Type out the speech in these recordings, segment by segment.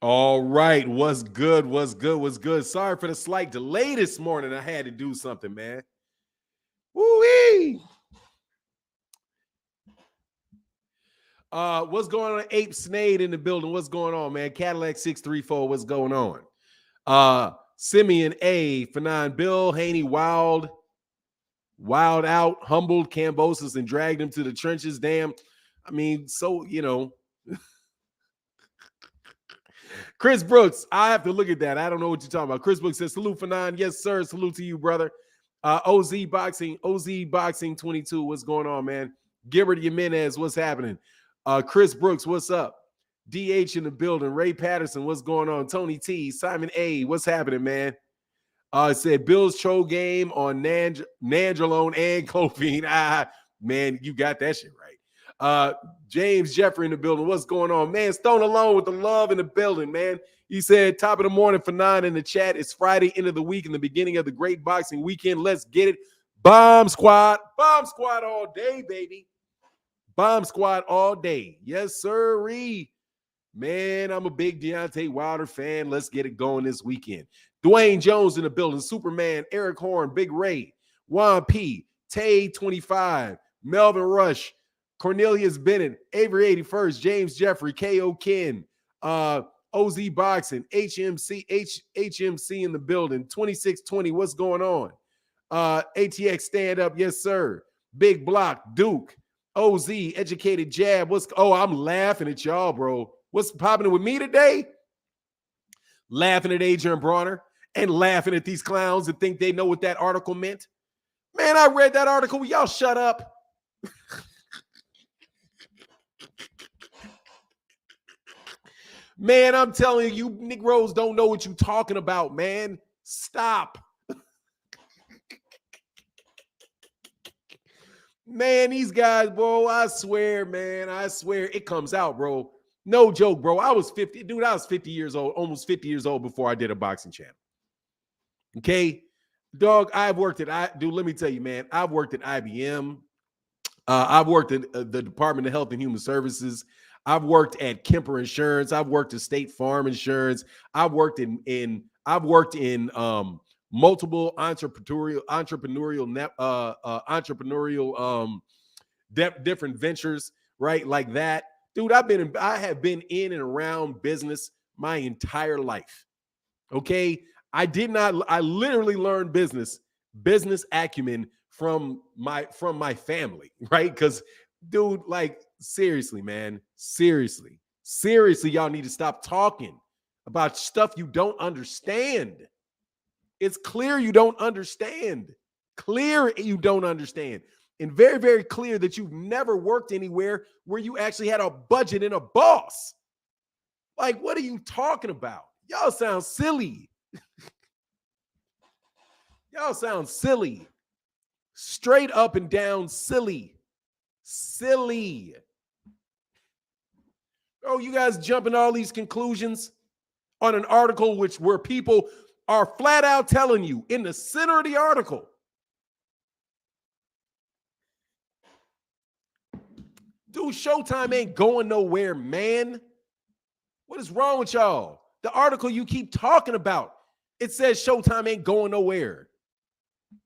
All right. What's good? What's good? What's good? Sorry for the slight delay this morning. I had to do something, man. Woo-wee. What's going on? Ape Snade in the building. What's going on, man? Cadillac 634. What's going on? Simeon A. Fanon Bill, Haney Wild out, humbled Cambosis and dragged him to the trenches. Damn. I mean, so, Chris Brooks, I have to look at that. I don't know what you're talking about. Chris Brooks says, salute Fanon. Yes, sir. Salute to you, brother. OZ Boxing 22. What's going on, man? Gilbert Jimenez, what's happening? Chris Brooks, what's up? DH in the building. Ray Patterson, what's going on? Tony T, Simon A, what's happening, man? It said Bill's Troll game on Nandrolone and Cophine. Man, you got that shit right. James Jeffrey in the building. What's going on, man? Stone Alone with the love in the building, man. He said, top of the morning for 9 in the chat. It's Friday, end of the week, and the beginning of the great boxing weekend. Let's get it. Bomb squad all day, baby. Bomb squad all day. Yes, sirree. Man, I'm a big Deontay Wilder fan. Let's get it going this weekend. Dwayne Jones in the building. Superman, Eric Horn, Big Ray, Juan P, Tay 25, Melvin Rush, Cornelius Bennett, Avery 81st, James Jeffrey, K.O. Ken, OZ Boxing, HMC in the building, 2620, what's going on? ATX stand up, yes, sir. Big Block, Duke, OZ, Educated Jab. I'm laughing at y'all, bro. What's popping with me today? Laughing at Adrien Broner and laughing at these clowns that think they know what that article meant. Man, I read that article. Y'all shut up. Man, I'm telling you, Negroes don't know what you're talking about, man. Stop. Man, these guys, bro, I swear, man, it comes out, bro. No joke, bro. I was 50. Dude, I was 50 years old, almost 50 years old before I did a boxing channel. Okay? Dog, let me tell you, man, I've worked at IBM. I've worked at the Department of Health and Human Services. I've worked at Kemper Insurance. I've worked at State Farm Insurance. I've worked in multiple different ventures, right? Like that. Dude, I have been in and around business my entire life. Okay? I literally learned business acumen from my family, right? Because, dude, like, seriously, man, seriously, y'all need to stop talking about stuff you don't understand. It's clear you don't understand. And very, very clear that you've never worked anywhere where you actually had a budget and a boss. Like, what are you talking about? Y'all sound silly. Y'all sound silly. Straight up and down silly. Silly. Oh, you guys jumping all these conclusions on an article where people are flat out telling you in the center of the article. Dude, Showtime ain't going nowhere, man. What is wrong with y'all? The article you keep talking about, it says Showtime ain't going nowhere.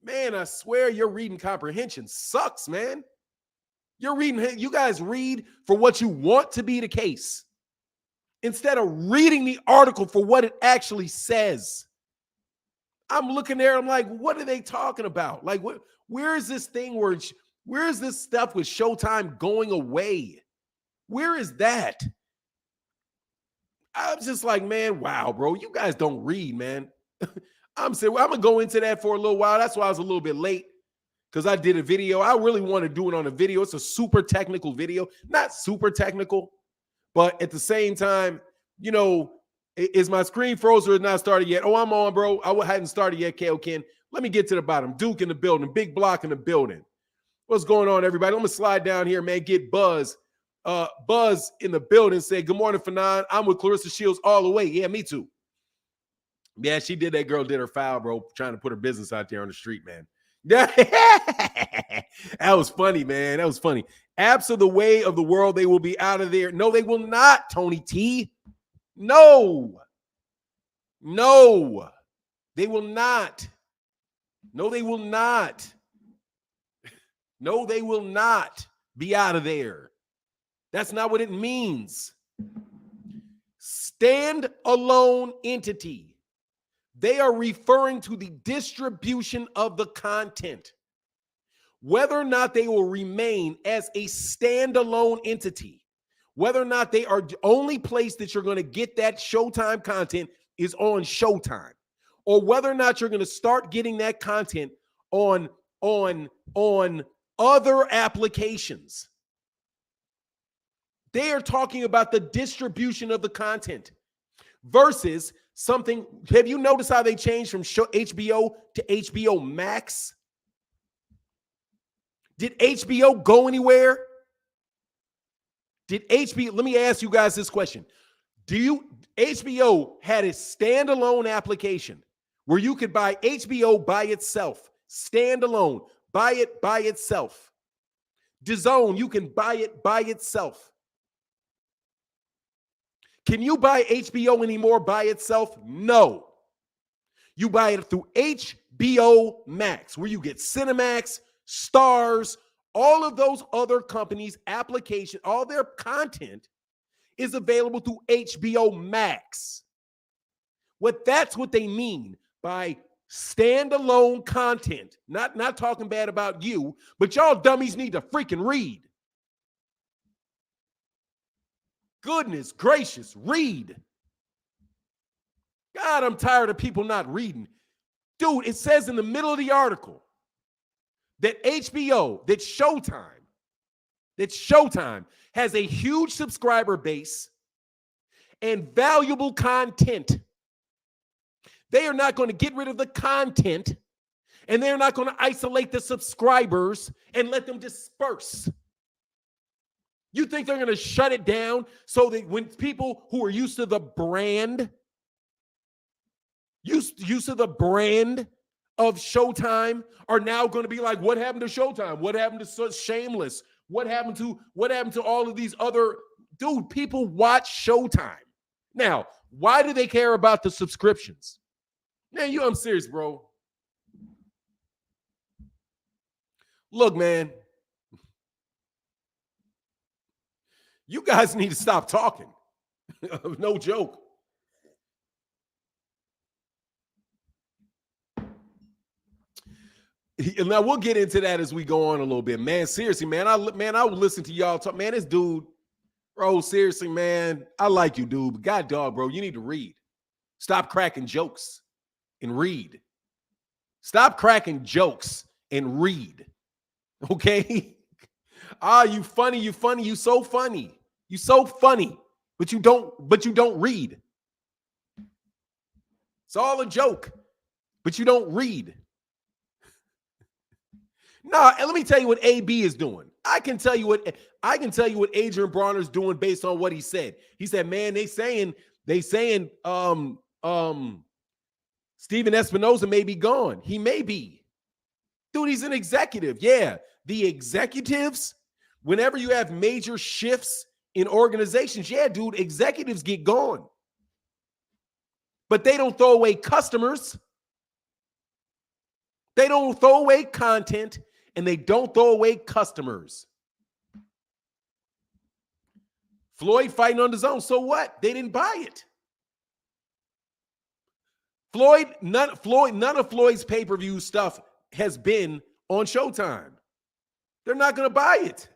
Man, I swear your reading comprehension sucks, man. You guys read for what you want to be the case instead of reading the article for what it actually says. I'm looking there, I'm like, what are they talking about? Like, where is this thing where is this stuff with Showtime going away? Where is that? I'm just like, man, wow, bro, you guys don't read, man. I'm going to go into that for a little while. That's why I was a little bit late, because I did a video. I really want to do it on a video. It's a super technical video. Not super technical, but at the same time, is my screen frozen or not started yet? Oh, I'm on, bro. I hadn't started yet, K.O. Ken. Let me get to the bottom. Duke in the building. Big Block in the building. What's going on, everybody? I'm going to slide down here, man. Get Buzz. Buzz in the building. Say, good morning, Fanon. I'm with Clarissa Shields all the way. Yeah, me too. Yeah, she did. That girl did her foul, bro, trying to put her business out there on the street, man. That was funny, man. That was funny. Apps are the way of the world. They will be out of there. No, they will not, Tony T. No, no, they will not. No, they will not. No, they will not be out of there. That's not what it means. Stand-alone entity. They are referring to the distribution of the content. Whether or not they will remain as a standalone entity, whether or not they are the only place that you're going to get that Showtime content is on Showtime, or whether or not you're going to start getting that content on other applications. They are talking about the distribution of the content versus something. Have you noticed how they changed from HBO to HBO Max? Did HBO go anywhere? Let me ask you guys this question. HBO had a standalone application where you could buy HBO by itself, standalone, buy it by itself. DAZN, you can buy it by itself. Can you buy HBO anymore by itself? No. You buy it through HBO Max, where you get Cinemax, Stars, all of those other companies' application, all their content is available through HBO Max. That's what they mean by standalone content. Not talking bad about you, but y'all dummies need to freaking read. Goodness gracious, read. God, I'm tired of people not reading. Dude, it says in the middle of the article that Showtime has a huge subscriber base and valuable content. They are not going to get rid of the content, and they're not going to isolate the subscribers and let them disperse. You think they're going to shut it down so that when people who are used to the brand, used to the brand of Showtime are now going to be like, what happened to Showtime? What happened to Shameless? What happened to all of these other, dude, people watch Showtime. Now, why do they care about the subscriptions? Man, I'm serious, bro. Look, man, you guys need to stop talking. No joke. Now we'll get into that as we go on a little bit, man. Seriously, man, I would listen to y'all talk, man. This dude, bro, seriously, man, I like you, dude, but God dog, bro, you need to read. Stop cracking jokes and read. Stop cracking jokes and read. Okay? You funny, you so funny. You so funny, but you don't read. It's all a joke, but you don't read. No, and let me tell you what AB is doing. I can tell you what Adrien Broner's doing based on what he said. He said, man, they saying Steven Espinosa may be gone. He may be. Dude, he's an executive. Yeah. The executives, whenever you have major shifts in organizations, yeah, dude, executives get gone. But they don't throw away customers. They don't throw away content, and they don't throw away customers. Floyd fighting on his own. So what? They didn't buy it. None of Floyd's pay-per-view stuff has been on Showtime. They're not going to buy it.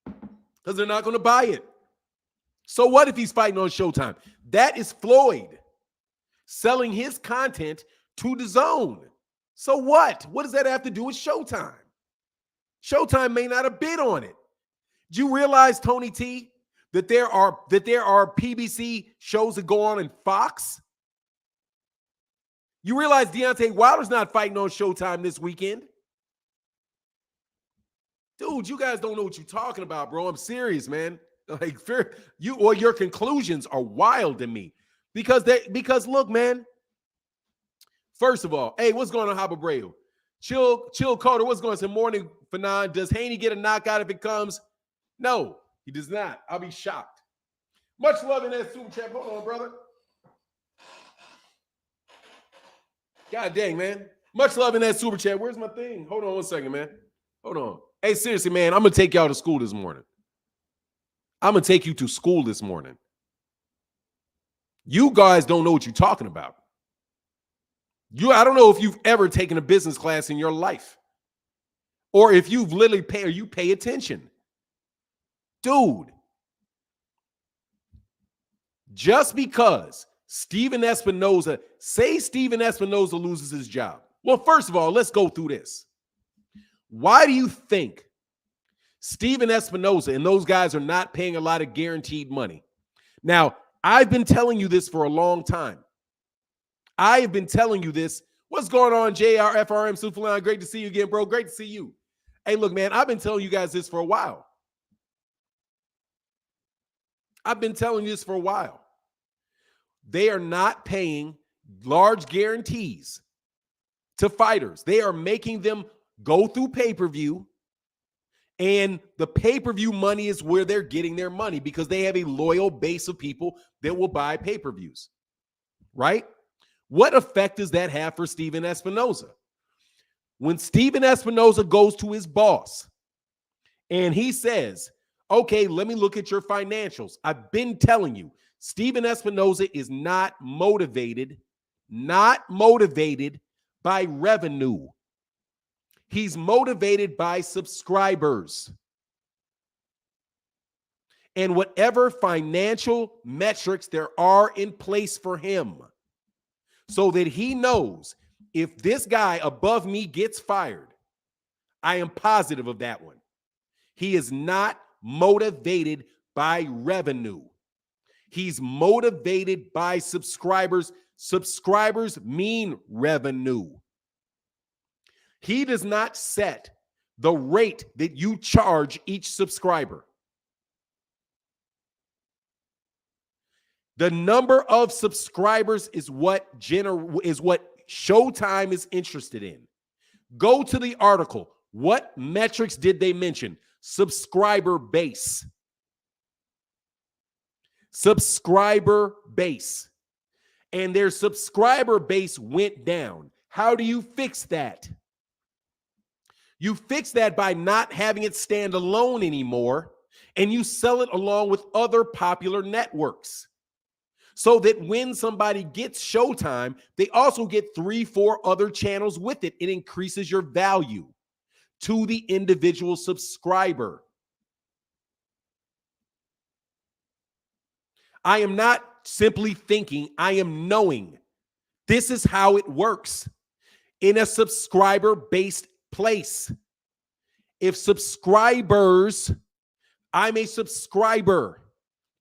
Because they're not going to buy it. So what if he's fighting on Showtime? That is Floyd selling his content to DAZN. So what? What does that have to do with Showtime? Showtime may not have bid on it. Do you realize, Tony T, that there are PBC shows that go on in Fox? You realize Deontay Wilder's not fighting on Showtime this weekend? Dude, you guys don't know what you're talking about, bro. I'm serious, man. Like, your conclusions are wild to me. Because look, man. First of all, hey, what's going on, Hababreu? Chill Coder, what's going on? Morning, Fanon. Does Haney get a knockout if it comes? No, He does not. I'll be shocked. Much love in that super chat. Hold on, brother. God dang, man. Much love in that super chat. Where's my thing? Hold on one second, man. Hold on. Hey, seriously, man, I'm going to take y'all to school this morning. I'm going to take you to school this morning. You guys don't know what you're talking about. I don't know if you've ever taken a business class in your life, or if you've literally you pay attention. Dude, just because Steven Espinoza loses his job. Well, first of all, let's go through this. Why do you think Steven Espinoza and those guys are not paying a lot of guaranteed money? Now, I've been telling you this for a long time. I have been telling you this. What's going on, JR, FRM, Sufalon? Great to see you again, bro. Great to see you. Hey, look, man, I've been telling you guys this for a while. They are not paying large guarantees to fighters. They are making them go through pay-per-view, and the pay-per-view money is where they're getting their money because they have a loyal base of people that will buy pay-per-views, right? What effect does that have for Steven Espinoza? When Steven Espinoza goes to his boss and he says, okay, let me look at your financials. I've been telling you, Steven Espinoza is not motivated by revenue. He's motivated by subscribers. And whatever financial metrics there are in place for him, so that he knows if this guy above me gets fired, I am positive of that one. He is not motivated by revenue. He's motivated by subscribers. Subscribers mean revenue. He does not set the rate that you charge each subscriber. The number of subscribers is what Showtime is interested in. Go to the article. What metrics did they mention? Subscriber base. Subscriber base. And their subscriber base went down. How do you fix that? You fix that by not having it stand alone anymore, and you sell it along with other popular networks. So that when somebody gets Showtime, they also get 3-4 other channels with it. It increases your value to the individual subscriber. I am not simply thinking, I am knowing. This is how it works in a subscriber-based place. If subscribers, I'm a subscriber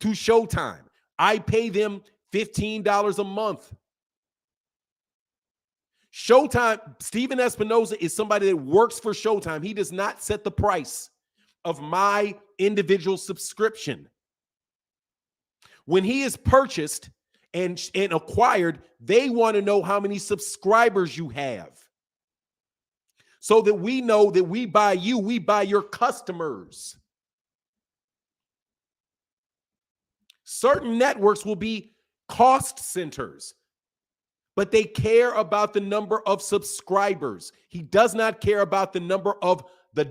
to Showtime. I pay them $15 a month. Showtime, Steven Espinoza is somebody that works for Showtime. He does not set the price of my individual subscription. When he is purchased and acquired, they want to know how many subscribers you have. So that we know that we buy you, we buy your customers. Certain networks will be cost centers, but they care about the number of subscribers. He does not care about the number of the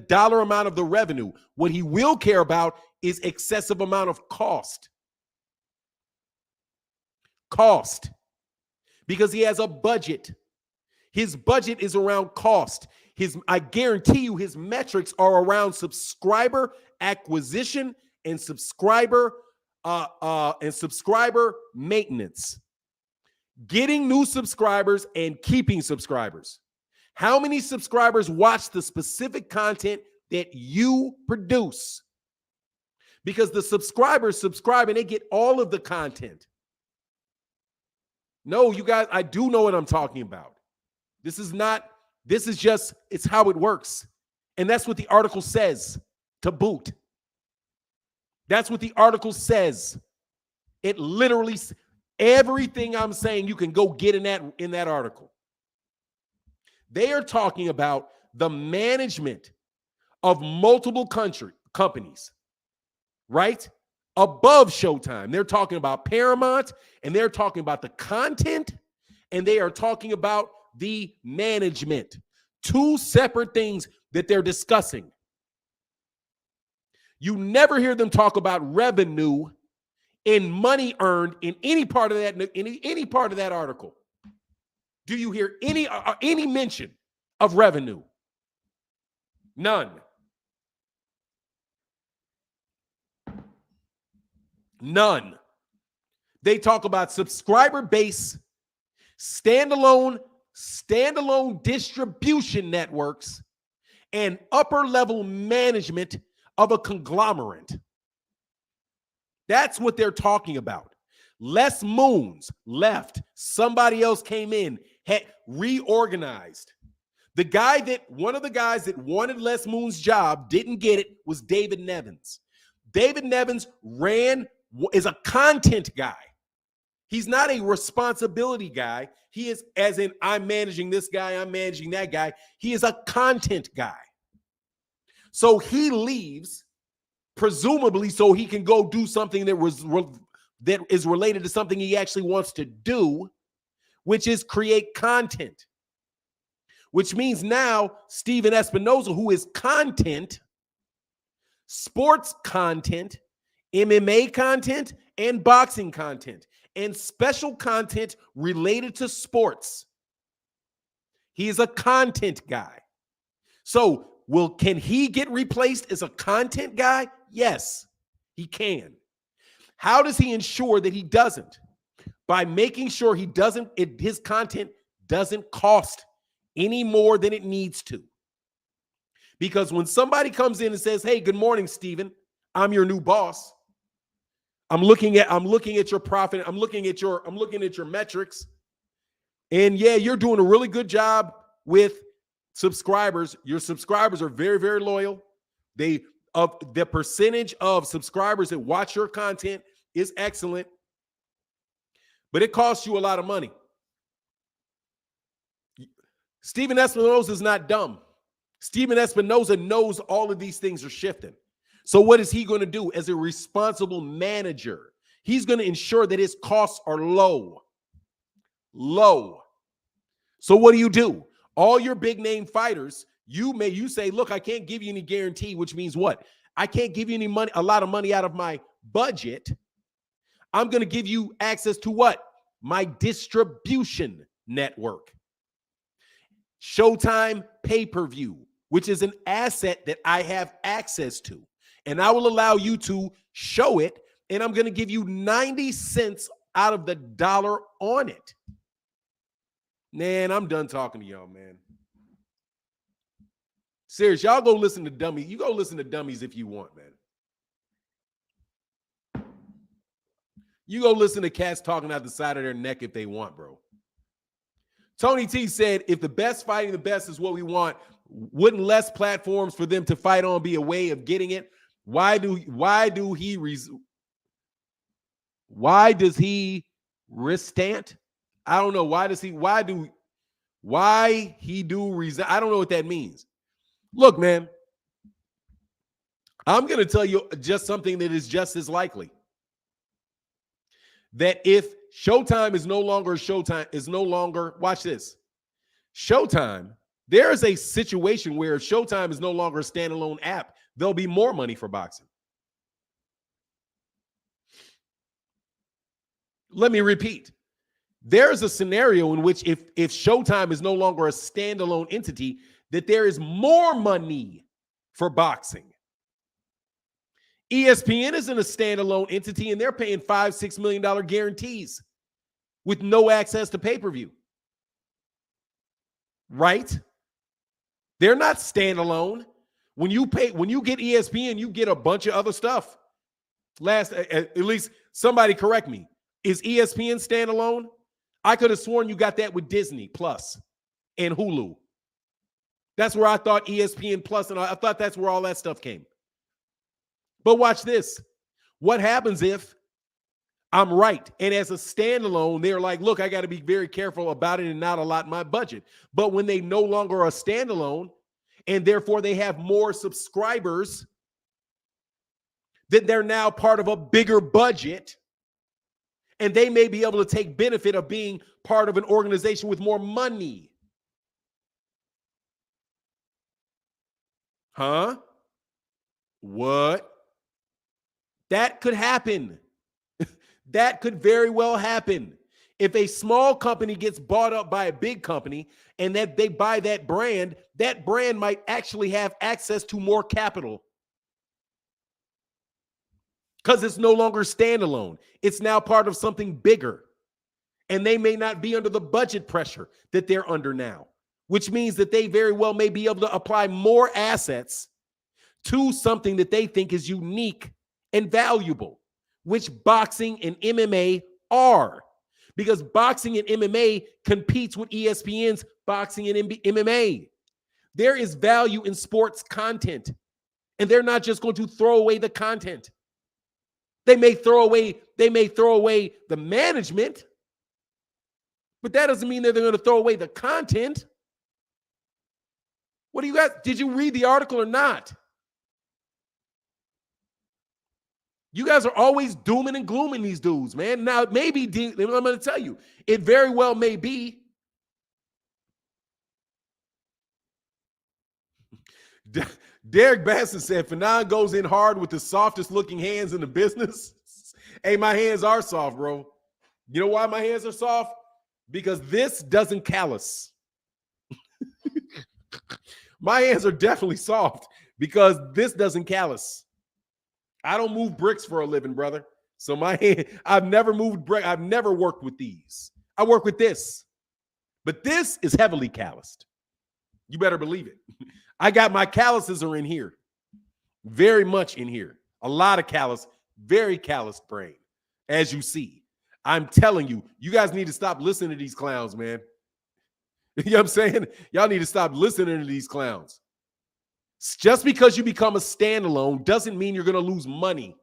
dollar amount of the revenue. What he will care about is excessive amount of cost. Cost. Because he has a budget. His budget is around cost. I guarantee you his metrics are around subscriber acquisition and subscriber maintenance. Getting new subscribers and keeping subscribers. How many subscribers watch the specific content that you produce? Because the subscribers subscribe and they get all of the content. No, you guys, I do know what I'm talking about. It's how it works. And that's what the article says to boot. That's what the article says. It literally, everything I'm saying, you can go get in that article. They are talking about the management of multiple companies. right? Above Showtime. They're talking about Paramount, and they're talking about the content, and they are talking about the management. Two separate things that they're discussing. You never hear them talk about revenue and money earned in any part of that, any part of that article. Do you hear any mention of revenue? None. None. They talk about subscriber base, standalone distribution networks, and upper level management of a conglomerate. That's what they're talking about. Les Moons left. Somebody else came in, had reorganized. One of the guys that wanted Les Moon's job, didn't get it, was David Nevins. David Nevins is a content guy. He's not a responsibility guy. He is, as in, I'm managing this guy, I'm managing that guy. He is a content guy. So he leaves, presumably so he can go do something that is related to something he actually wants to do, which is create content. Which means now Steven Espinoza, who is content, sports content, MMA content, and boxing content, and special content related to sports. He is a content guy. So, can he get replaced as a content guy? Yes, he can. How does he ensure that he doesn't? By making sure his content doesn't cost any more than it needs to. Because when somebody comes in and says, "Hey, good morning, Steven. I'm your new boss. I'm looking at your profit. I'm looking at your metrics. And yeah, you're doing a really good job with subscribers. Your subscribers are very, very loyal. The percentage of subscribers that watch your content is excellent, but it costs you a lot of money." Steven Espinoza is not dumb. Steven Espinoza knows all of these things are shifting. So what is he going to do as a responsible manager? He's going to ensure that his costs are low. Low. So what do? All your big name fighters, you say, "Look, I can't give you any guarantee," which means what? I can't give you any money, a lot of money out of my budget. I'm going to give you access to what? My distribution network. Showtime pay-per-view, which is an asset that I have access to. And I will allow you to show it, and I'm going to give you 90 cents out of the dollar on it. Man, I'm done talking to y'all, man. Serious, y'all go listen to dummies. You go listen to dummies if you want, man. You go listen to cats talking out the side of their neck if they want, bro. Tony T said, "If the best fighting the best is what we want, wouldn't less platforms for them to fight on be a way of getting it? Why does he restant? I don't know. Why he do resign? I don't know what that means." Look, man, I'm going to tell you just something that is just as likely. That if Showtime is no longer watch this. Showtime, there is a situation where Showtime is no longer a standalone app. There'll be more money for boxing. Let me repeat. There's a scenario in which if Showtime is no longer a standalone entity, that there is more money for boxing. ESPN isn't a standalone entity, and they're paying $5-6 million guarantees with no access to pay-per-view. Right? They're not standalone. When you get ESPN, you get a bunch of other stuff. At least somebody correct me. Is ESPN standalone? I could have sworn you got that with Disney Plus and Hulu. That's where I thought ESPN Plus, and I thought that's where all that stuff came. But watch this. What happens if I'm right? And as a standalone, they're like, "Look, I got to be very careful about it and not allot my budget." But when they no longer are a standalone, and therefore they have more subscribers, that they're now part of a bigger budget, and they may be able to take benefit of being part of an organization with more money. Huh? What? That could happen. That could very well happen. If a small company gets bought up by a big company and that they buy that brand might actually have access to more capital because it's no longer standalone. It's now part of something bigger. And they may not be under the budget pressure that they're under now, which means that they very well may be able to apply more assets to something that they think is unique and valuable, which boxing and MMA are. Because boxing and MMA competes with ESPN's boxing and MMA. There is value in sports content, and they're not just going to throw away the content. They may throw away the management, but that doesn't mean that they're going to throw away the content. What do you guys, did you read the article or not? You guys are always dooming and glooming these dudes, man. Now, maybe, I'm going to tell you, it very well may be. Derek Bassett said, Fanon goes in hard with the softest looking hands in the business. Hey, my hands are soft, bro. You know why my hands are soft? Because this doesn't callous. My hands are definitely soft because this doesn't callous. I don't move bricks for a living, brother. So my hand, I've never moved brick. I've never worked with these. I work with this. But this is heavily calloused. You better believe it. I got my calluses are in here. Very much in here. A lot of callus, very calloused brain, as you see. I'm telling you, you guys need to stop listening to these clowns, man. You know what I'm saying? Y'all need to stop listening to these clowns. Just because you become a standalone doesn't mean you're going to lose money.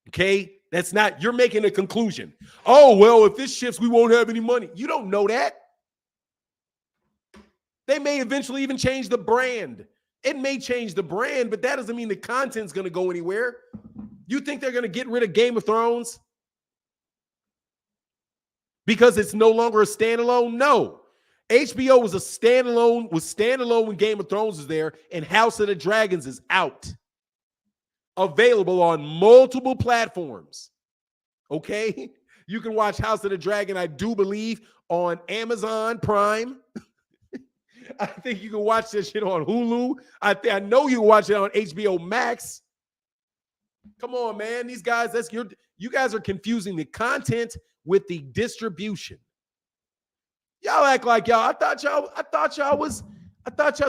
Okay? That's not, you're making a conclusion. Oh, well, if this shifts, we won't have any money. You don't know that. They may eventually even change the brand. It may change the brand, but that doesn't mean the content's going to go anywhere. You think they're going to get rid of Game of Thrones because it's no longer a standalone? No. HBO was standalone when Game of Thrones was there, and House of the Dragons is out. Available on multiple platforms. Okay? You can watch House of the Dragon, I do believe, on Amazon Prime. I think you can watch this shit on Hulu. I know you can watch it on HBO Max. Come on, man. These guys, you guys are confusing the content with the distribution. Y'all act like y'all. I thought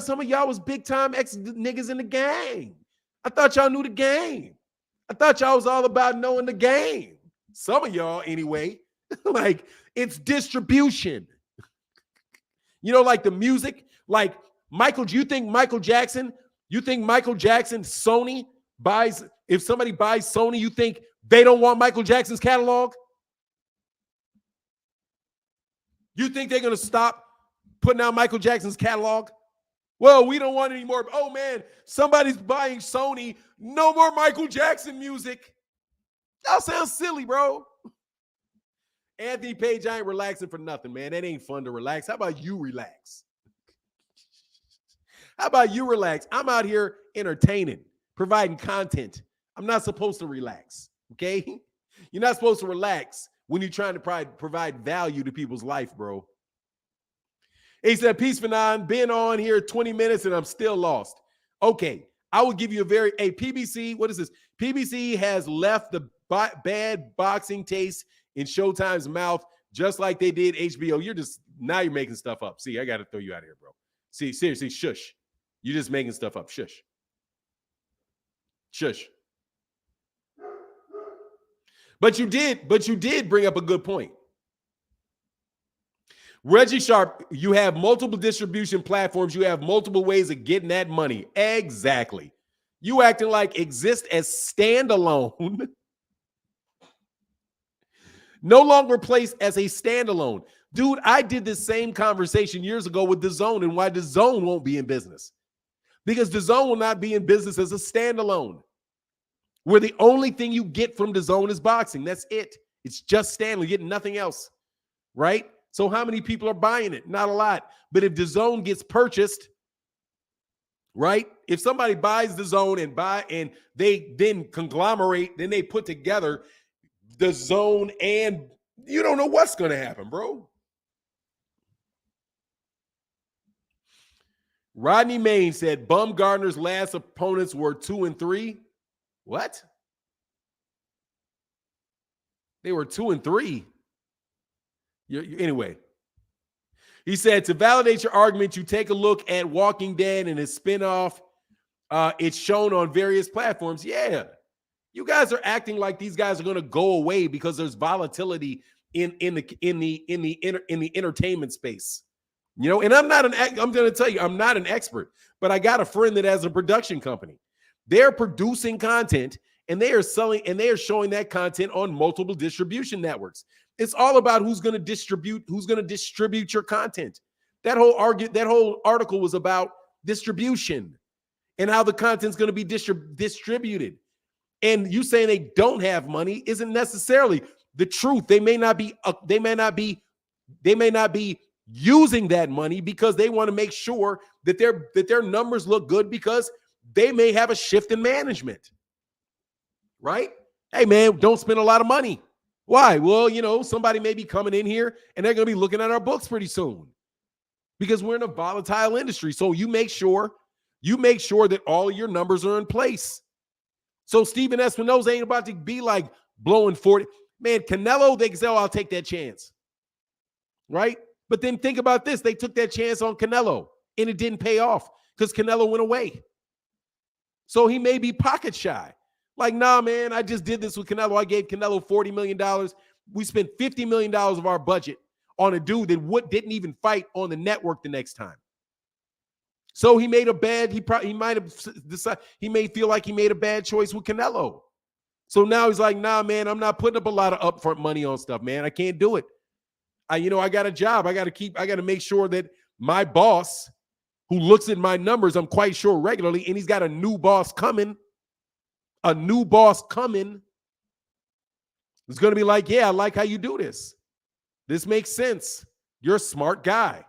some of y'all was big time ex-niggas in the game. I thought y'all knew the game. I thought y'all was all about knowing the game. Some of y'all, anyway. Like, it's distribution. You know, like the music, like Michael, do you think Michael Jackson, Sony buys, if somebody buys Sony, you think they don't want Michael Jackson's catalog? You think they're going to stop putting out Michael Jackson's catalog? Well, we don't want any more. Oh, man, somebody's buying Sony. No more Michael Jackson music. Y'all sound silly, bro. Anthony Page, I ain't relaxing for nothing, man. That ain't fun to relax. How about you relax? How about you relax? I'm out here entertaining, providing content. I'm not supposed to relax, okay? You're not supposed to relax when you're trying to provide value to people's life, bro. He said, peace, Fanon. Been on here 20 minutes and I'm still lost. Okay, I will give you PBC, what is this? PBC has left the bad boxing taste in Showtime's mouth, just like they did HBO. Now you're making stuff up. See, I got to throw you out of here, bro. See, seriously, shush. You're just making stuff up. Shush. Shush. But you did bring up a good point. Reggie Sharp, you have multiple distribution platforms. You have multiple ways of getting that money. Exactly. You acting like exist as standalone. No longer placed as a standalone. Dude, I did this same conversation years ago with DAZN and why DAZN won't be in business. Because DAZN will not be in business as a standalone. where the only thing you get from DAZN is boxing. That's it. It's just Stanley, getting nothing else, right? So how many people are buying it? Not a lot. But if DAZN gets purchased, right? If somebody buys DAZN and they then conglomerate, then they put together DAZN, and you don't know what's going to happen, bro. Rodney Main said Bumgarner's last opponents were 2-3. What? They were 2-3. Anyway, he said, to validate your argument, you take a look at Walking Dead and its spinoff. It's shown on various platforms. Yeah, you guys are acting like these guys are going to go away because there's volatility in the entertainment space. You know, and I'm going to tell you, I'm not an expert, but I got a friend that has a production company. They're producing content and they are selling and they are showing that content on multiple distribution networks. It's all about who's going to distribute your content. That whole article was about distribution and how the content's going to be distributed. And you saying they don't have money isn't necessarily the truth. They may not be using that money because they want to make sure that their numbers look good because they may have a shift in management. Right? Hey man, don't spend a lot of money. Why? Well, you know, somebody may be coming in here and they're going to be looking at our books pretty soon because we're in a volatile industry. So you make sure that all of your numbers are in place. So Steven Espinoza ain't about to be like blowing 40. Man, Canelo, they can say, oh, I'll take that chance. Right? But then think about this. They took that chance on Canelo and it didn't pay off because Canelo went away. So he may be pocket shy. Like, nah, man, I just did this with Canelo. I gave Canelo $40 million. We spent $50 million of our budget on a dude that didn't even fight on the network the next time. So he made a bad, he might have decided, he may feel like he made a bad choice with Canelo. So now he's like, nah, man, I'm not putting up a lot of upfront money on stuff, man. I can't do it. I got a job. I got to make sure that my boss, who looks at my numbers, I'm quite sure regularly, and he's got a new boss coming. A new boss coming is going to be like, yeah, I like how you do this. This makes sense. You're a smart guy.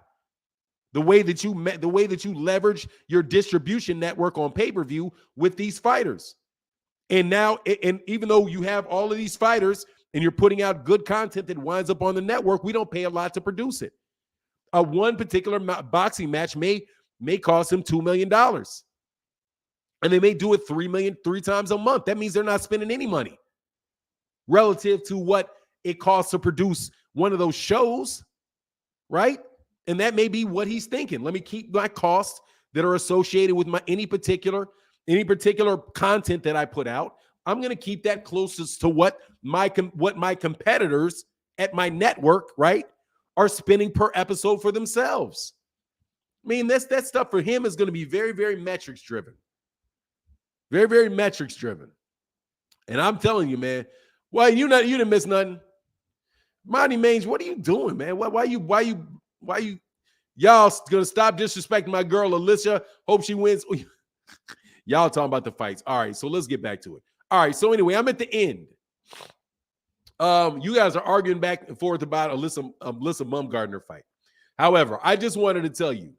The way that you leverage your distribution network on pay-per-view with these fighters. And now, and even though you have all of these fighters and you're putting out good content that winds up on the network, we don't pay a lot to produce it. One particular boxing match may cost him $2 million. And they may do it 3 times a month. That means they're not spending any money relative to what it costs to produce one of those shows, right? And that may be what he's thinking. Let me keep my costs that are associated with any particular content that I put out. I'm going to keep that closest to what my competitors at my network, right, are spending per episode for themselves. I mean, that stuff for him is going to be very, very metrics driven. Very, very metrics driven. And I'm telling you, man, why you didn't miss nothing. Monty Mange, what are you doing, man? Why you y'all gonna stop disrespecting my girl Alicia? Hope she wins. Y'all talking about the fights. All right, so let's get back to it. All right, so anyway, I'm at the end. You guys are arguing back and forth about Alyssa Bumgarner fight. However, I just wanted to tell you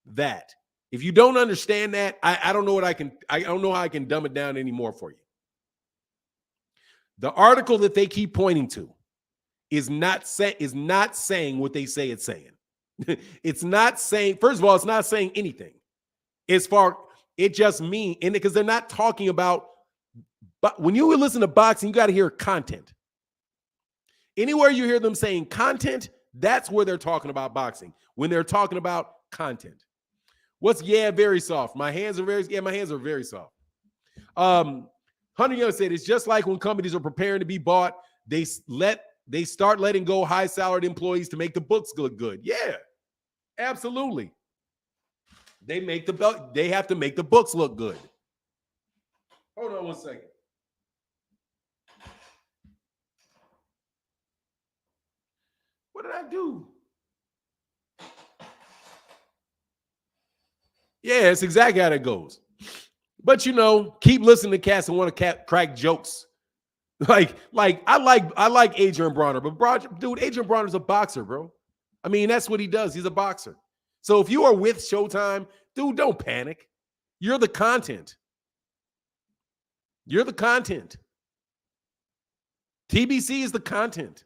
that if you don't understand that, I don't know how I can dumb it down anymore for you. The article that they keep pointing to is not saying what they say it's saying. It's not saying, first of all, it's not saying anything. It just means, and because they're not talking about, but when you listen to boxing, you got to hear content. Anywhere you hear them saying content, that's where they're talking about boxing. When they're talking about content. Very soft. My hands are very soft. Hunter Young said it's just like when companies are preparing to be bought, they start letting go high salaried employees to make the books look good. Yeah, absolutely. They have to make the books look good. Hold on one second. What did I do? Yeah, it's exactly how that goes. But keep listening to cats and want to crack jokes. Like I like Adrien Broner, but dude, Adrien Broner's a boxer, bro. I mean, that's what he does. He's a boxer. So if you are with Showtime, dude, don't panic. You're the content. You're the content. TBC is the content.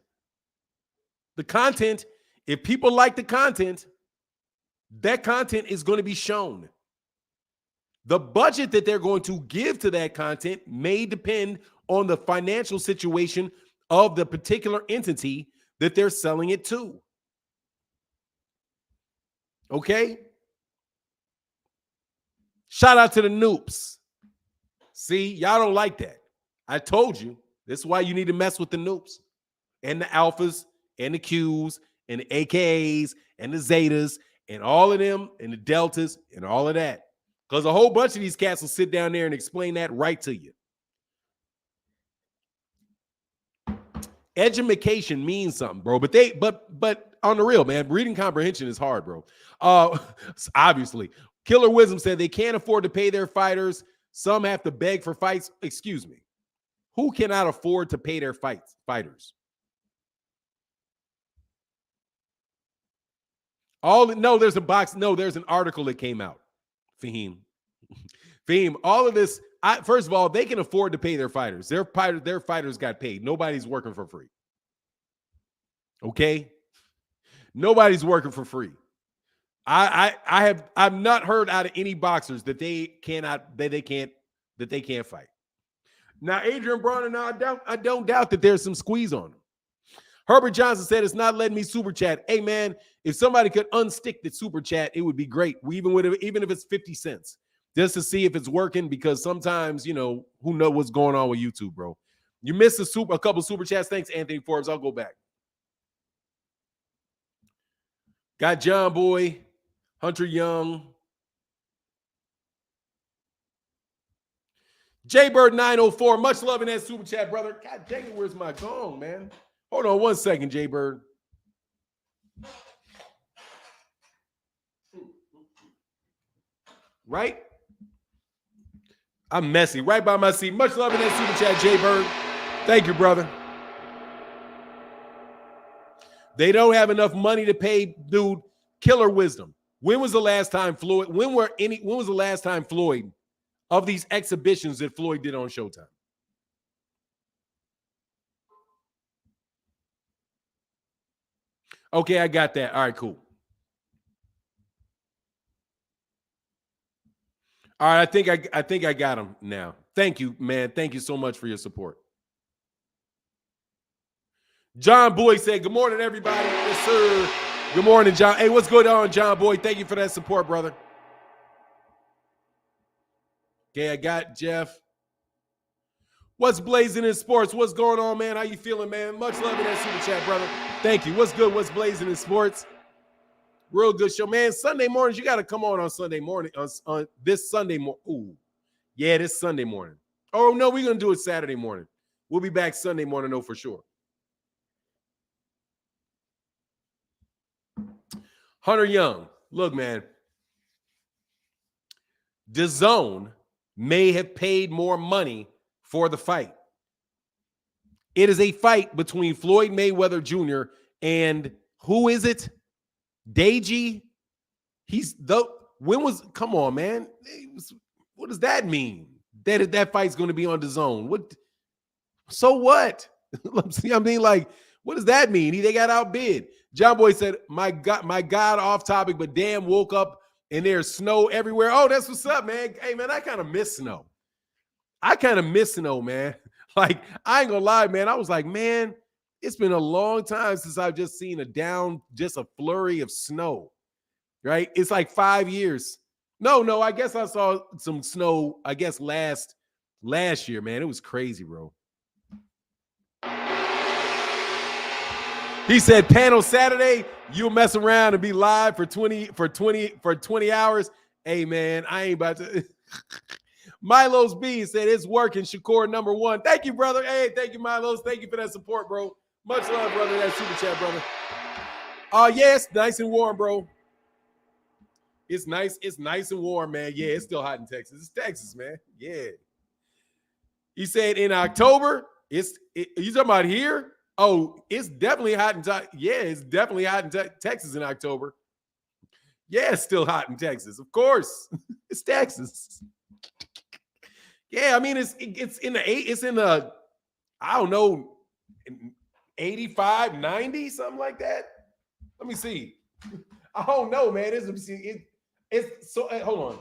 The content, if people like the content, that content is going to be shown. The budget that they're going to give to that content may depend on the financial situation of the particular entity that they're selling it to. Okay? Shout out to the noobs. See, y'all don't like that. I told you. This is why you need to mess with the noobs and the alphas and the Qs and the AKAs and the Zetas and all of them and the Deltas and all of that. Because a whole bunch of these cats will sit down there and explain that right to you. Edumacation means something, bro. But on the real, man, reading comprehension is hard, bro. Obviously. Killer Wisdom said they can't afford to pay their fighters. Some have to beg for fights. Excuse me. Who cannot afford to pay their fighters? There's an article that came out. Fahim, all of this, first of all, they can afford to pay their fighters. Their fighters got paid. Nobody's working for free. Okay? Nobody's working for free. I've not heard out of any boxers that they can't fight. Now, Adrien Broner, I don't doubt that there's some squeeze on him. Herbert Johnson said it's not letting me super chat. Hey, man, if somebody could unstick the super chat, it would be great. Even if it's 50 cents, just to see if it's working, because sometimes, who knows what's going on with YouTube, bro. You missed a couple super chats. Thanks, Anthony Forbes. I'll go back. Got John Boy, Hunter Young. Jaybird 904, much love in that super chat, brother. God dang it, where's my gong, man? Hold on one second, Jaybird. Right? I'm messy. Right by my seat. Much love in that super chat, Jaybird. Thank you, brother. They don't have enough money to pay, dude. Killer Wisdom. When was the last time Floyd? When was the last time Floyd of these exhibitions that Floyd did on Showtime? Okay, I got that. All right, cool. All right, I think I got him now. Thank you, man. Thank you so much for your support. John Boyd said, good morning, everybody. Yes, sir. Good morning, John. Hey, what's going on, John Boyd? Thank you for that support, brother. Okay, I got Jeff. What's blazing in sports? What's going on, man? How you feeling, man? Much love in that super chat, brother. Thank you. What's good? What's blazing in sports? Real good show, man. Sunday mornings, you got to come on Sunday morning. On this Sunday morning. Ooh, yeah, this Sunday morning. Oh, no, we're going to do it Saturday morning. We'll be back Sunday morning, though, for sure. Hunter Young. Look, man. DAZN may have paid more money for the fight. It is a fight between Floyd Mayweather Jr. and who is it? Deji. Come on, man. What does that mean? That fight's going to be on DAZN. What? So what? I mean, like, what does that mean? They got outbid. John Boy said, my God, off topic, but damn, woke up and there's snow everywhere. Oh, that's what's up, man. Hey, man, I kind of miss snow. Man. Like, I ain't gonna lie, man. I was like, man, it's been a long time since I've just seen just a flurry of snow, right? It's like 5 years. No, I guess I saw some snow, I guess last year, man. It was crazy, bro. He said, panel Saturday, you'll mess around and be live for 20 hours. Hey, man, I ain't about to. Milo's B said it's working. Shakur number 1. Thank you, brother. Hey, thank you, Milo's. Thank you for that support, bro. Much love, brother. That super chat, brother. Yeah, it's nice and warm, bro. It's nice. It's nice and warm, man. Yeah, it's still hot in Texas. It's Texas, man. Yeah. He said in October, you talking about here? Oh, it's definitely hot in yeah, it's definitely hot in Texas in October. Yeah, it's still hot in Texas. Of course. It's Texas. Yeah, I mean, it's in the I don't know, 85, 90, something like that. Let me see. I don't know, man. It's so hold on.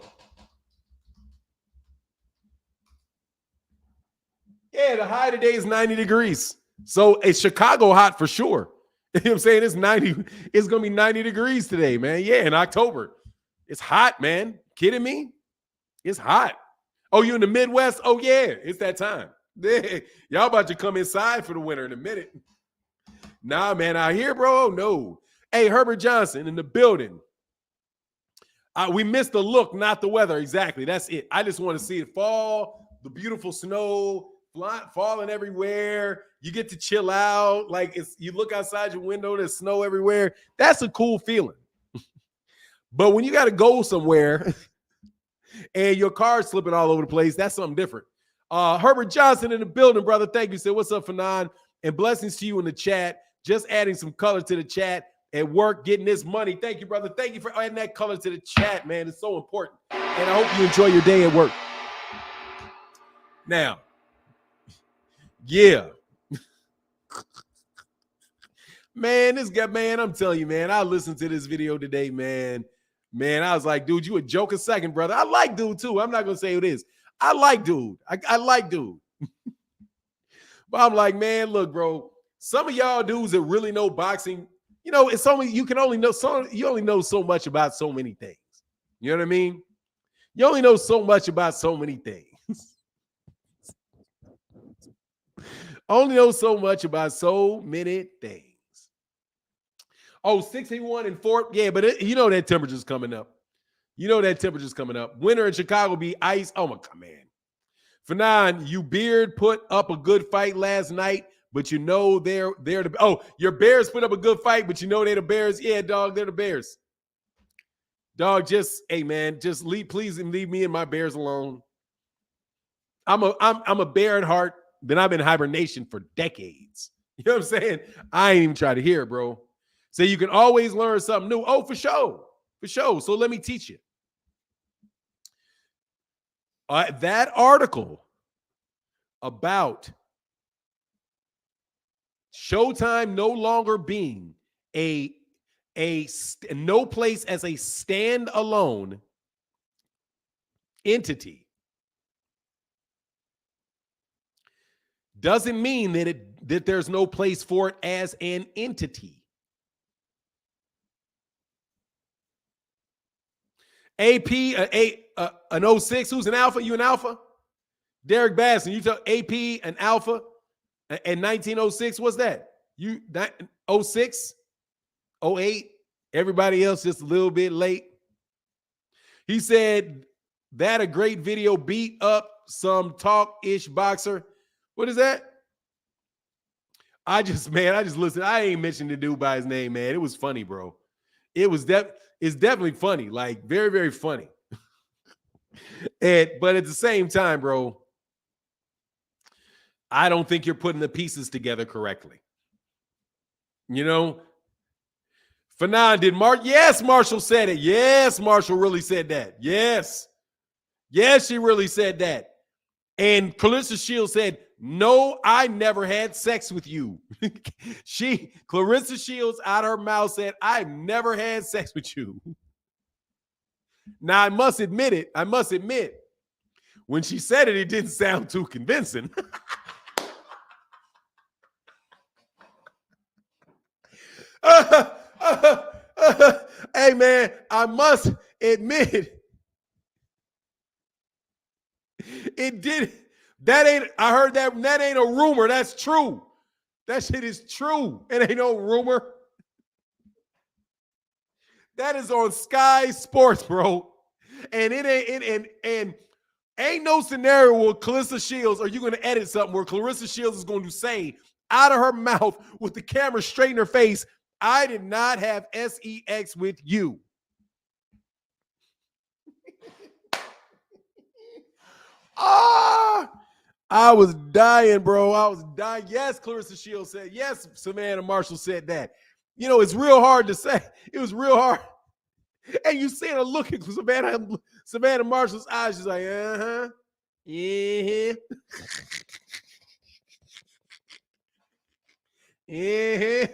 Yeah, the high today is 90 degrees. So it's Chicago hot for sure. You know what I'm saying? It's gonna be 90 degrees today, man. Yeah, in October. It's hot, man. Kidding me? It's hot. Oh, you in the Midwest? Oh, yeah, it's that time. Y'all about to come inside for the winter in a minute. Nah, man, out here, bro. No. Hey, Herbert Johnson in the building. We missed the look, not the weather. Exactly. That's it. I just want to see it fall, the beautiful snow falling everywhere. You get to chill out. Like you look outside your window, there's snow everywhere. That's a cool feeling. But when you got to go somewhere and your car's slipping all over the place, that's something different. Herbert Johnson in the building, brother. Thank you. Said, what's up, Fanon? And blessings to you in the chat. Just adding some color to the chat at work, getting this money. Thank you, brother. Thank you for adding that color to the chat, man. It's so important. And I hope you enjoy your day at work. Now, yeah. Man, this guy, man, I'm telling you, man, I listened to this video today, man. Man, I was like, dude, you a joke a second, brother. I like dude, too. I'm not going to say who it is. I like dude. I like dude. But I'm like, man, look, bro, some of y'all dudes that really know boxing, you know, it's only you only know so much about so many things. You know what I mean? You only know so much about so many things. Only know so much about so many things. Oh, 61 and 4. Yeah, but you know that temperature's coming up. You know that temperature's coming up. Winter in Chicago be ice. Oh, my God, man. Fanon, you Beard put up a good fight last night, but you know they're the. Oh, your Bears put up a good fight, but you know they're the Bears. Yeah, dog, they're the Bears. Dog, just, hey, man, just please leave me and my Bears alone. I'm a bear at heart. Then I've been in hibernation for decades. You know what I'm saying? I ain't even try to hear it, bro. So you can always learn something new. Oh, for sure. For sure. So let me teach you. That article about Showtime no longer being a no place as a standalone entity doesn't mean that there's no place for it as an entity. AP, an 06, who's an alpha? You an alpha? Derek Basson, you tell AP an alpha in 1906. What's that? You 06, 08, everybody else just a little bit late. He said that a great video beat up some talk-ish boxer. What is that? I just listened. I ain't mentioned the dude by his name, man. It was funny, bro. It's definitely funny, like very, very funny. But at the same time, bro, I don't think you're putting the pieces together correctly. You know, Fanon, did yes, Marshall said it. Yes, Marshall really said that. Yes, she really said that. And Clarissa Shields said, no, I never had sex with you. Clarissa Shields out of her mouth said, I've never had sex with you. Now, I must admit, when she said it, it didn't sound too convincing. Hey, man, I must admit, it did. I heard that ain't a rumor. That's true. That shit is true. It ain't no rumor. That is on Sky Sports, bro. And ain't no scenario where Clarissa Shields, are you going to edit something where Clarissa Shields is going to say out of her mouth with the camera straight in her face, I did not have sex with you. Ah, I was dying, bro. I was dying. Yes, Clarissa Shields said. Yes, Savannah Marshall said that. You know, it's real hard to say. It was real hard. And you see her look at Savannah Marshall's eyes. She's like, uh-huh. Yeah. Yeah.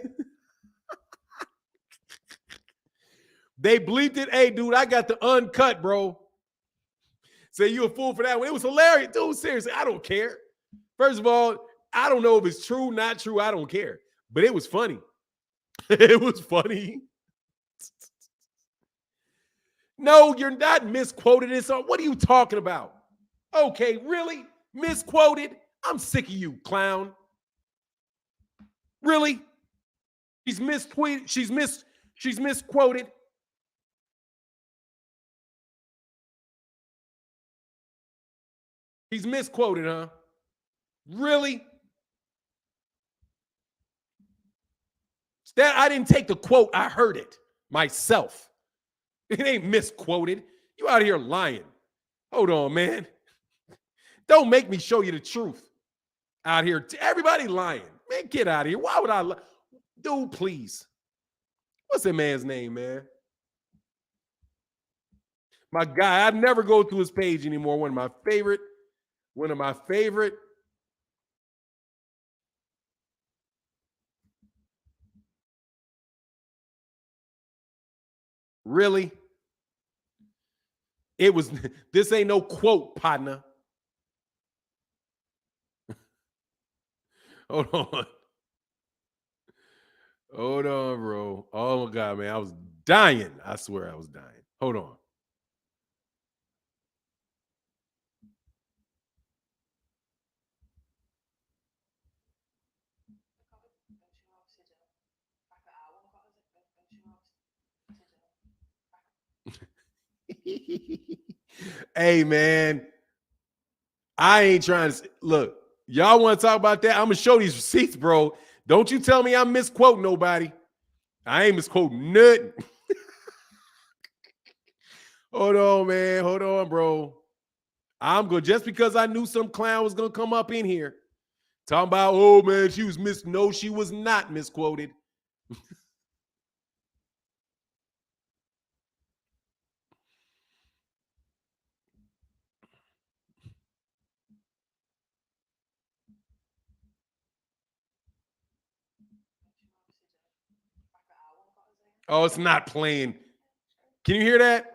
They bleeped it. Hey, dude, I got the uncut, bro. Say you a fool for that one. It was hilarious. Dude, seriously, I don't care. First of all, I don't know if it's true, not true. I don't care. But it was funny. It was funny. No, you're not misquoted. What are you talking about? Okay, really? Misquoted? I'm sick of you, clown. Really? She's mistweeted. She's misquoted. He's misquoted, huh? Really? That I didn't take the quote. I heard it myself. It ain't misquoted. You out here lying. Hold on, man. Don't make me show you the truth. Out here, everybody lying. Man, get out of here. Why would I lie? Dude, please. What's that man's name, man? My guy. I never go through his page anymore. One of my favorite. Really? It was, this ain't no quote, partner. Hold on. Hold on, bro. Oh my God, man. I was dying. I swear I was dying. Hold on. Hey, man. I ain't trying to look. Y'all want to talk about that? I'm gonna show these receipts, bro. Don't you tell me I'm misquoting nobody. I ain't misquoting nothing. Hold on, man. Hold on, bro. I'm good. Just because I knew some clown was gonna come up in here talking about, oh man, she was no, she was not misquoted. Oh, it's not playing. Can you hear that?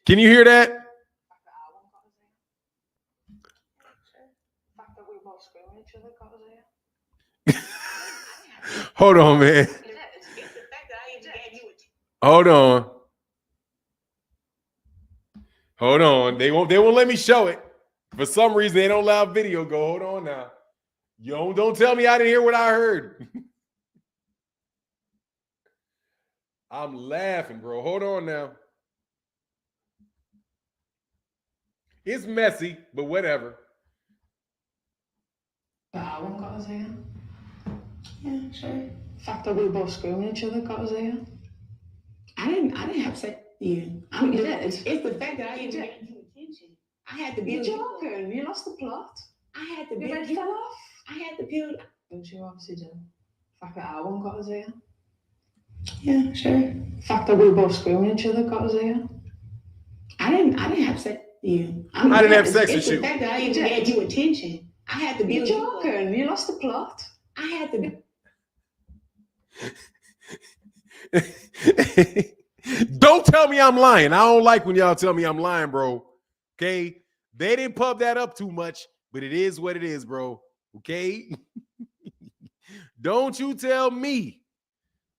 Can you hear that? Hold on, man. Hold on. Hold on. They won't let me show it. For some reason, they don't allow video go. Hold on now. You don't tell me I didn't hear what I heard. I'm laughing, bro. Hold on now. It's messy, but whatever. I won't got us here. Yeah, sure. The fact that we were both screwing each other got us here. I didn't have sex. Yeah, you did. It's the fact that I didn't get you attention. I had to build. You're joking. You lost the plot. I had to build. Your bed fell off. I had to build. Don't you obviously do. The fact that I won't got us here. Yeah, sure. The fact that we were both screwing each other got us here. I didn't have sex. Yeah, I didn't have sex with you. It's the fact that I didn't get you attention. I had to build. You're joking. You lost the plot. I had to be. Don't tell me I'm lying. I don't like when y'all tell me I'm lying, bro. Okay? They didn't pub that up too much, but it is what it is, bro. Okay? Don't you tell me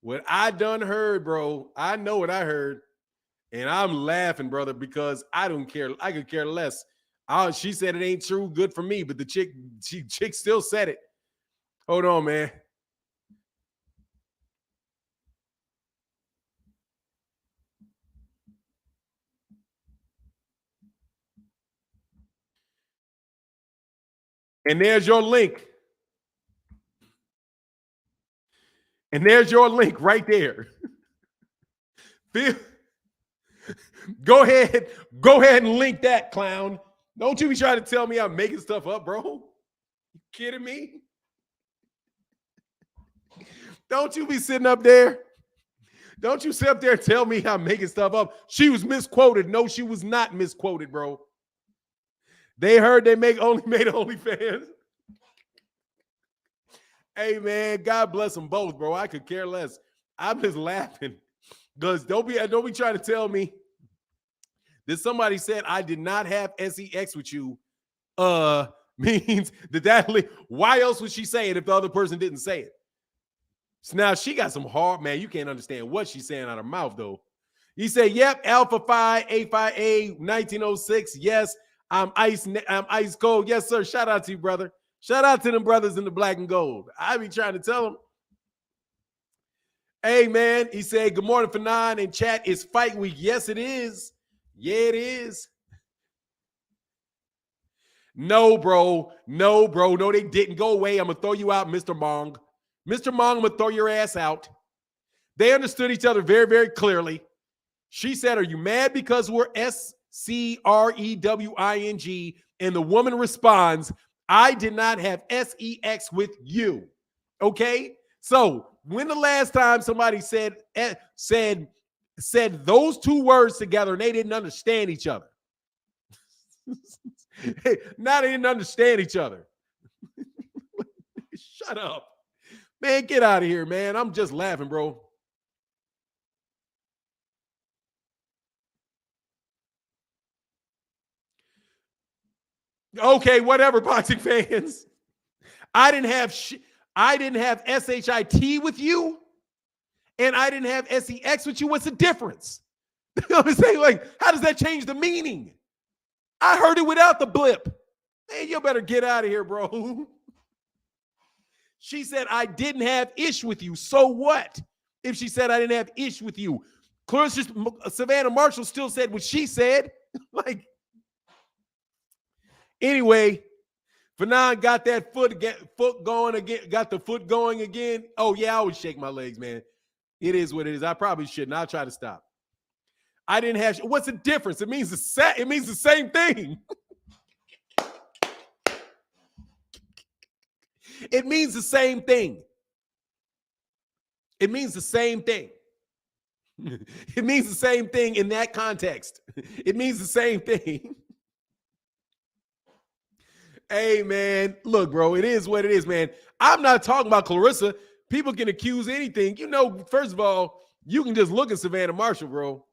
what I done heard, bro. I know what I heard. And I'm laughing, brother, because I don't care. I could care less. She said it ain't true. Good for me. But the chick still said it. Hold on, man. And there's your link. And there's your link right there. Go ahead and link that, clown. Don't you be trying to tell me I'm making stuff up, bro. You kidding me? Don't you be sitting up there. Don't you sit up there and tell me I'm making stuff up. She was misquoted. No, she was not misquoted, bro. They heard they made OnlyFans. Hey, man, God bless them both, bro. I could care less. I'm just laughing. Because don't be trying to tell me that somebody said I did not have sex with you means that why else would she say it if the other person didn't say it? So now she got some hard, man. You can't understand what she's saying out of her mouth, though. He said, yep, Alpha Phi, A5A, 1906. Yes, I'm ice cold. Yes, sir. Shout out to you, brother. Shout out to them brothers in the black and gold. I be trying to tell them. Hey, man, he said, good morning for 9 in chat. It's fight week. Yes, it is. Yeah, it is. No, bro. No, bro. No, they didn't. Go away. I'm going to throw you out, Mr. Mong. Mr. Mong, I'm going to throw your ass out. They understood each other very, very clearly. She said, are you mad because we're SCREWING? And the woman responds, I did not have sex with you. Okay? So when the last time somebody said those two words together and they didn't understand each other? Now they didn't understand each other. Shut up. Man, get out of here, man. I'm just laughing, bro. Okay, whatever, boxing fans. I didn't have shit. I didn't have SHIT with you, and I didn't have SEX with you. What's the difference? I'm saying, like, how does that change the meaning? I heard it without the blip. Man, you better get out of here, bro. She said, I didn't have ish with you. So what? If she said I didn't have ish with you. Clarissa, Savannah Marshall still said what she said. Like, anyway, Fanon got that foot going again, got the foot going again. Oh, yeah, I always shake my legs, man. It is what it is. I probably shouldn't. I'll try to stop. I didn't have, what's the difference? It means the same thing. It means the same thing. It means the same thing. It means the same thing in that context. It means the same thing. Hey, man, look, bro, it is what it is, man. I'm not talking about Clarissa. People can accuse anything. You know, first of all, you can just look at Savannah Marshall, bro.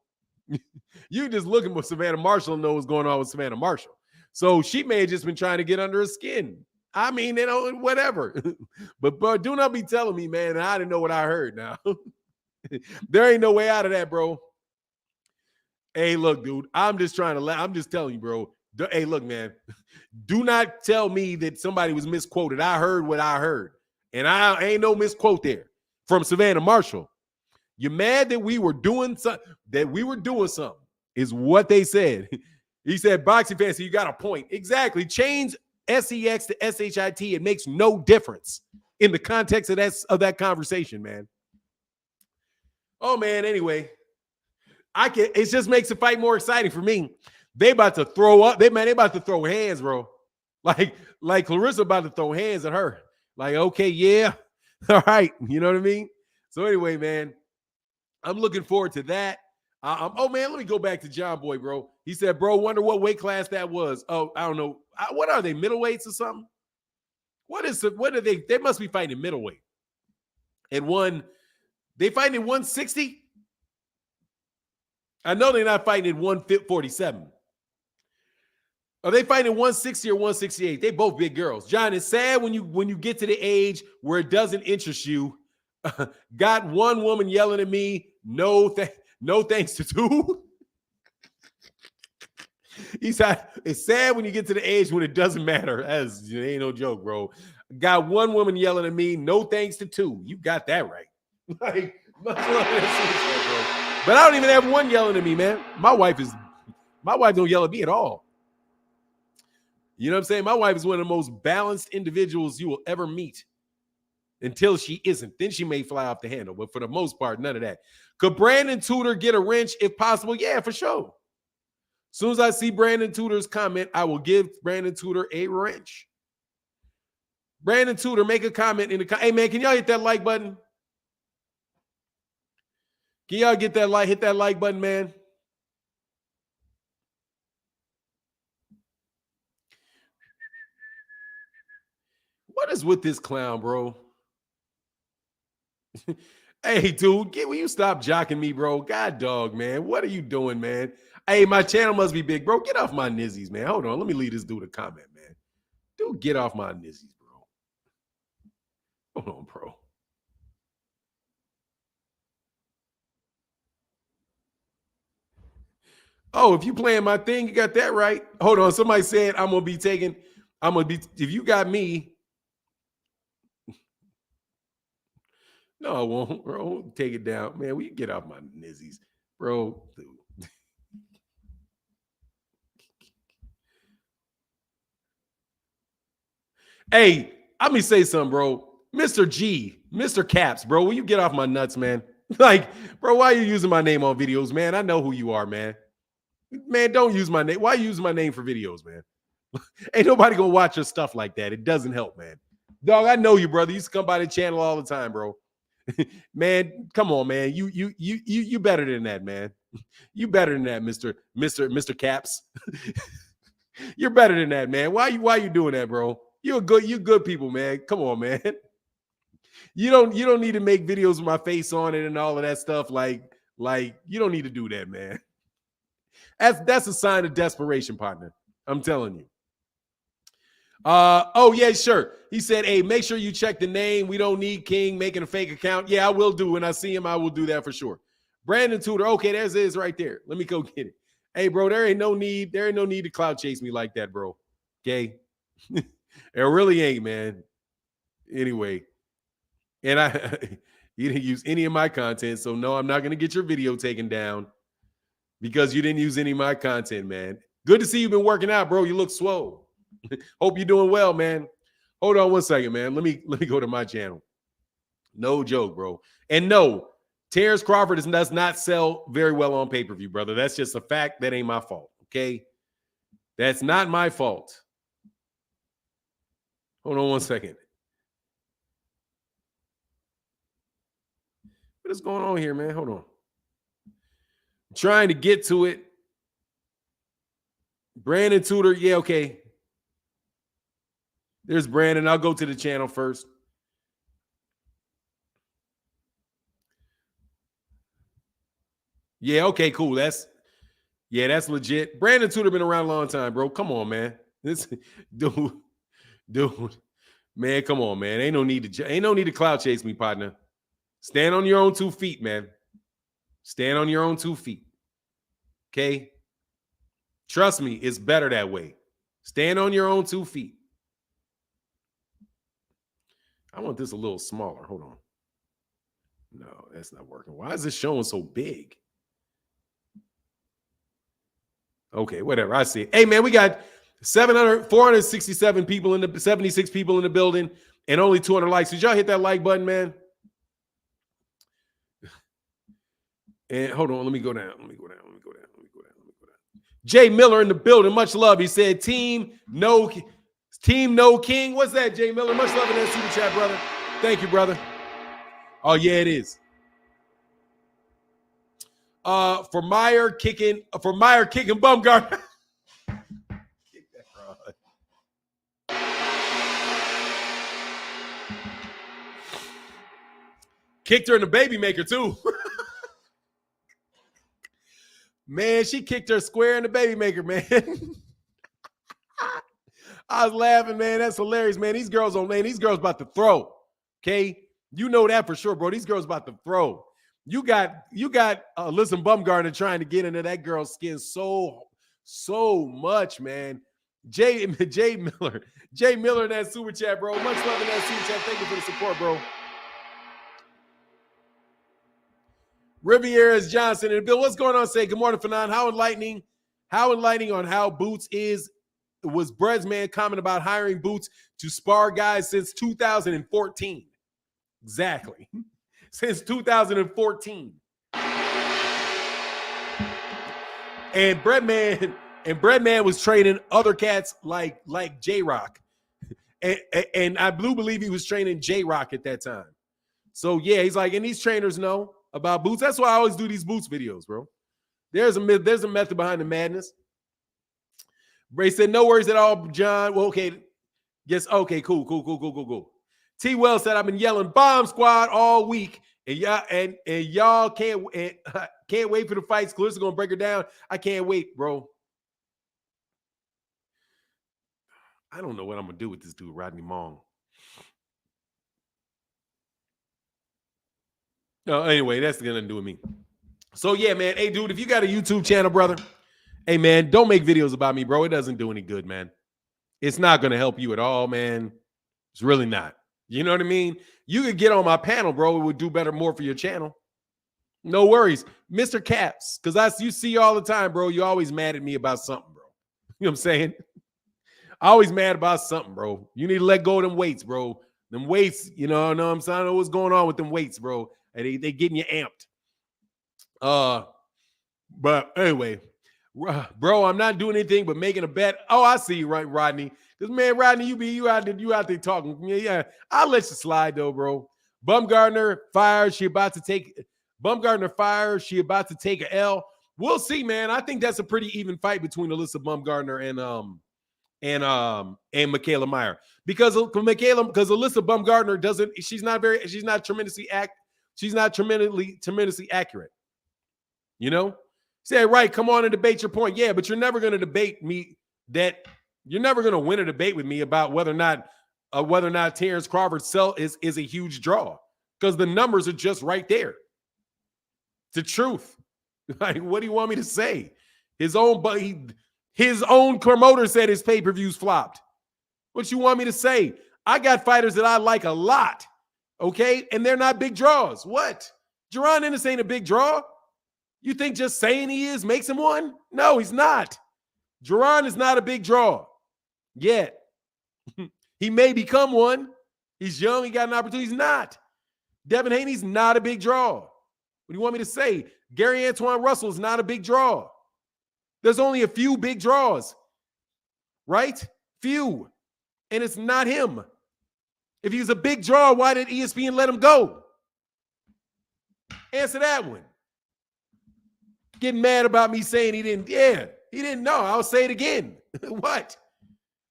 You can just look at what Savannah Marshall and know what's going on with Savannah Marshall. So she may have just been trying to get under her skin. I mean, you know, whatever. But do not be telling me, man, I didn't know what I heard now. There ain't no way out of that, bro. Hey, look, dude, I'm just telling you, bro. Hey, look, man, do not tell me that somebody was misquoted. I heard what I heard. And I ain't no misquote there from Savannah Marshall. You're mad that we were doing something, is what they said. He said, boxing fans, so you got a point. Exactly. Change SEX to SHIT. It makes no difference in the context of that conversation, man. Oh, man, anyway. It just makes the fight more exciting for me. They about to throw up. They about to throw hands, bro. Like Clarissa about to throw hands at her. Like, okay, yeah. All right. You know what I mean? So anyway, man, I'm looking forward to that. Oh, man, let me go back to John Boy, bro. He said, bro, wonder what weight class that was. Oh, I don't know. What are they, middleweights or something? What are they? They must be fighting middleweight. They fighting at 160? I know they're not fighting at 147. Are they fighting at 160 or 168? They both big girls. John, it's sad when you get to the age where it doesn't interest you. Got one woman yelling at me, no thanks to two. He said, it's sad when you get to the age when it doesn't matter. It ain't no joke, bro. Got one woman yelling at me, no thanks to two. You got that right. Like, much love that, bro. But I don't even have one yelling at me, man. My wife don't yell at me at all. You know what I'm saying? My wife is one of the most balanced individuals you will ever meet. until she isn't. Then she may fly off the handle. But for the most part, none of that. Could Brandon Tudor get a wrench if possible? Yeah, for sure. As soon as I see Brandon Tudor's comment, I will give Brandon Tudor a wrench. Brandon Tudor, make a comment in the hey man, can y'all hit that like button? Can y'all get that like, hit that like button, man? What is with this clown, bro? Hey, dude, will you stop jocking me, bro? God dog, man. What are you doing, man? Hey, my channel must be big, bro. Get off my nizzies, man. Hold on. Let me leave this dude a comment, man. Dude, get off my nizzies, bro. Hold on, bro. Oh, if you playing my thing, you got that right. Hold on. Somebody said if you got me. No, I won't, bro. Take it down. Man, we get off my nizzies, bro. Dude. Hey, let me say something, bro. Mr. G, Mr. Caps, bro. Will you get off my nuts, man? Like, bro, why are you using my name on videos, man? I know who you are, man. Man, don't use my name. Why are you using my name for videos, man? Ain't nobody gonna watch your stuff like that. It doesn't help, man. Dog, I know you, brother. You used to come by the channel all the time, bro. Man, come on, man. You better than that, man. You better than that, Mr. Caps. You're better than that, man. Why you doing that, bro? You good people, man. Come on, man. You don't need to make videos with my face on it and all of that stuff. Like you don't need to do that, man. That's a sign of desperation, partner. I'm telling you. Oh yeah, sure. He said, hey, make sure you check the name. We don't need King making a fake account. Yeah, I will do. When I see him, I will do that for sure. Brandon Tudor. Okay, there's his right there. Let me go get it. Hey, bro, there ain't no need to clout chase me like that, bro. Okay. It really ain't, man. Anyway. And you didn't use any of my content. So no, I'm not gonna get your video taken down because you didn't use any of my content, man. Good to see you've been working out, bro. You look swole. Hope you're doing well, man. Hold on one second, man. Let me go to my channel. No joke, bro. And no, Terrence Crawford does not sell very well on pay-per-view, brother. That's just a fact. That ain't my fault. Okay. That's not my fault. Hold on one second. What is going on here, man? Hold on. I'm trying to get to it. Brandon Tudor. Yeah, okay. There's Brandon. I'll go to the channel first. Yeah, okay, cool. That's legit. Brandon Tudor been around a long time, bro. Come on, man. This dude, man, come on, man. Ain't no need to clout chase me, partner. Stand on your own 2 feet, man. Stand on your own 2 feet. Okay? Trust me, it's better that way. Stand on your own 2 feet. I want this a little smaller. Hold on. No, that's not working. Why is this showing so big? Okay, whatever. I see it. Hey, man, we got 467 people 76 people in the building and only 200 likes. Did y'all hit that like button, man? And hold on, let me go down. Jay Miller in the building. Much love. He said, Team No King. What's that, Jay Miller? Much love in that super chat, brother. Thank you, brother. Oh, yeah, it is. For Meyer kicking Bumgarner. Kick that rod. Kicked her in the baby maker, too. Man, she kicked her square in the baby maker, man. I was laughing, man. That's hilarious, man. These girls about to throw. Okay? You know that for sure, bro. These girls about to throw. You got Alyssa Bumgarner trying to get into that girl's skin so much, man. Jay Miller in that super chat, bro. Much love in that super chat. Thank you for the support, bro. Rivieras Johnson and Bill, what's going on? Say good morning, Fanon. How enlightening on how Boots was Bread's man comment about hiring Boots to spar guys since 2014. Exactly. Since 2014. And Breadman was training other cats like J-Rock. And I believe he was training J-Rock at that time. So yeah, he's like, and these trainers know about boots. That's why I always do these boots videos, bro. There's a method behind the madness. Bray said, no worries at all, John. Well, okay. Yes, okay, cool. T. Well said, I've been yelling bomb squad all week. And y'all can't wait for the fights. Clarissa's gonna break her down. I can't wait, bro. I don't know what I'm gonna do with this dude, Rodney Mong. No, anyway, that's gonna do with me. So yeah, man. Hey, dude, if you got a YouTube channel, brother, hey man, don't make videos about me, bro. It doesn't do any good, man. It's not gonna help you at all, man. It's really not. You know what I mean? You could get on my panel, bro. It would do more for your channel. No worries, Mr. Caps, because you see all the time, bro. You're always mad at me about something, bro. You know what I'm saying? Always mad about something, bro. You need to let go of them weights, bro. Them weights, you know what I'm saying? I know what's going on with them weights, bro. And they getting you amped. But anyway, bro, I'm not doing anything but making a bet. Oh, I see you, right, Rodney. Because man, Rodney, you out there talking. Yeah, I'll let you slide though, bro. Bumgardner fired. She about to take a L. We'll see, man. I think that's a pretty even fight between Alyssa Bumgardner and Michaela Meyer. Because Alyssa Bumgardner she's not tremendously accurate. You know? Say, right, come on and debate your point. Yeah, but you're never going to debate me you're never going to win a debate with me about whether or not Terrence Crawford is a huge draw, because the numbers are just right there. It's the truth. Like, what do you want me to say? His own promoter said his pay-per-views flopped. What you want me to say? I got fighters that I like a lot, okay? And they're not big draws. What? Jaron Ennis ain't a big draw. You think just saying he is makes him one? No, he's not. Jaron is not a big draw yet. He may become one. He's young. He got an opportunity. He's not. Devin Haney's not a big draw. What do you want me to say? Gary Antoine Russell is not a big draw. There's only a few big draws, right? Few. And it's not him. If he's a big draw, why did ESPN let him go? Answer that one. Getting mad about me saying he didn't. Yeah, he didn't know. I'll say it again. What?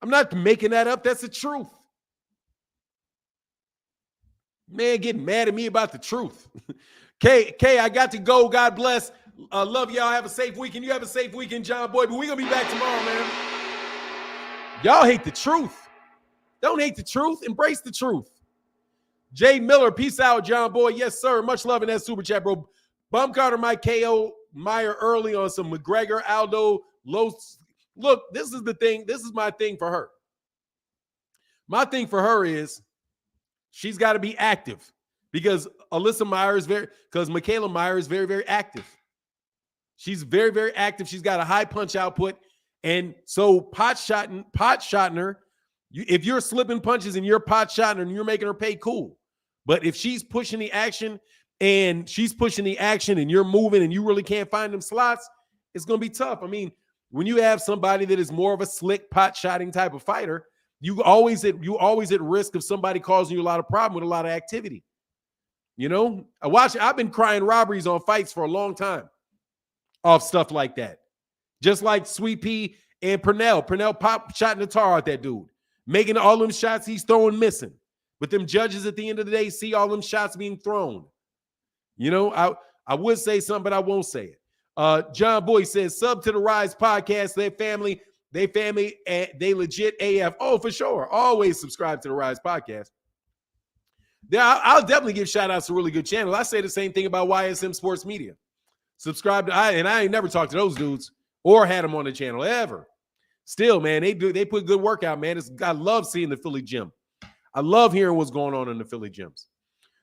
I'm not making that up. That's the truth. Man, getting mad at me about the truth. K, I got to go. God bless. Love y'all. Have a safe weekend. You have a safe weekend, John Boy. But we're going to be back tomorrow, man. Y'all hate the truth. Don't hate the truth. Embrace the truth. Jay Miller, peace out, John Boy. Yes, sir. Much love in that super chat, bro. Bumgarner might KO Meyer early on some McGregor, Aldo, Los. Look, this is the thing. This is my thing for her. My thing for her is she's got to be active, because Michaela Meyer is very, very active. She's very, very active. She's got a high punch output. And so pot shotting her, if you're slipping punches and you're pot shotting her and you're making her pay, cool. But if she's pushing the action and you're moving and you really can't find them slots, it's going to be tough. I mean, when you have somebody that is more of a slick pot shotting type of fighter, you always at risk of somebody causing you a lot of problem with a lot of activity. You know, I've been crying robberies on fights for a long time off stuff like that. Just like Sweet Pea and Purnell. Purnell pop shot in the tar at that dude, making all them shots he's throwing missing. But them judges at the end of the day see all them shots being thrown. You know, I would say something, but I won't say it. John Boy says, sub to the Rise podcast. They family, and they legit AF. Oh, for sure. Always subscribe to the Rise podcast. I'll definitely give shout outs to really good channels. I say the same thing about YSM Sports Media. Subscribe to and I ain't never talked to those dudes or had them on the channel ever. Still, man, they put good work out, man. I love seeing the Philly gym. I love hearing what's going on in the Philly gyms.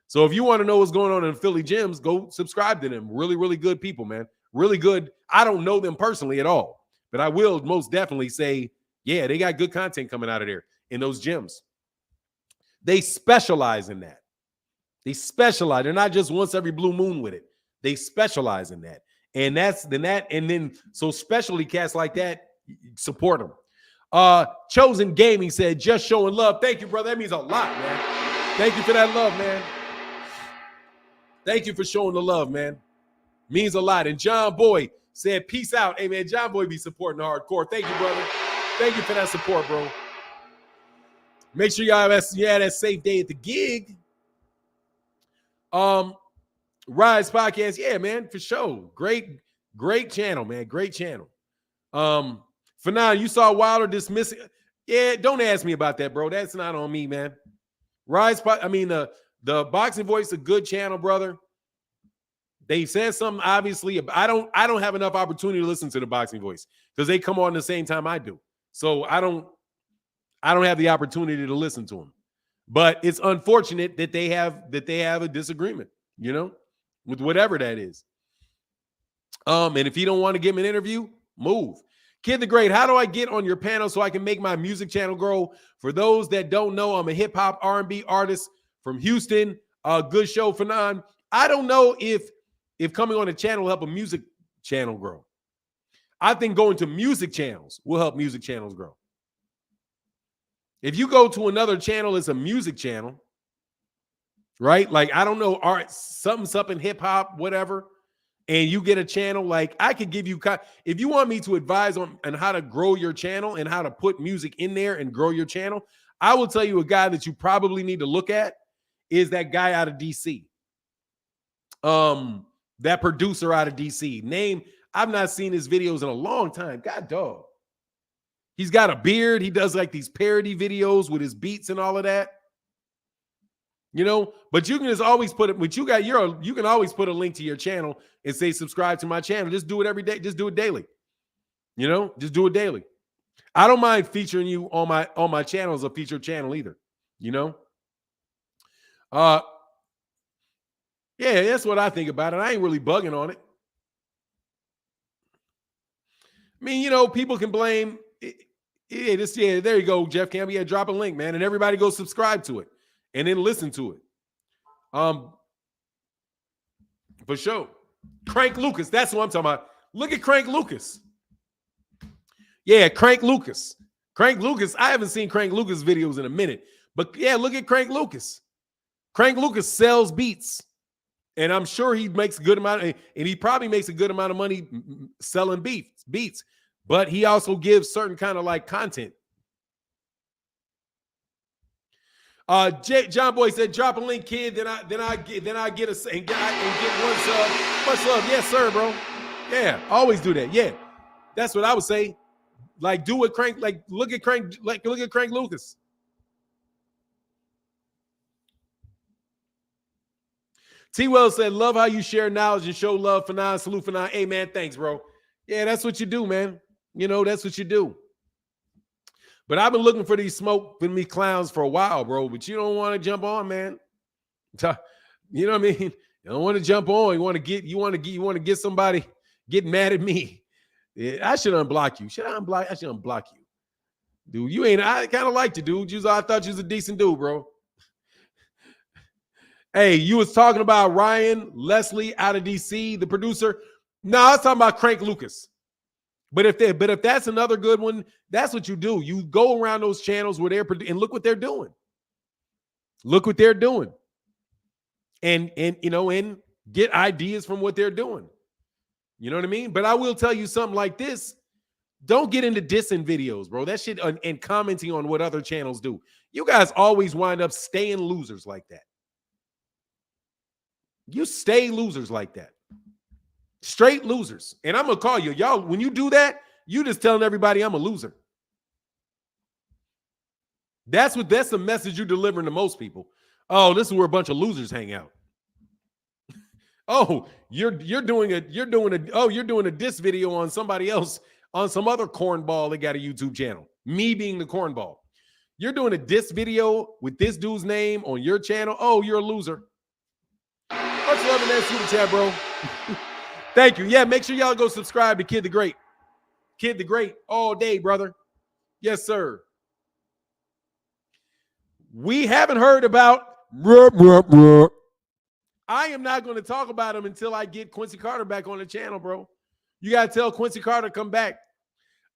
So if you want to know what's going on in the Philly gyms, go subscribe to them. Really, really good people, man. Really good. I don't know them personally at all, but I will most definitely say, yeah, they got good content coming out of there in those gyms. They specialize in that. They specialize. They're not just once every blue moon with it. They specialize in that. And then so specialty cats like that, support them. Chosen Gaming said, just showing love. Thank you, brother. That means a lot, man. Thank you for that love, man. Thank you for showing the love, man. Means a lot. And John Boy said, peace out. Hey, man, John Boy be supporting hardcore. Thank you, brother. Thank you for that support, bro. Make sure y'all have that safe day at the gig. Rise Podcast. Yeah, man, for sure. Great channel, man. Great channel. For now, you saw Wilder dismissing. Yeah, don't ask me about that, bro. That's not on me, man. The Boxing Voice, a good channel, brother. They said something, obviously. I don't have enough opportunity to listen to the Boxing Voice because they come on the same time I do. So I don't have the opportunity to listen to them. But it's unfortunate that they have a disagreement, with whatever that is. And if you don't want to give me an interview, move. Kid the Great, how do I get on your panel so I can make my music channel grow? For those that don't know, I'm a hip hop R&B artist from Houston. Good show, Fanon. I don't know if coming on a channel will help a music channel grow. I think going to music channels will help music channels grow. If you go to another channel, it's a music channel, right? Like, I don't know, art, something hip hop, whatever. And you get a channel, like I could give you, if you want me to advise on how to grow your channel and how to put music in there and grow your channel, I will tell you a guy that you probably need to look at is that guy out of DC. That producer out of DC. I've not seen his videos in a long time. God dog. He's got a beard. He does like these parody videos with his beats and all of that. But you can just always put it, but you can always put a link to your channel and say, subscribe to my channel. Just do it every day. Just do it daily. Just do it daily. I don't mind featuring you on my channel as a featured channel either. Yeah, that's what I think about it. I ain't really bugging on it. I mean, people can blame. Yeah, there you go, Jeff Campbell. Yeah, drop a link, man, and everybody go subscribe to it. And then listen to it. For sure. Crank Lucas. That's what I'm talking about. Look at Crank Lucas. Yeah, Crank Lucas. Crank Lucas. I haven't seen Crank Lucas videos in a minute. But yeah, look at Crank Lucas. Crank Lucas sells beats. And I'm sure he makes a good amount. And he probably makes a good amount of money selling beats. But he also gives certain kind of like content. John Boy said, "Drop a link, kid. Then I get one sub. Much love, yes, sir, bro. Yeah, always do that. Yeah, that's what I would say. Like, do what Crank. Like, look at Crank Lucas. T. Wells said, "Love how you share knowledge and show love for nine. Salute for nine. Hey, man, thanks, bro. Yeah, that's what you do, man. That's what you do." But I've been looking for these smoke with me clowns for a while, bro. But you don't want to jump on, man. You know what I mean? You don't want to jump on. You want to get somebody get mad at me. Yeah, I should unblock you. I should unblock you, dude. You ain't. I kind of like you, dude. I thought you was a decent dude, bro. Hey, you was talking about Ryan Leslie out of DC, the producer. No, I was talking about Crank Lucas. But if that's another good one, that's what you do. You go around those channels where they're and look what they're doing. Look what they're doing. And get ideas from what they're doing. You know what I mean? But I will tell you something like this. Don't get into dissing videos, bro. That shit and commenting on what other channels do. You guys always wind up staying losers like that. You stay losers like that. Straight losers. And I'm going to call you. Y'all, when you do that, you just telling everybody I'm a loser. That's the message you're delivering to most people. Oh, this is where a bunch of losers hang out. Oh, you're doing a diss video on somebody else, on some other cornball that got a YouTube channel. Me being the cornball. You're doing a diss video with this dude's name on your channel. Oh, you're a loser. Much love in that super chat, bro. Thank you. Yeah, make sure y'all go subscribe to Kid the Great. Kid the Great all day, brother. Yes, sir. We haven't heard about I am not going to talk about him until I get Quincy Carter back on the channel, bro. You got to tell Quincy Carter to come back.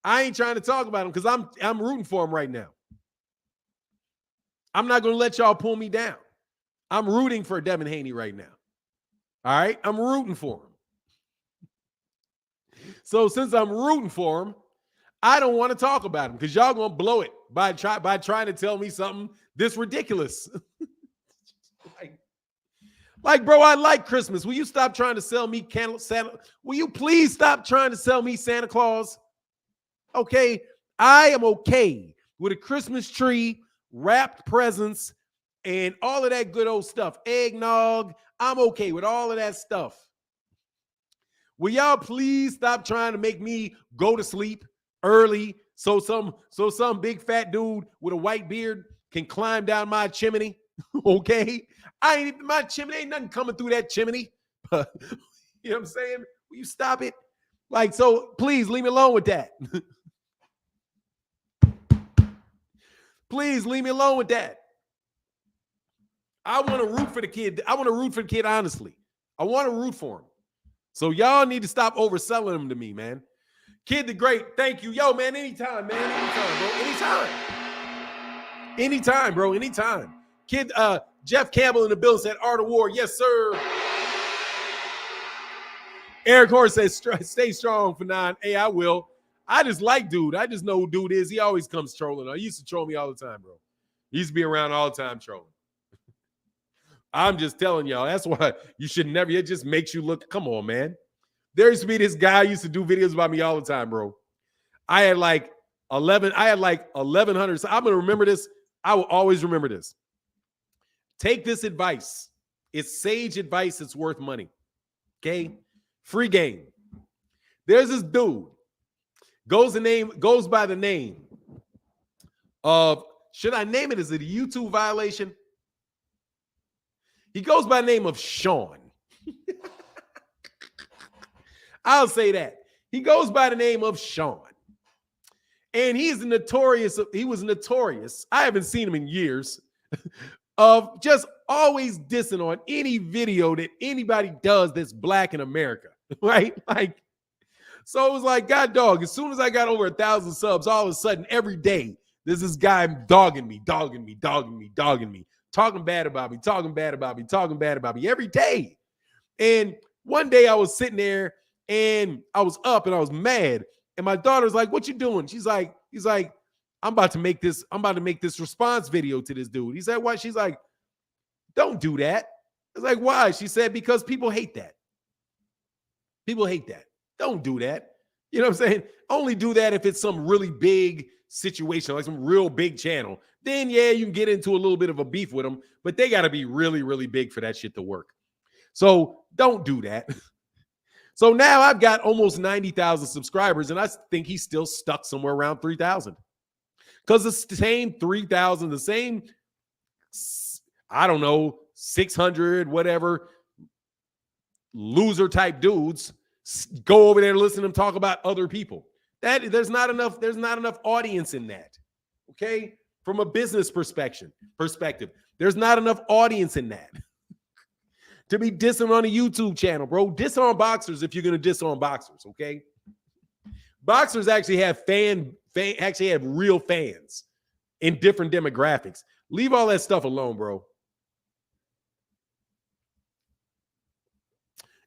I ain't trying to talk about him because I'm rooting for him right now. I'm not going to let y'all pull me down. I'm rooting for Devin Haney right now. All right? I'm rooting for him. So since I'm rooting for him, I don't want to talk about him because y'all going to blow it by trying to tell me something this ridiculous. Like, bro, I like Christmas. Will you stop trying to sell me Santa? Will you please stop trying to sell me Santa Claus? Okay, I am okay with a Christmas tree, wrapped presents, and all of that good old stuff. Eggnog, I'm okay with all of that stuff. Will y'all please stop trying to make me go to sleep early so some big fat dude with a white beard can climb down my chimney? Okay? My chimney ain't nothing coming through that chimney. You know what I'm saying? Will you stop it? Like, so please leave me alone with that. Please leave me alone with that. I want to root for the kid. I want to root for the kid, honestly. I want to root for him. So y'all need to stop overselling him to me, man. Kid the Great, thank you. Yo, man, anytime, man. Anytime, bro. Anytime. Anytime, bro. Anytime. Kid, Jeff Campbell in the building said, Art of War. Yes, sir. Eric Horse says, stay strong for 9. Hey, I will. I just like dude. I just know who dude is. He always comes trolling. He used to troll me all the time, bro. He used to be around all the time trolling. I'm just telling y'all. That's why you should never. It just makes you look. Come on, man. There used to be this guy who used to do videos about me all the time, bro. I had like 1,100. So I'm going to remember this. I will always remember this. Take this advice. It's sage advice. It's worth money. Okay? Free game. There's this dude. Goes by the name of, should I name it? Is it a YouTube violation? He goes by the name of Sean. I'll say that. He goes by the name of Sean. And he was notorious. I haven't seen him in years. Of just always dissing on any video that anybody does that's black in America, right? Like, so it was like, God dog, as soon as I got over 1,000 subs, all of a sudden, every day, there's this guy dogging me, talking bad about me every day. And one day I was sitting there and I was up and I was mad. And my daughter's like, what you doing? He's like, I'm about to make this response video to this dude. He said, why? She's like, don't do that. I was like, why? She said, because people hate that. People hate that. Don't do that. You know what I'm saying? Only do that if it's some really big situation, like some real big channel. Then, yeah, you can get into a little bit of a beef with them, but they got to be really, really big for that shit to work. So don't do that. So now I've got almost 90,000 subscribers, and I think he's still stuck somewhere around 3,000. Because the same 3,000, the same, I don't know, 600, whatever, loser type dudes go over there and listen to them talk about other people. There's not enough audience in that. Okay? From a business perspective, there's not enough audience in that. To be dissing on a YouTube channel, bro. Diss on boxers if you're gonna diss on boxers, okay? Boxers actually have real fans in different demographics. Leave all that stuff alone, bro.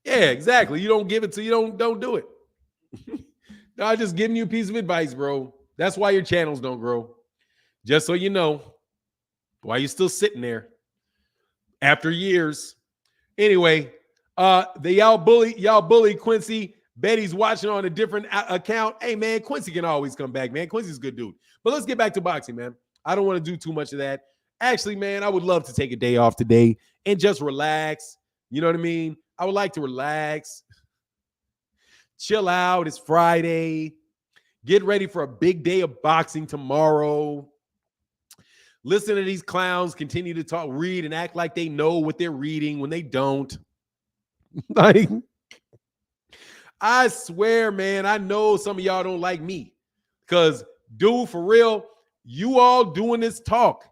Yeah, exactly. You don't give it to you, don't do it. No, I'm just giving you a piece of advice, bro. That's why your channels don't grow. Just so you know, why you're still sitting there after years. Anyway, y'all bully Quincy. Betty's watching on a different account. Hey, man, Quincy can always come back, man. Quincy's a good dude. But let's get back to boxing, man. I don't want to do too much of that. Actually, man, I would love to take a day off today and just relax. You know what I mean? I would like to relax, chill out. It's Friday. Get ready for a big day of boxing tomorrow. Listen to these clowns continue to talk, read, and act like they know what they're reading when they don't. Like, I swear, man, I know some of y'all don't like me because, dude, for real, you all doing this talk,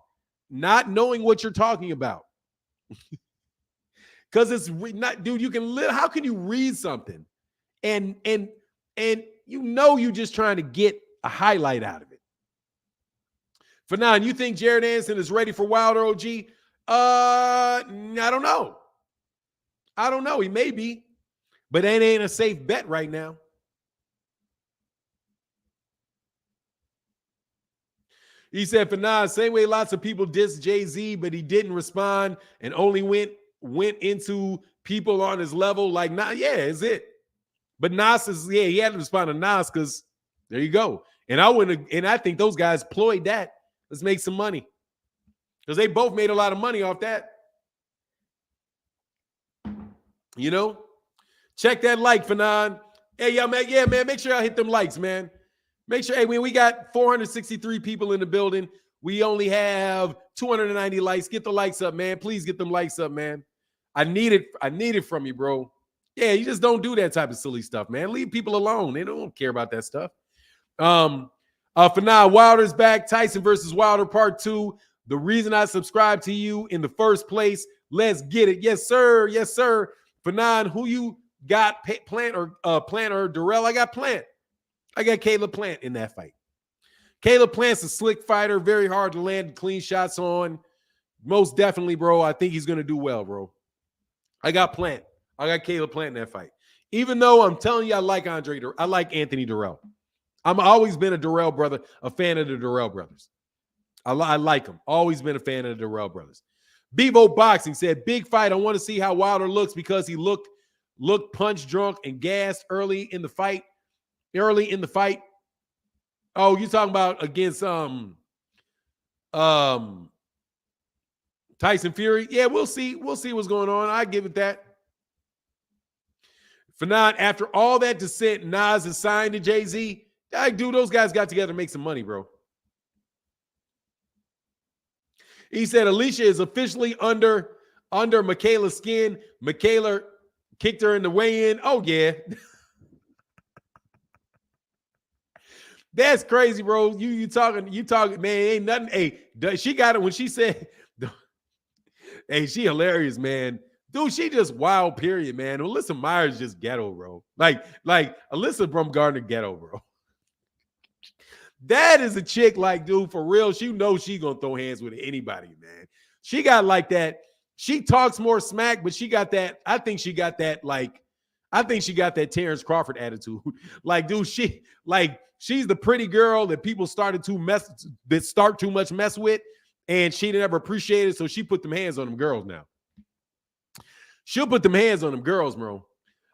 not knowing what you're talking about. Because it's not, dude, you can live. How can you read something and you're just trying to get a highlight out of it? For now, you think Jared Anderson is ready for Wilder, OG? I don't know. I don't know. He may be, but that ain't a safe bet right now. He said, for now, same way lots of people diss Jay-Z, but he didn't respond and only went into people on his level. Like, nah, yeah, is it. But Nas is, yeah, he had to respond to Nas because there you go. And I think those guys ployed that. Let's make some money. Because they both made a lot of money off that. You know? Check that like, Fanon. Hey, y'all, man. Yeah, man. Make sure y'all hit them likes, man. Make sure, hey, we got 463 people in the building. We only have 290 likes. Get the likes up, man. Please get them likes up, man. I need it from you, bro. Yeah, you just don't do that type of silly stuff, man. Leave people alone. They don't care about that stuff. For now, Wilder's back. Tyson versus Wilder Part 2. The reason I subscribed to you in the first place. Let's get it. Yes, sir. Yes, sir. For now, who you got, Plant or Darrell? I got Plant. I got Caleb Plant in that fight. Caleb Plant's a slick fighter. Very hard to land clean shots on. Most definitely, bro. I think he's going to do well, bro. I got Plant. I got Caleb Plant in that fight. Even though I'm telling you, I like Anthony Darrell. I've always been a Darrell brother, a fan of the Darrell brothers. I like them. Always been a fan of the Darrell brothers. Bevo Boxing said, big fight. I want to see how Wilder looks because he looked punch drunk and gassed early in the fight. Oh, you talking about against Tyson Fury? Yeah, we'll see. We'll see what's going on. I give it that. For now, after all that dissent, Nas is signed to Jay-Z. Dude, those guys got together to make some money, bro. He said Alicia is officially under Michaela's skin. Michaela kicked her in the weigh-in. Oh, yeah. That's crazy, bro. You talking, man, ain't nothing. Hey, she got it when she said, hey, she hilarious, man. Dude, she just wild, period, man. Alyssa Myers just ghetto, bro. Like Alyssa Brumgardner ghetto, bro. That is a chick, like, dude, for real. She knows she gonna throw hands with anybody, man. She got like that. She talks more smack, but she got that. I think she got that Terrence Crawford attitude. Like, dude, she's the pretty girl that people start too much mess with, and she never appreciated it, so she put them hands on them girls now. She'll put them hands on them girls, bro.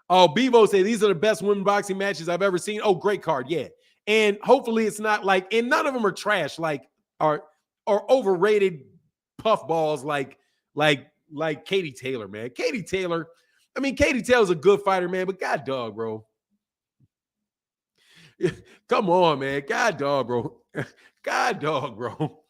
Oh, Bevo said these are the best women boxing matches I've ever seen. Oh, great card, yeah. And hopefully it's not like, and none of them are trash, like or overrated puffballs like Katie Taylor, man. Katie Taylor's a good fighter, man, but god dog, bro. Come on, man. God dog, bro. God dog, bro.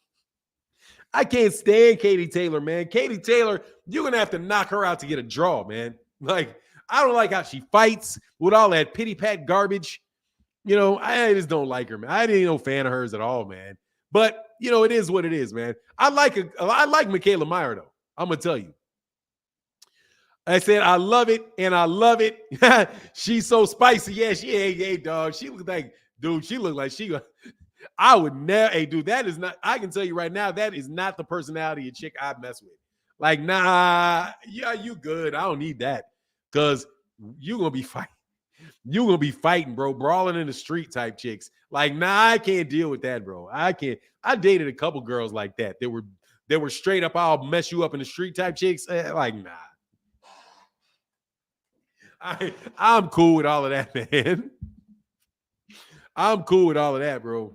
I can't stand Katie Taylor, man. Katie Taylor, you're going to have to knock her out to get a draw, man. Like, I don't like how she fights with all that pity-pat garbage. You know, I just don't like her, man. I ain't no fan of hers at all, man. But, you know, it is what it is, man. I like Michaela Meyer, though. I'm going to tell you. I said, I love it, and I love it. She's so spicy. Yeah, hey, dog. She looked like, dude, I would never, hey, dude, that is not, I can tell you right now, that is not the personality of chick I mess with. Like, nah, yeah, you good. I don't need that. Because you're going to be fighting. You're going to be fighting, bro, brawling in the street type chicks. Like, nah, I can't deal with that, bro. I can't. I dated a couple girls like that. They were straight up, I'll mess you up in the street type chicks. Like, nah. I'm cool with all of that, man. I'm cool with all of that, bro.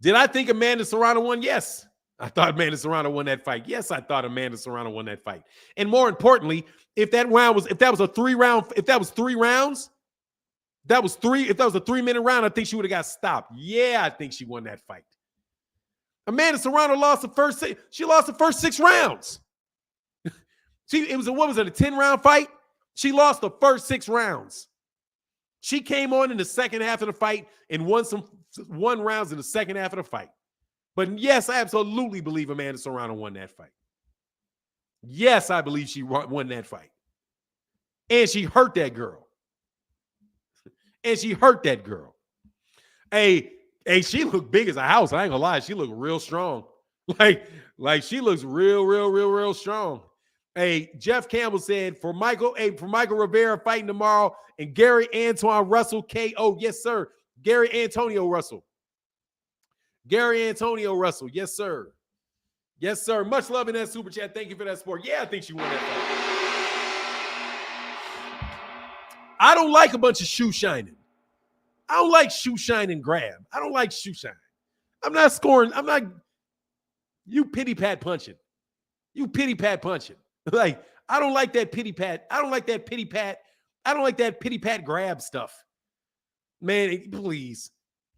Did I think Amanda Serrano won? Yes. I thought Amanda Serrano won that fight. Yes, I thought Amanda Serrano won that fight. And more importantly, if that was a 3-minute round, I think she would have got stopped. Yeah, I think she won that fight. Amanda Serrano lost the first 6 rounds. It was a 10-round fight? She lost the first 6 rounds. She came on in the second half of the fight and won rounds in the second half of the fight. But yes, I absolutely believe Amanda Serrano won that fight. Yes, I believe she won that fight. And she hurt that girl. Hey, she looked big as a house. I ain't gonna lie. She looked real strong. Like she looks real strong. Hey, Jeff Campbell said for Michael Rivera fighting tomorrow and Gary Antoine Russell KO. Yes, sir. Gary Antonio Russell. Yes, sir. Yes, sir. Much love in that super chat. Thank you for that support. Yeah, I think she won that fight. I don't like a bunch of shoe shining. I don't like shoe shine grab. I don't like shoe shine. I'm not scoring. I'm not. You pity pat punching. Like, I don't like that pity pat. I don't like that pity pat grab stuff. Man, please.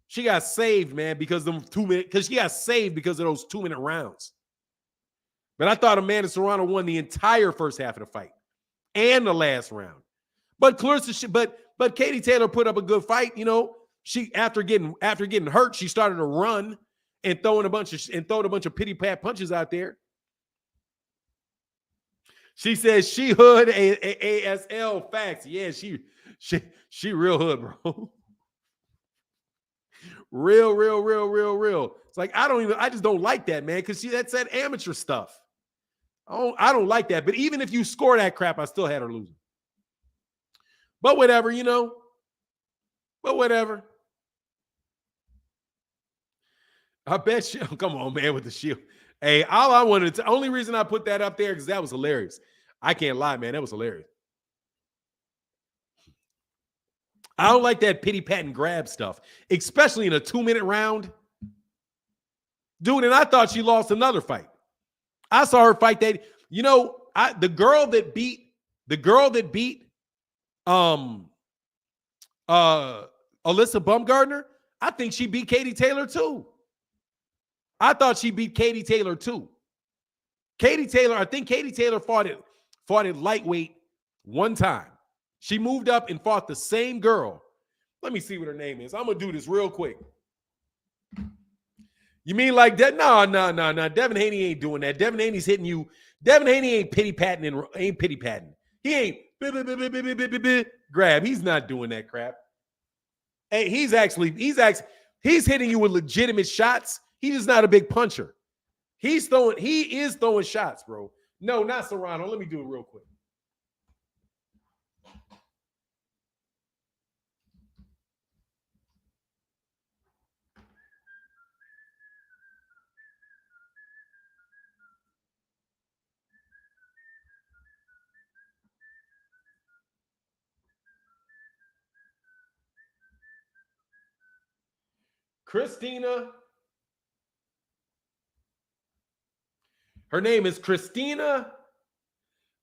She got saved, man, because of those 2-minute rounds. But I thought Amanda Serrano won the entire first half of the fight and the last round. But Katie Taylor put up a good fight. You know, she after getting hurt, she started to run and throwing a bunch of pity pat punches out there. She says she hood ASL facts. Yeah, she real hood, bro. Real. It's like I just don't like that, man, because that's that amateur stuff. I don't like that. But even if you score that crap, I still had her losing. But whatever, you know. I bet you. Come on, man, with the shield. Hey, only reason I put that up there because that was hilarious. I can't lie, man. That was hilarious. I don't like that pity pat and grab stuff, especially in a 2-minute round. Dude, and I thought she lost another fight. I saw her fight that, you know, the girl that beat Alyssa Bumgardner, I think she beat Katie Taylor too. I thought she beat Katie Taylor too. I think Katie Taylor fought at lightweight one time. She moved up and fought the same girl. Let me see what her name is. I'm going to do this real quick. You mean like that? No. Devin Haney ain't doing that. Devin Haney's hitting you. Devin Haney ain't pity-patting. He ain't grab. He's not doing that crap. Hey, he's hitting you with legitimate shots. He's just not a big puncher. He is throwing shots, bro. No, not Serrano. Let me do it real quick. Her name is Christina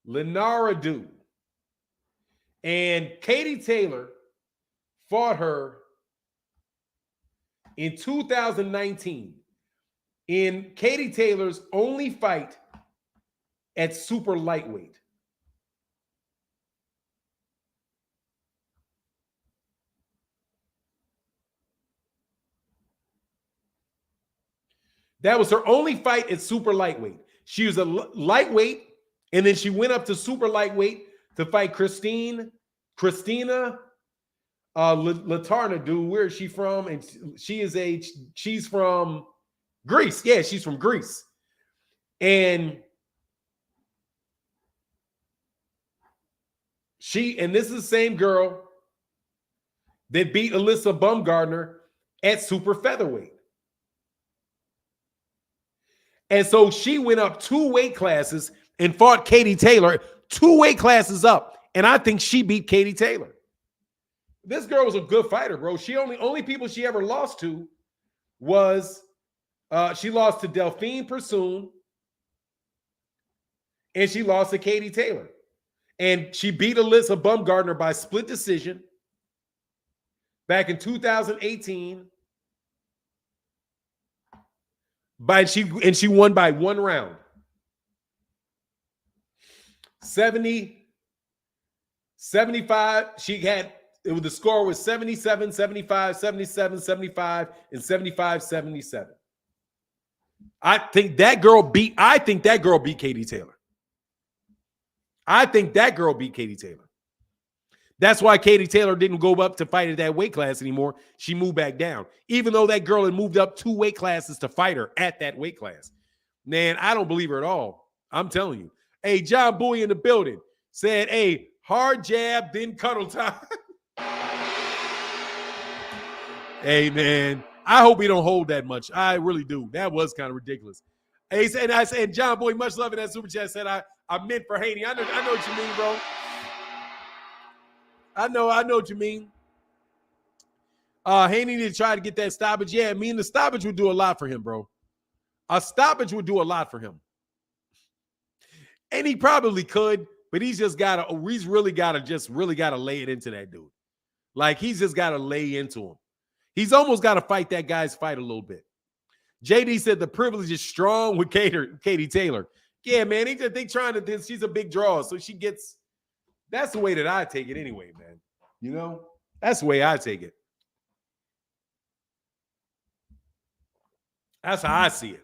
Lenaradu. And Katie Taylor fought her in 2019 in Katie Taylor's only fight at super lightweight. That was her only fight at super lightweight. She was a lightweight, and then she went up to super lightweight to fight Christina Latarnadu. Where is she from? And she's from Greece. Yeah, she's from Greece. And this is the same girl that beat Alyssa Bumgardner at super featherweight. And so she went up 2 weight classes and fought Katie Taylor 2 weight classes up. And I think she beat Katie Taylor. This girl was a good fighter, bro. She only people she ever lost to was she lost to Delphine Persoon and she lost to Katie Taylor. And she beat Alyssa Bumgardner by split decision back in 2018. She won by 1 round. 75. The score was 77, 75, 77, 75, and 75, 77. I think that girl beat Katie Taylor. I think that girl beat Katie Taylor. That's why Katie Taylor didn't go up to fight at that weight class anymore. She moved back down, even though that girl had moved up 2 weight classes to fight her at that weight class. Man, I don't believe her at all. I'm telling you. Hey, John Bowie in the building said, hey, hard jab, then cuddle time. Hey, man, I hope he don't hold that much. I really do. That was kind of ridiculous. Hey, and I said, John Boy, much love in that super chat. Said I meant for Haney. I know what you mean, bro. I know what you mean. Haney need to try to get that stoppage. Yeah, I mean the stoppage would do a lot for him, bro. A stoppage would do a lot for him, and he probably could, but he's really got to lay it into that dude. Like he's just got to lay into him. He's almost got to fight that guy's fight a little bit. JD said the privilege is strong with Katie Taylor. Yeah, man, they trying to. She's a big draw, so she gets. That's the way that I take it, anyway, man. You know, that's the way I take it. That's how I see it.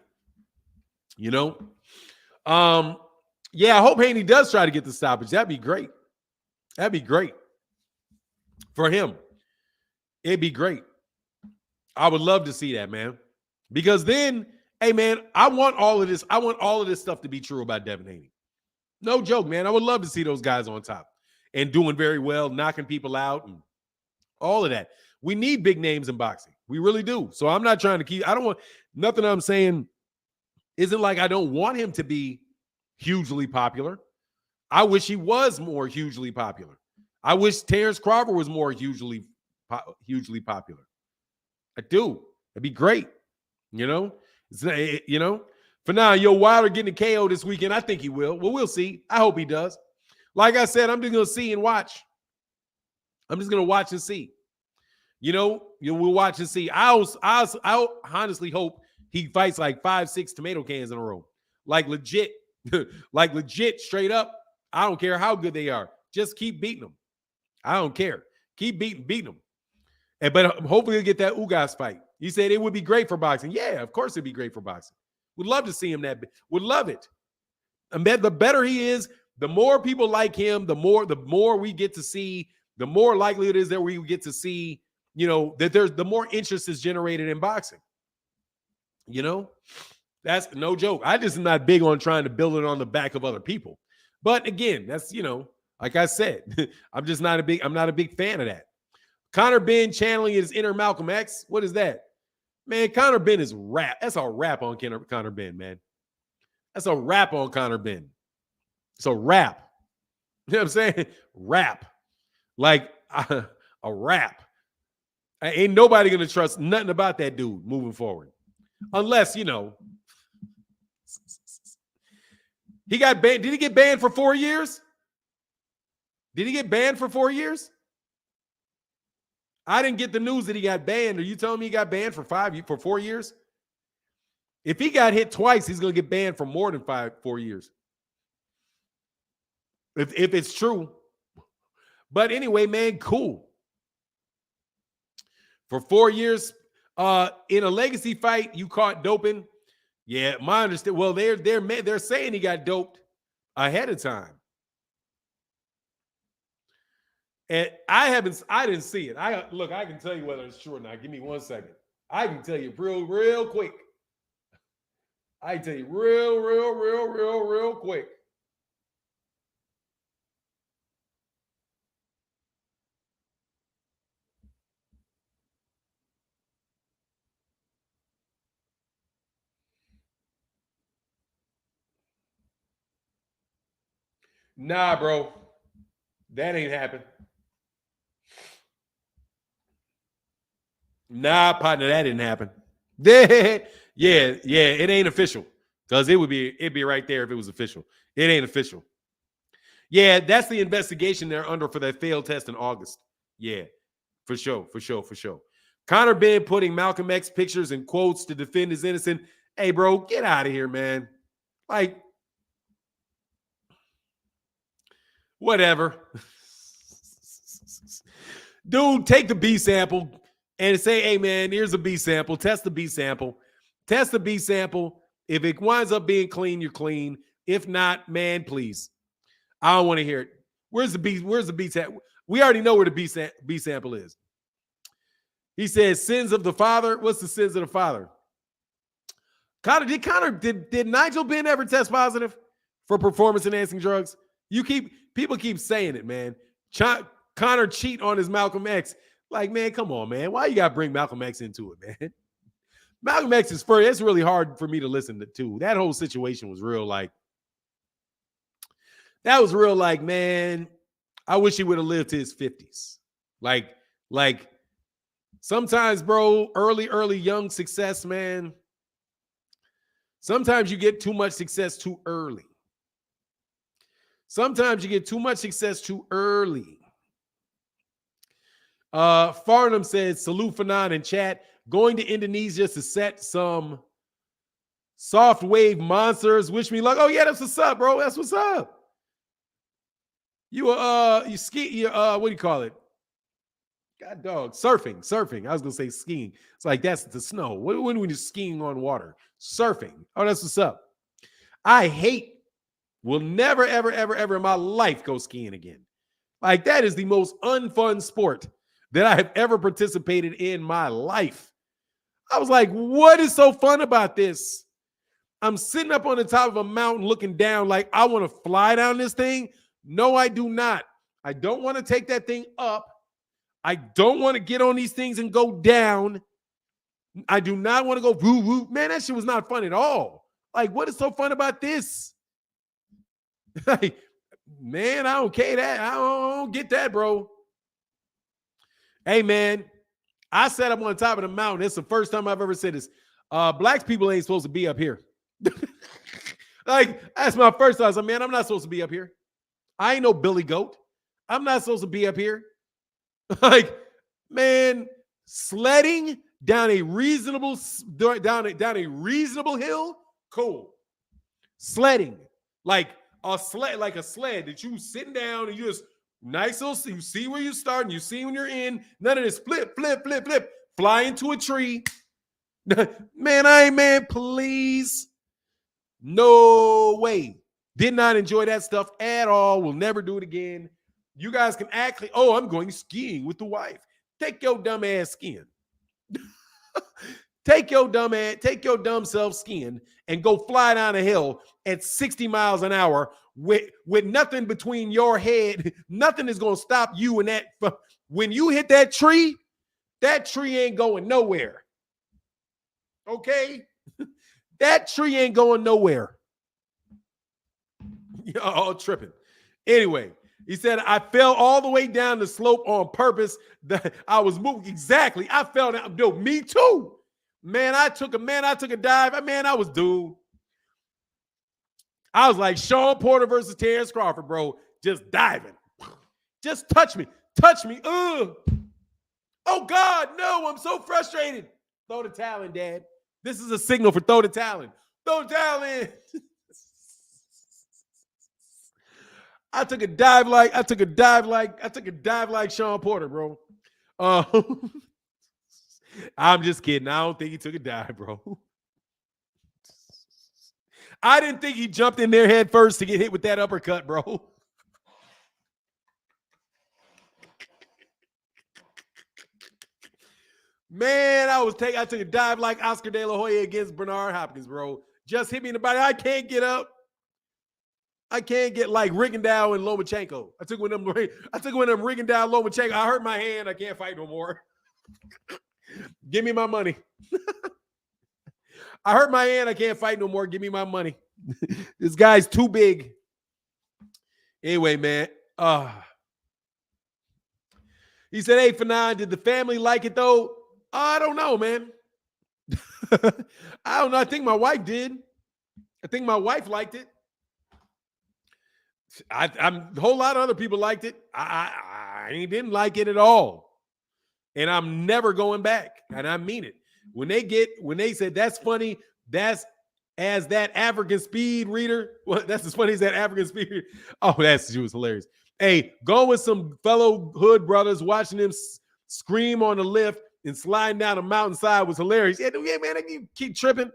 You know, yeah. I hope Haney does try to get the stoppage. That'd be great. That'd be great for him. It'd be great. I would love to see that, man. Because then, hey, man, I want all of this. I want all of this stuff to be true about Devin Haney. No joke, man. I would love to see those guys on top and doing very well, knocking people out and all of that. We need big names in boxing. We really do. So I'm not trying to keep, I don't want, nothing I'm saying isn't like I don't want him to be hugely popular. I wish he was more hugely popular. I wish Terrence Crawford was more hugely popular. I do. It'd be great. You know, for now, Wilder getting a KO this weekend. I think he will. Well, we'll see. I hope he does. Like I said, I'm just going to see and watch. I'm just going to watch and see. We'll watch and see. I honestly hope he fights like 5-6 tomato cans in a row. Like legit, straight up. I don't care how good they are. Just keep beating them. I don't care. Keep beating them. But hopefully he'll get that Ugas fight. He said it would be great for boxing. Yeah, of course it'd be great for boxing. Would love to see him would love it. And the better he is, the more people like him, the more we get to see, the more likely it is that we get to see, that the more interest is generated in boxing. That's no joke. I just am not big on trying to build it on the back of other people. But again, that's, like I said, I'm not a big fan of that. Conor Benn channeling his inner Malcolm X. What is that? Man, Conor Benn is rap. That's a rap on Conor Benn, man. That's a rap on Conor Benn. It's a rap. You know what I'm saying? Rap. Like a rap. Ain't nobody going to trust nothing about that dude moving forward. Unless, he got banned. Did he get banned for 4 years? Did he get banned for 4 years? I didn't get the news that he got banned. Are you telling me he got banned for 4 years? If he got hit twice, he's going to get banned for more than 4 years. If it's true. But anyway, man, cool. For 4 years, in a legacy fight, you caught doping. Yeah, my understanding. Well, they're saying he got doped ahead of time. And I didn't see it. I can tell you whether it's true or not. Give me 1 second. I can tell you real quick. I can tell you real quick. Nah, bro. That ain't happened. Nah, partner, that didn't happen. Yeah, it ain't official. Because it'd be right there if it was official. It ain't official. Yeah, that's the investigation they're under for that failed test in August. Yeah, for sure. Conor Benn putting Malcolm X pictures and quotes to defend his innocence. Hey, bro, get out of here, man. Like, whatever. Dude, take the B sample and say, hey, man, here's a B sample. Test the B sample. If it winds up being clean, you're clean. If not, man, please. I don't want to hear it. Where's the B? Where's the B sample? We already know where the B sample is. He says, sins of the father. What's the sins of the father? Did Nigel Benn ever test positive for performance-enhancing drugs? People keep saying it, man. Connor cheat on his Malcolm X. Like, man, come on, man. Why you gotta bring Malcolm X into it, man? Malcolm X is first. It's really hard for me to listen to. That whole situation was real, like, man, I wish he would have lived to his 50s. Like, sometimes, bro, early young success, man. Sometimes you get too much success too early. Sometimes you get too much success too early. Farnham says, salute Fanon in chat. Going to Indonesia to set some soft wave monsters. Wish me luck. Oh, yeah, that's what's up, bro. That's what's up. You ski, what do you call it? God dog. Surfing. I was gonna say skiing. It's like that's the snow. When we do skiing on water? Surfing. Oh, that's what's up. Will never, ever in my life go skiing again. Like, that is the most unfun sport that I have ever participated in my life. I was like, what is so fun about this? I'm sitting up on the top of a mountain looking down like I want to fly down this thing. No, I do not. I don't want to take that thing up. I don't want to get on these things and go down. I do not want to go woo woo. Man, that shit was not fun at all. Like, what is so fun about this? Like, man, I don't care that. I don't get that, bro. Hey, man, I sat up on the top of the mountain. It's the first time I've ever said this. Black people ain't supposed to be up here. Like, that's my first thought. I was like, man, I'm not supposed to be up here. I ain't no Billy Goat. I'm not supposed to be up here. Like, man, sledding down a reasonable hill, cool. Sledding, like a sled that you sitting down and you just nice little, you see where you start and you see when you're in. None of this flip, fly into a tree. Man, please. No way. Did not enjoy that stuff at all. Will never do it again. You guys can actually, I'm going skiing with the wife. Take your dumb ass skiing. Take your dumb self skiing and go fly down a hill at 60 miles an hour with nothing between your head. Nothing is going to stop you in that. When you hit that tree ain't going nowhere. Okay? That tree ain't going nowhere. You're all tripping. Anyway, he said, I fell all the way down the slope on purpose. I was moving. Exactly. I fell down. Yo, me too. Man, I took a dive. Man, I was doomed. I was like Sean Porter versus Terrence Crawford, bro. Just diving. Just touch me. Ugh. Oh, God, no. I'm so frustrated. Throw the towel in, Dad. This is a signal for throw the towel in. Throw the towel in. I took a dive like Sean Porter, bro. I'm just kidding. I don't think he took a dive, bro. I didn't think he jumped in there head first to get hit with that uppercut, bro. Man, I took a dive like Oscar De La Hoya against Bernard Hopkins, bro. Just hit me in the body. I can't get up. I can't get like Rigondeaux and Lomachenko. I took one of them Rigondeaux, Lomachenko. I hurt my hand. I can't fight no more. Give me my money. I hurt my hand. I can't fight no more. Give me my money. This guy's too big. Anyway, man. He said, hey, Fanon, did the family like it though? I don't know, man. I don't know. I think my wife did. I think my wife liked it. A whole lot of other people liked it. I didn't like it at all. And I'm never going back. And I mean it. When they said that's funny, that's as that African speed reader. Well, that's as funny as that African speed reader. Oh, she was hilarious. Hey, go with some fellow hood brothers, watching them scream on the lift and sliding down a mountainside was hilarious. Yeah, man, you keep tripping.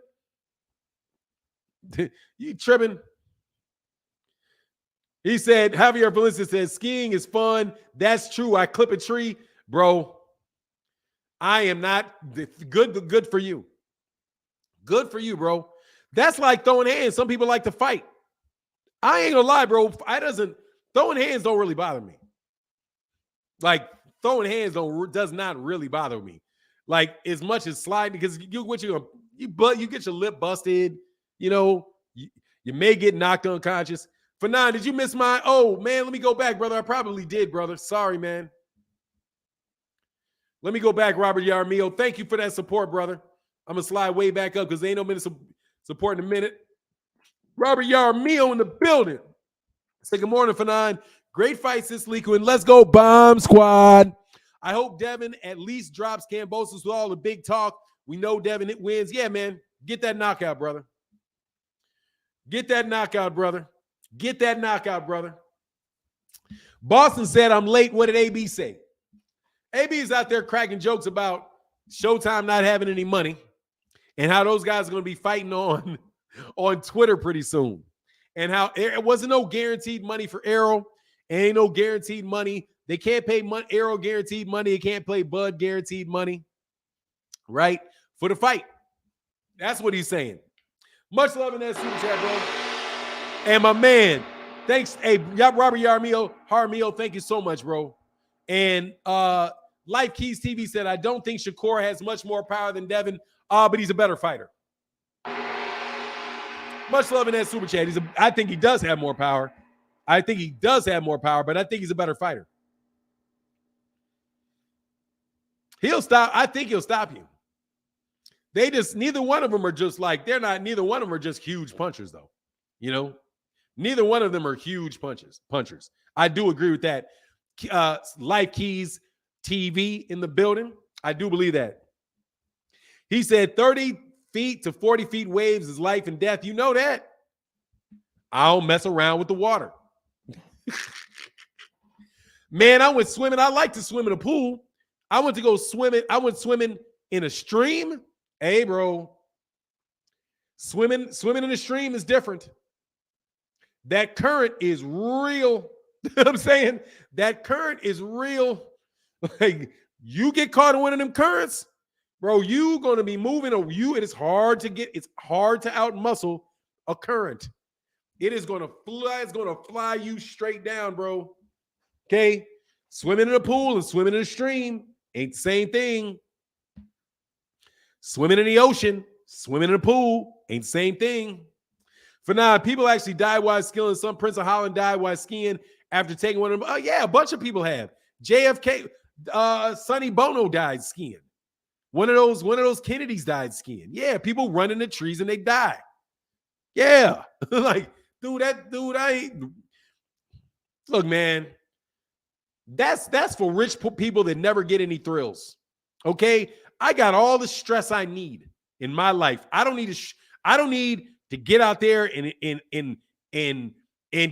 You tripping. He said, Javier Valencia says, skiing is fun. That's true. I clip a tree. Bro, I am not good for you. Good for you, bro. That's like throwing hands. Some people like to fight. I ain't gonna lie, bro. Throwing hands don't really bother me. Like throwing hands does not really bother me. Like as much as sliding, because you get your lip busted. You know, you may get knocked unconscious. Fanon, did you miss mine? Oh man, let me go back, brother. I probably did, brother. Sorry, man. Let me go back, Robert Yaramillo. Thank you for that support, brother. I'm gonna slide way back up because there ain't no minute support in a minute. Robert Yaramillo in the building. Say good morning, Fanon. Great fights this week, and let's go, Bomb Squad. I hope Devin at least drops Kambosos with all the big talk. We know Devin wins. Yeah, man. Get that knockout, brother. Get that knockout, brother. Get that knockout, brother. Boston said, I'm late. What did AB say? AB is out there cracking jokes about Showtime not having any money and how those guys are going to be fighting on Twitter pretty soon. And how it wasn't no guaranteed money for Errol. Ain't no guaranteed money. They can't pay Errol guaranteed money. They can't play Bud guaranteed money. Right? For the fight. That's what he's saying. Much love in that super chat, bro. And my man, thanks. Hey, Robert Jaramillo, thank you so much, bro. And Life Keys TV said, I don't think Shakur has much more power than Devin, but he's a better fighter. Much love in that super chat. I think he does have more power. But I think he's a better fighter. I think he'll stop you. Neither one of them are just like, neither one of them are just huge punchers, though. You know, neither one of them are huge punchers. I do agree with that. Life Keys TV in the building. I do believe that. He said 30 feet to 40 feet waves is life and death. You know that. I don't mess around with the water. Man, I went swimming. I like to swim in a pool. I went to go swimming. I went swimming in a stream. Hey, bro. Swimming in a stream is different. That current is real. You know what I'm saying? That current is real. Like, you get caught in one of them currents, bro, you going to be moving. It's hard to outmuscle a current. It is going to fly. It's going to fly you straight down, bro. Okay? Swimming in a pool and swimming in a stream ain't the same thing. Swimming in the ocean, swimming in a pool ain't the same thing. For now, people actually died while skiing. Some Prince of Holland died while skiing after taking one of them. Oh, yeah, a bunch of people have. JFK, Sonny Bono died skiing. One of those Kennedys died skiing. Yeah, people run in the trees and they die. Yeah. Like, I ain't. Look, man, that's for rich people that never get any thrills. Okay? I got all the stress I need in my life. I don't need to get out there and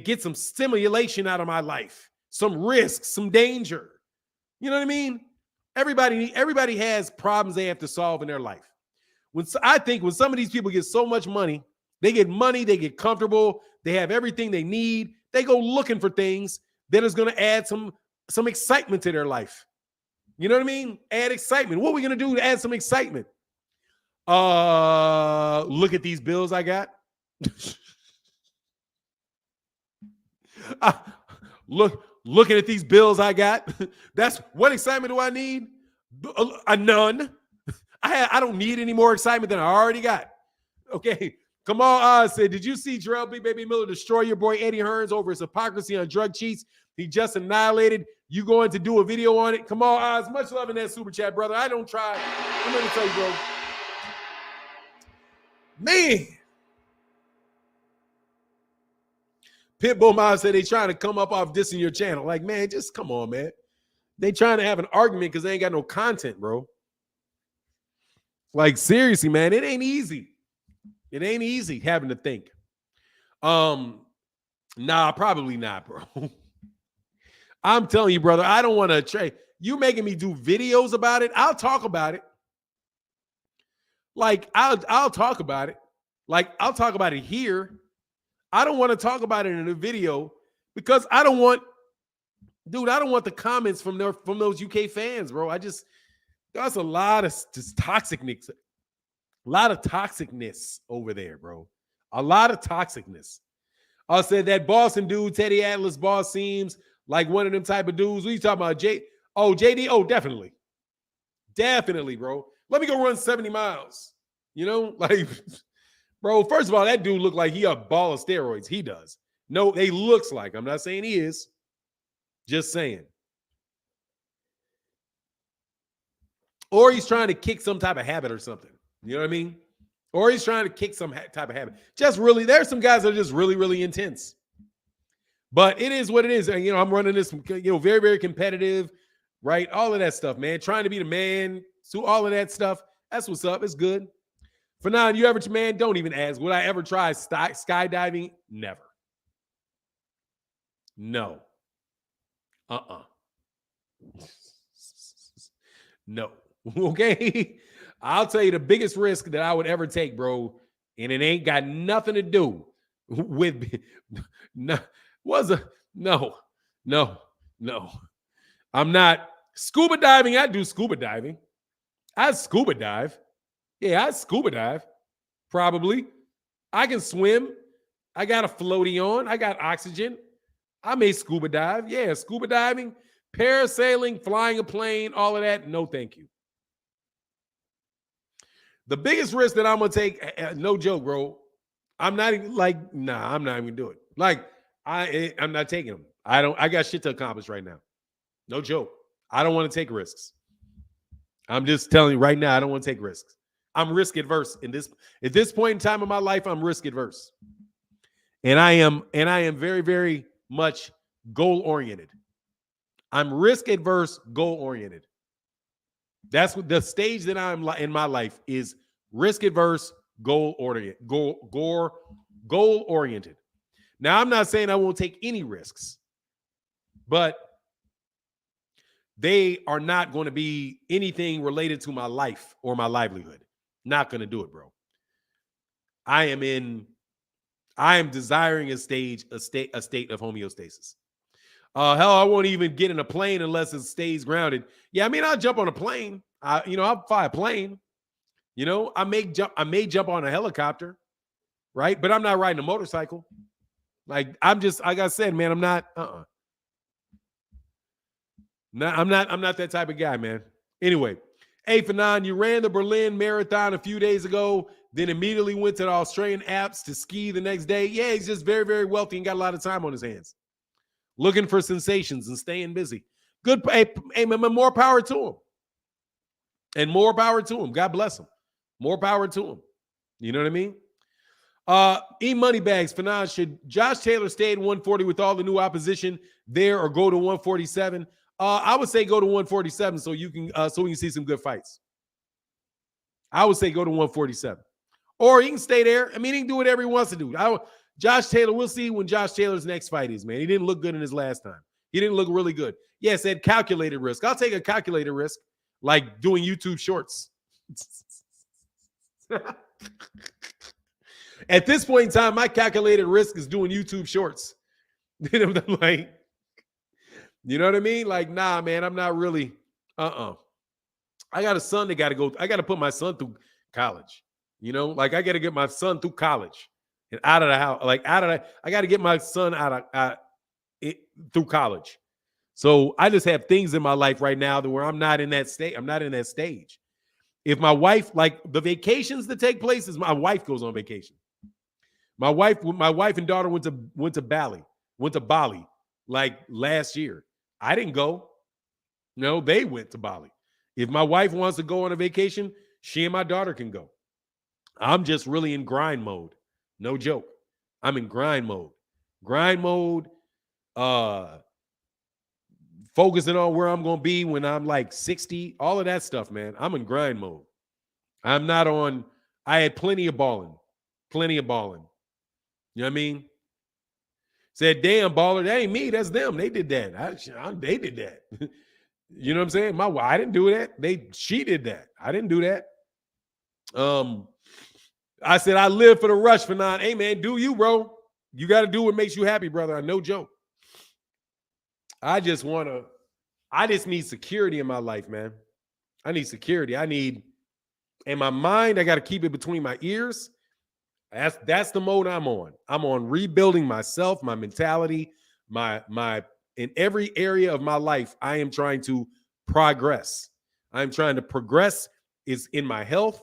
get some stimulation out of my life, some risk, some danger. You know what I mean? Everybody has problems they have to solve in their life. I think when some of these people get so much money, they get comfortable, they have everything they need, they go looking for things that is going to add some excitement to their life. You know what I mean? Add excitement. What are we going to do to add some excitement? Look at these bills I got. Looking at these bills I got. That's what excitement do I need? None. I don't need any more excitement than I already got. Okay. Come on, said, did you see Jarrell Big Baby Miller destroy your boy Eddie Hearns over his hypocrisy on drug cheats? He just annihilated. You going to do a video on it? Come on, Oz. Much love in that super chat, brother. I don't try. I'm going to tell you, bro. Man. Pitbull Miles said they trying to come up off dissing your channel. Like, man, just come on, man. They trying to have an argument because they ain't got no content, bro. Like, seriously, man, it ain't easy. It ain't easy having to think. Nah, probably not, bro. I'm telling you, brother, I don't want to trade. You making me do videos about it? I'll talk about it. Like, I'll talk about it. Like, I'll talk about it here. I don't want to talk about it in a video Because I don't want the comments from those UK fans, bro. There's a lot of just toxicness, over there, bro. A lot of toxicness. I said that Boston dude, Teddy Atlas boss, seems like one of them type of dudes. What are you talking about? JD? Oh, definitely. Definitely, bro. Let me go run 70 miles. Like, bro, first of all, that dude look like he a ball of steroids. He does. No, they looks like. I'm not saying he is. Just saying. Or he's trying to kick some type of habit or something. You know what I mean? Or he's trying to kick some type of habit. Just really, there's some guys that are just really, really intense. But it is what it is. And, I'm running this, very, very competitive, right? All of that stuff, man. Trying to be the man, so all of that stuff. That's what's up. It's good. For now, you average man, don't even ask. Would I ever try skydiving? Never. No. No. Okay? I'll tell you the biggest risk that I would ever take, bro, and it ain't got nothing to do with no. I'm not scuba diving. I do scuba diving. I scuba dive. Yeah, I scuba dive. Probably. I can swim. I got a floaty on. I got oxygen. I may scuba dive. Yeah, scuba diving, parasailing, flying a plane, all of that. No, thank you. The biggest risk that I'm going to take, no joke, bro, I'm not even I'm not even do it. Like, I'm not taking them. I got shit to accomplish right now. No joke. I don't want to take risks. I'm just telling you right now, I don't want to take risks. I'm risk adverse at this point in time in my life. I'm risk adverse. And I am very, very much goal oriented. I'm risk adverse, goal oriented. That's what the stage that I'm in my life is: risk adverse, goal oriented. Goal oriented. Now, I'm not saying I won't take any risks, but they are not going to be anything related to my life or my livelihood. Not going to do it, bro. I am desiring a state of homeostasis. Hell, I won't even get in a plane unless it stays grounded. Yeah, I mean, I'll jump on a plane. I'll fly a plane. I may jump on a helicopter, right? But I'm not riding a motorcycle. Like I said, man, I'm not. No, I'm not that type of guy, man. Anyway, hey, Fanon, you ran the Berlin Marathon a few days ago, then immediately went to the Australian Alps to ski the next day. Yeah, he's just very, very wealthy and got a lot of time on his hands. Looking for sensations and staying busy. Good. Hey, more power to him. And more power to him. God bless him. More power to him. You know what I mean? E-Moneybags, Fanon, should Josh Taylor stay at 140 with all the new opposition there or go to 147? I would say go to 147 so we can see some good fights. I would say go to 147. Or he can stay there. I mean, he can do whatever he wants to do. Josh Taylor, we'll see when Josh Taylor's next fight is, man. He didn't look good in his last time. He didn't look really good. Yes, at calculated risk. I'll take a calculated risk, like doing YouTube shorts. At this point in time, my calculated risk is doing YouTube shorts. Like, you know what I mean? Like, nah, man, I'm not really. I got a son that got to go. I got to put my son through college. Like I got to get my son through college and out of the house. Like I got to get my son through college. So I just have things in my life right now where I'm not in that state. I'm not in that stage. If my wife, like the vacations that take place, is my wife goes on vacation. My wife and daughter went to Bali like last year. I didn't go. No, they went to Bali. If my wife wants to go on a vacation, she and my daughter can go. I'm just really in grind mode. No joke. I'm in grind mode. Grind mode, focusing on where I'm going to be when I'm like 60, all of that stuff, man. I'm in grind mode. I'm not on, I had plenty of balling. You know what I mean? Said, damn, baller, that ain't me. That's them. They did that. They did that. You know what I'm saying? I didn't do that. She did that. I didn't do that. I said, I live for the rush, Fanon. Hey, man, do you, bro? You got to do what makes you happy, brother. No joke. I just need security in my life, man. I need security. In my mind, I got to keep it between my ears. That's the mode I'm on. I'm on rebuilding myself, my mentality, my in every area of my life, I am trying to progress. I'm trying to progress is in my health.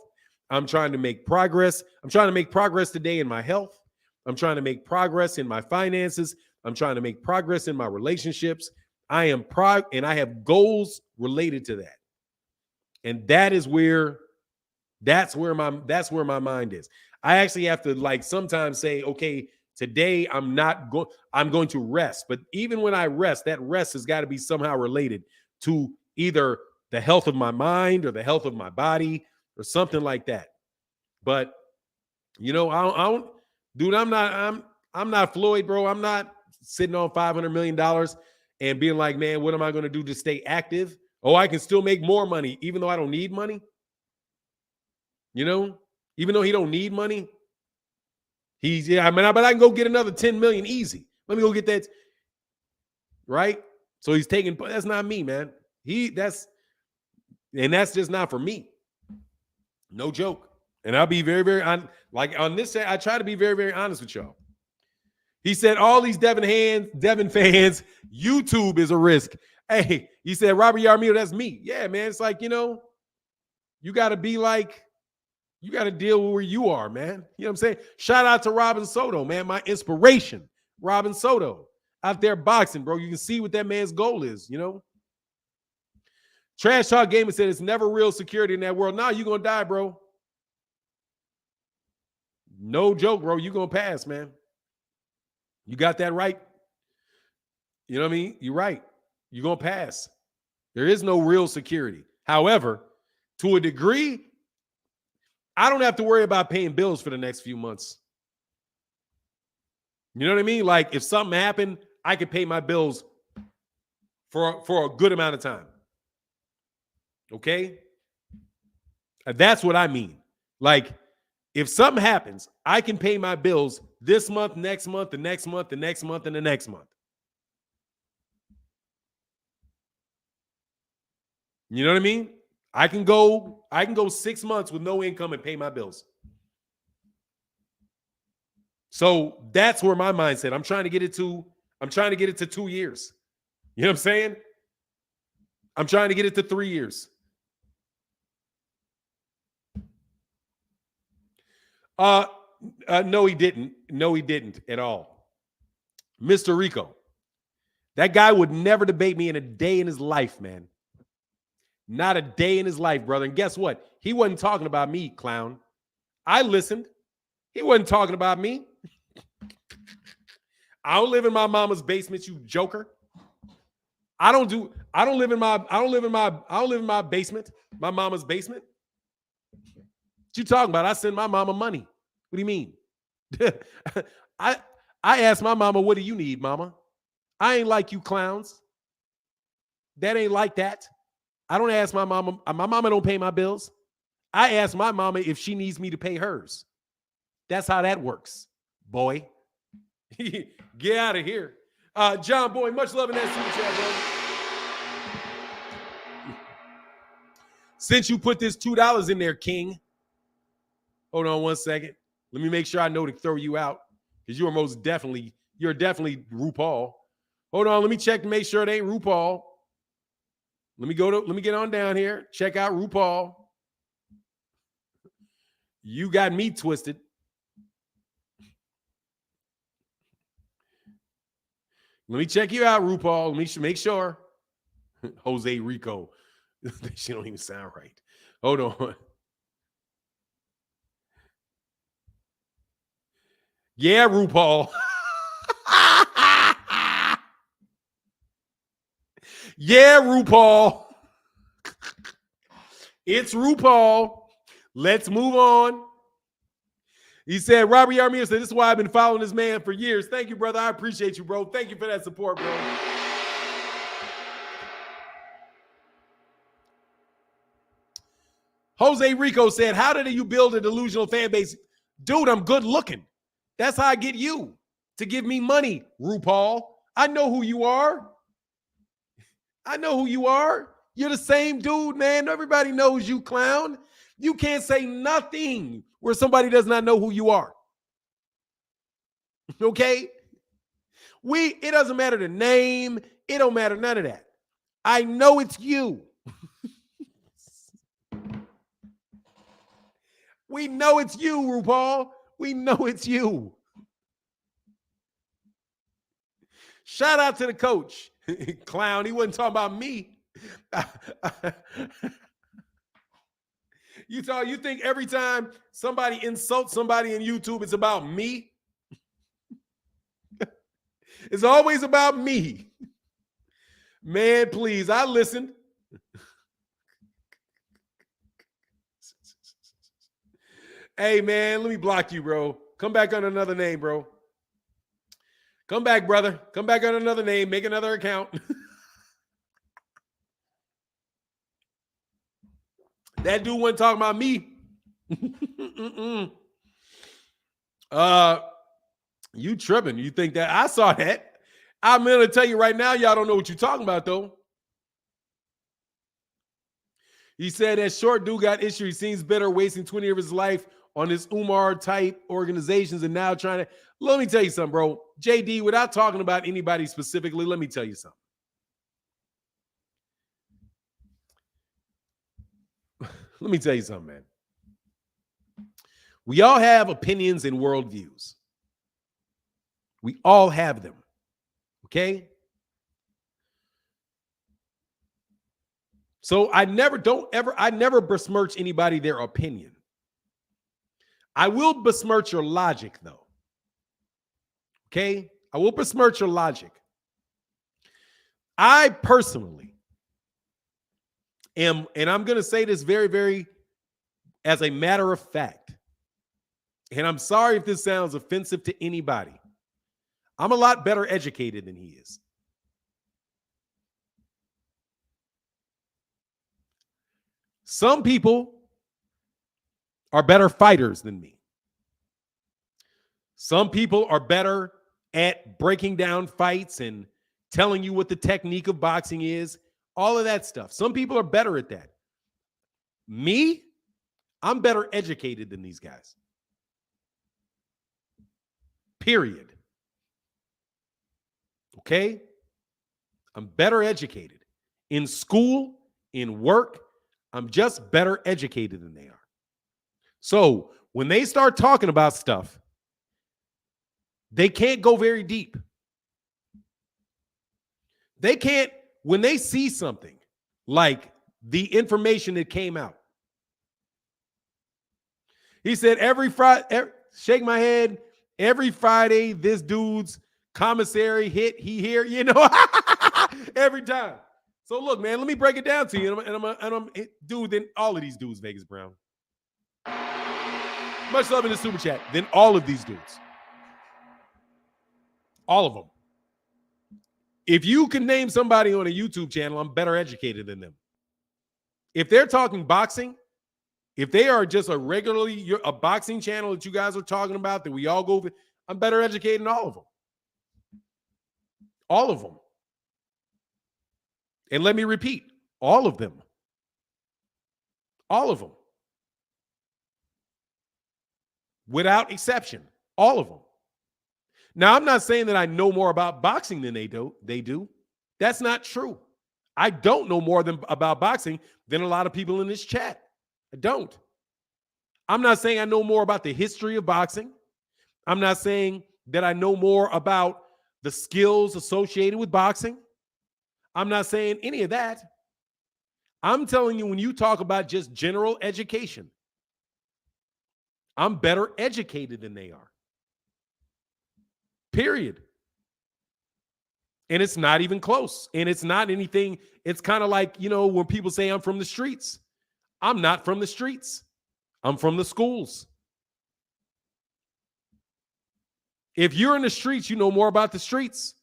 I'm trying to make progress. I'm trying to make progress today in my health. I'm trying to make progress in my finances. I'm trying to make progress in my relationships. And I have goals related to that. And that's where my mind is. I actually have to sometimes say, okay, today I'm going to rest. But even when I rest, that rest has got to be somehow related to either the health of my mind or the health of my body or something like that. But I don't, dude, I'm not Floyd, bro. I'm not sitting on $500 million and being like, man, what am I going to do to stay active? Oh, I can still make more money, even though I don't need money. Even though he don't need money, but I can go get another 10 million easy. Let me go get that. Right. So he's taking, that's not me, man. That's just not for me. No joke. And I'll be very, very on this, I try to be very, very honest with y'all. He said, all these Devin fans, YouTube is a risk. Hey, he said, Robert Yarmil, that's me. Yeah, man. It's like, you got to be like, you got to deal with where you are, man. You know what I'm saying? Shout out to Robin Soto, man. My inspiration, Robin Soto, out there boxing, bro. You can see what that man's goal is, Trash Talk Gamer said it's never real security in that world. Nah, you're going to die, bro. No joke, bro. You're going to pass, man. You got that right. You know what I mean? You're right. You're going to pass. There is no real security. However, to a degree, I don't have to worry about paying bills for the next few months. You know what I mean? Like if something happened, I could pay my bills for a good amount of time. Okay? That's what I mean. Like if something happens, I can pay my bills this month, next month, the next month, the next month, and the next month. You know what I mean? I can go 6 months with no income and pay my bills. So that's where my mindset. I'm trying to get it to 2 years. You know what I'm saying? I'm trying to get it to 3 years. No, he didn't. No, he didn't at all. Mr. Rico. That guy would never debate me in a day in his life, man. Not a day in his life, brother. And guess what? He wasn't talking about me, clown. I listened. He wasn't talking about me. I don't live in my mama's basement, you joker. I don't live in my basement, my mama's basement. What you talking about? I send my mama money. What do you mean? I asked my mama, what do you need, mama? I ain't like you clowns. That ain't like that. I don't ask my mama. My mama don't pay my bills. I ask my mama if she needs me to pay hers. That's how that works, boy. Get out of here. John Boy, much love in that super chat, bro. Since you put this $2 in there, King. Hold on 1 second. Let me make sure I know to throw you out. Because you're definitely RuPaul. Hold on, let me check to make sure it ain't RuPaul. Let me get on down here. Check out RuPaul. You got me twisted. Let me check you out, RuPaul. Let me make sure. Jose Rico. She don't even sound right. Hold on. Yeah, RuPaul. Yeah, RuPaul. It's RuPaul. Let's move on. He said, Robert Yarmir said, this is why I've been following this man for years. Thank you, brother. I appreciate you, bro. Thank you for that support, bro. Jose Rico said, how did you build a delusional fan base? Dude, I'm good looking. That's how I get you to give me money, RuPaul. I know who you are. I know who you are. You're the same dude, man. Everybody knows you, clown. You can't say nothing where somebody does not know who you are. Okay? It doesn't matter the name. It don't matter none of that. I know it's you. We know it's you, RuPaul. We know it's you. Shout out to the coach. Clown, he wasn't talking about me. You think every time somebody insults somebody in YouTube, it's about me? It's always about me. Man, please, I listened. Hey, man, let me block you, bro. Come back on another name, bro. Come back, brother. Come back on another name. Make another account. That dude wasn't talking about me. You tripping. You think that? I saw that. I'm going to tell you right now, y'all don't know what you're talking about, though. He said that short dude got issued. He seems bitter, wasting 20 years of his life on this Umar-type organizations and now trying to... Let me tell you something, bro. JD, without talking about anybody specifically, let me tell you something. Let me tell you something, man. We all have opinions and worldviews. We all have them. Okay? So I never besmirch anybody, their opinion. I will besmirch your logic, though. Okay? I will besmirch your logic. I personally am, and I'm going to say this very, very as a matter of fact, and I'm sorry if this sounds offensive to anybody. I'm a lot better educated than he is. Some people are better fighters than me. Some people are better at breaking down fights and telling you what the technique of boxing is, all of that stuff. Some people are better at that. Me, I'm better educated than these guys. Period. Okay? I'm better educated. In school, in work, I'm just better educated than they are. So when they start talking about stuff, they can't go very deep. They can't, when they see something like the information that came out. He said every Friday, shake my head, every Friday, this dude's commissary hit, he here, you know, every time. So look, man, let me break it down to you. And I'm dude, then all of these dudes, Vegas Brown. Much love in the super chat. Then all of these dudes. All of them. If you can name somebody on a YouTube channel, I'm better educated than them. If they're talking boxing, if they are just a boxing channel that you guys are talking about that we all go over, I'm better educated than all of them. All of them. And let me repeat, all of them. All of them. Without exception, all of them. Now, I'm not saying that I know more about boxing than they do. That's not true. I don't know more about boxing than a lot of people in this chat. I don't. I'm not saying I know more about the history of boxing. I'm not saying that I know more about the skills associated with boxing. I'm not saying any of that. I'm telling you, when you talk about just general education, I'm better educated than they are. Period. And it's not even close. And it's not anything. It's kind of like, you know, when people say I'm from the streets. I'm not from the streets. I'm from the schools. If you're in the streets, you know more about the streets.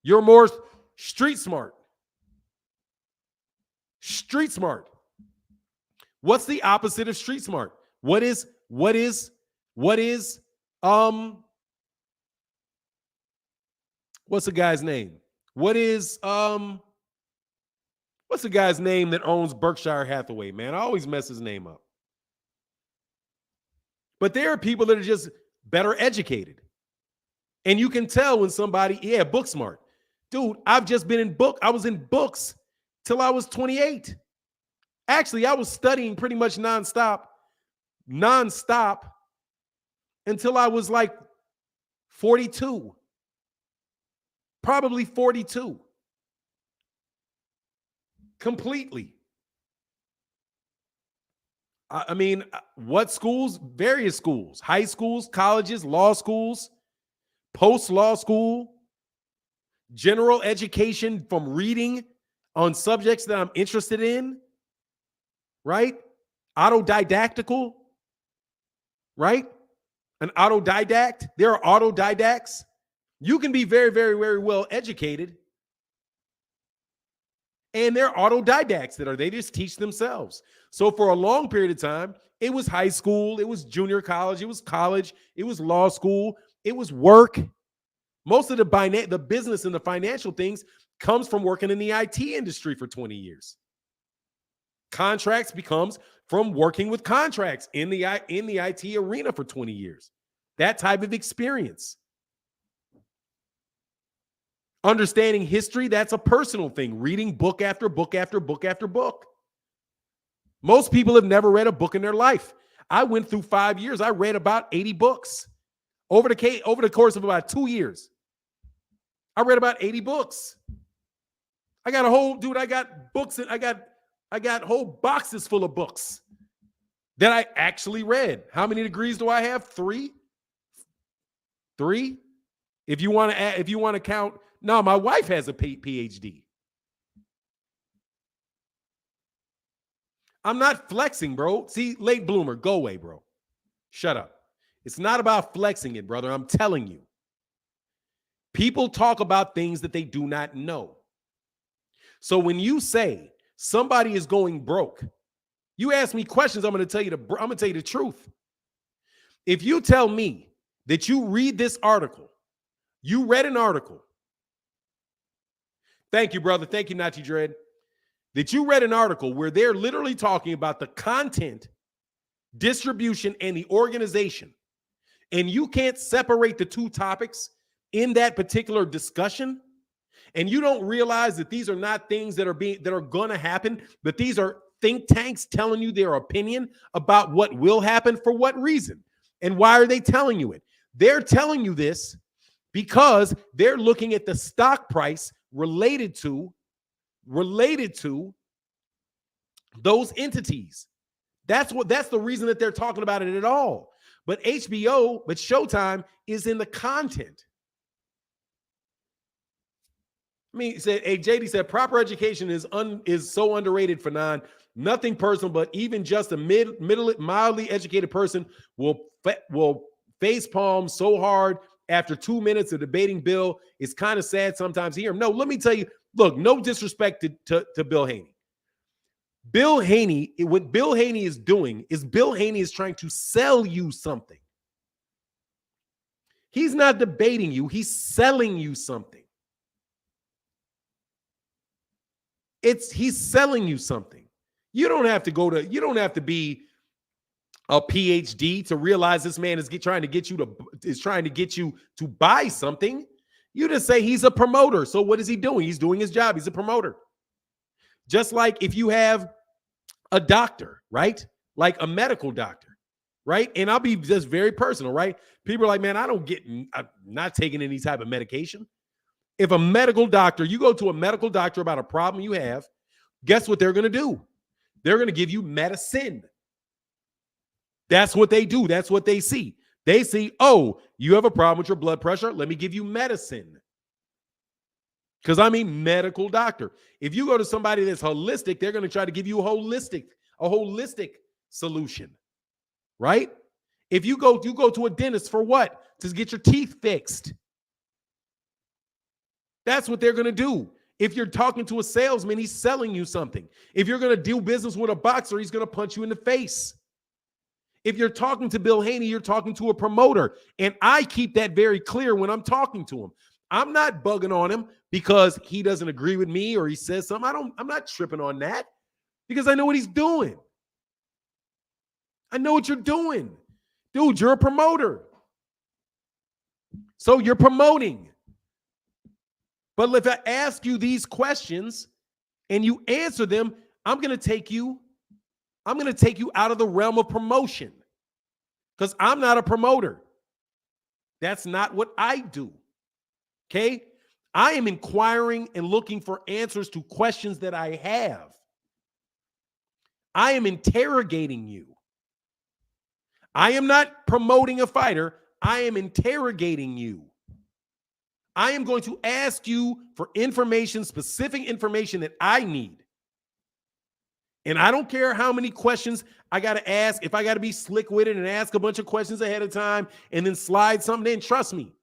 You're more street smart. Street smart. What's the opposite of street smart? What is what's the guy's name? What is What's the guy's name that owns Berkshire Hathaway, man? I always mess his name up. But there are people that are just better educated. And you can tell when somebody, book smart. Dude, I've just been in I was in books till I was 28. Actually, I was studying pretty much nonstop until I was like 42. Probably 42. Completely. I mean, what schools? Various schools. High schools, colleges, law schools, post-law school, general education from reading on subjects that I'm interested in, right? Autodidactical, right? An autodidact. There are autodidacts. You can be very, very, very well educated. And there are autodidacts they just teach themselves. So for a long period of time, it was high school, it was junior college, it was college, it was law school, it was work. Most of the business and the financial things comes from working in the IT industry for 20 years. Contracts becomes from working with contracts in the IT arena for 20 years. That type of experience. Understanding history, that's a personal thing. Reading book after book after book after book. Most people have never read a book in their life. I went through 5 years. I read about 80 books over the course of about 2 years. I read about 80 books. I got books and I got whole boxes full of books that I actually read. How many degrees do I have? 3? 3? If you want to count, no, my wife has a PhD. I'm not flexing, bro. See, late bloomer, go away, bro. Shut up. It's not about flexing it, brother. I'm telling you. People talk about things that they do not know. So when you say somebody is going broke, you ask me questions, I'm going to tell you the truth. If you tell me that you read this article, you read an article. Thank you, brother. Thank you, Nachi Dread. That you read an article where they're literally talking about the content, distribution, and the organization, and you can't separate the two topics in that particular discussion, and you don't realize that these are not things that are going to happen, but these are think tanks telling you their opinion about what will happen for what reason. And why are they telling you it? They're telling you this because they're looking at the stock price related to those entities. That's the reason that they're talking about it at all. But Showtime is in the content. I mean, JD said proper education is so underrated for non. Nothing personal, but even just a mildly educated person will face palm so hard after 2 minutes of debating Bill. It's kind of sad sometimes to hear him. No, let me tell you. Look, no disrespect to Bill Haney. What Bill Haney is doing is Bill Haney is trying to sell you something. He's not debating you. He's selling you something. He's selling you something. You don't have to be a PhD to realize this man is trying to get you to buy something. You just say he's a promoter. So what is he doing? He's doing his job. He's a promoter. Just like if you have a doctor, right? Like a medical doctor, right? And I'll be just very personal, right? People are like, man, I'm not taking any type of medication. If a medical doctor, you go to a medical doctor about a problem you have, guess what they're going to do? They're going to give you medicine. That's what they do. That's what they see. They see, oh, you have a problem with your blood pressure. Let me give you medicine. Because I'm a medical doctor. If you go to somebody that's holistic, they're going to try to give you a holistic solution, right? If you go to a dentist for what? To get your teeth fixed. That's what they're going to do. If you're talking to a salesman, he's selling you something. If you're going to do business with a boxer, he's going to punch you in the face. If you're talking to Bill Haney, you're talking to a promoter. And I keep that very clear when I'm talking to him. I'm not bugging on him because he doesn't agree with me or he says something. I'm not tripping on that because I know what he's doing. I know what you're doing. Dude, you're a promoter. So you're promoting. But if I ask you these questions and you answer them, I'm going to take you out of the realm of promotion because I'm not a promoter. That's not what I do. Okay? I am inquiring and looking for answers to questions that I have. I am interrogating you. I am not promoting a fighter. I am interrogating you. I am going to ask you for information, specific information that I need. And I don't care how many questions I got to ask. If I got to be slick with it and ask a bunch of questions ahead of time and then slide something in, trust me,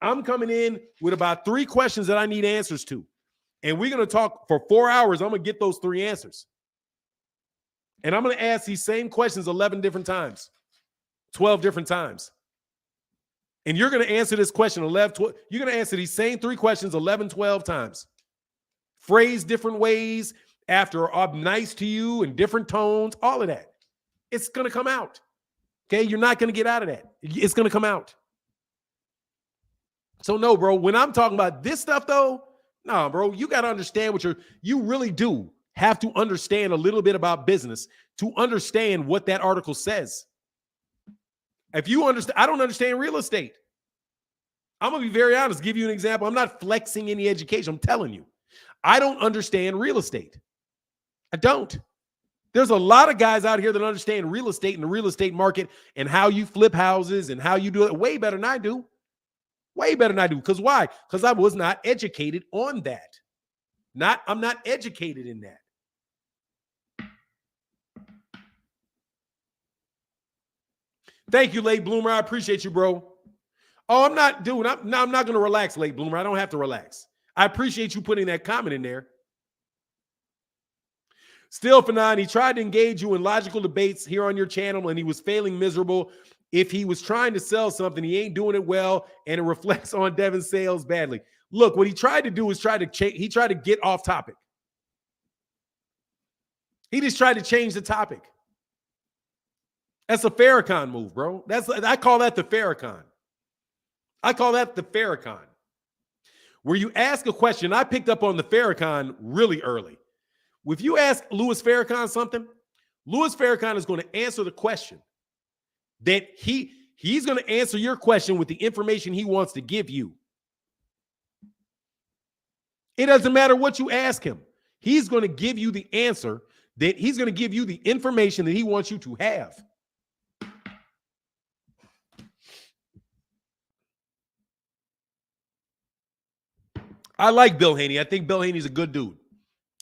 I'm coming in with about 3 questions that I need answers to. And we're going to talk for 4 hours. I'm going to get those 3 answers. And I'm going to ask these same questions 11 different times, 12 different times. And you're going to answer this question 11, 12. You're going to answer these same 3 questions 11, 12 times. Phrased different ways, after I'm nice to you in different tones, all of that. It's going to come out. Okay? You're not going to get out of that. It's going to come out. So no, bro, when I'm talking about this stuff though, no, bro, you got to understand what you really do have to understand a little bit about business to understand what that article says. If you understand, I don't understand real estate. I'm going to be very honest, give you an example. I'm not flexing any education. I'm telling you, I don't understand real estate. I don't. There's a lot of guys out here that understand real estate and the real estate market and how you flip houses and how you do it way better than I do. Way better than I do. Because why? Because I was not educated on that. I'm not educated in that. Thank you, Late Bloomer. I appreciate you, bro. Oh, I'm not going to relax, Late Bloomer. I don't have to relax. I appreciate you putting that comment in there. Still, Fanon, he tried to engage you in logical debates here on your channel, and he was failing miserable. If he was trying to sell something, he ain't doing it well, and it reflects on Devin's sales badly. Look, what he tried to do is he tried to get off topic. He just tried to change the topic. That's a Farrakhan move, bro. I call that the Farrakhan. I call that the Farrakhan. Where you ask a question, I picked up on the Farrakhan really early. If you ask Louis Farrakhan something, Louis Farrakhan is going to answer the question that he's going to answer your question with the information he wants to give you. It doesn't matter what you ask him. He's going to give you the answer that he's going to give you the information that he wants you to have. I like Bill Haney. I think Bill Haney's a good dude.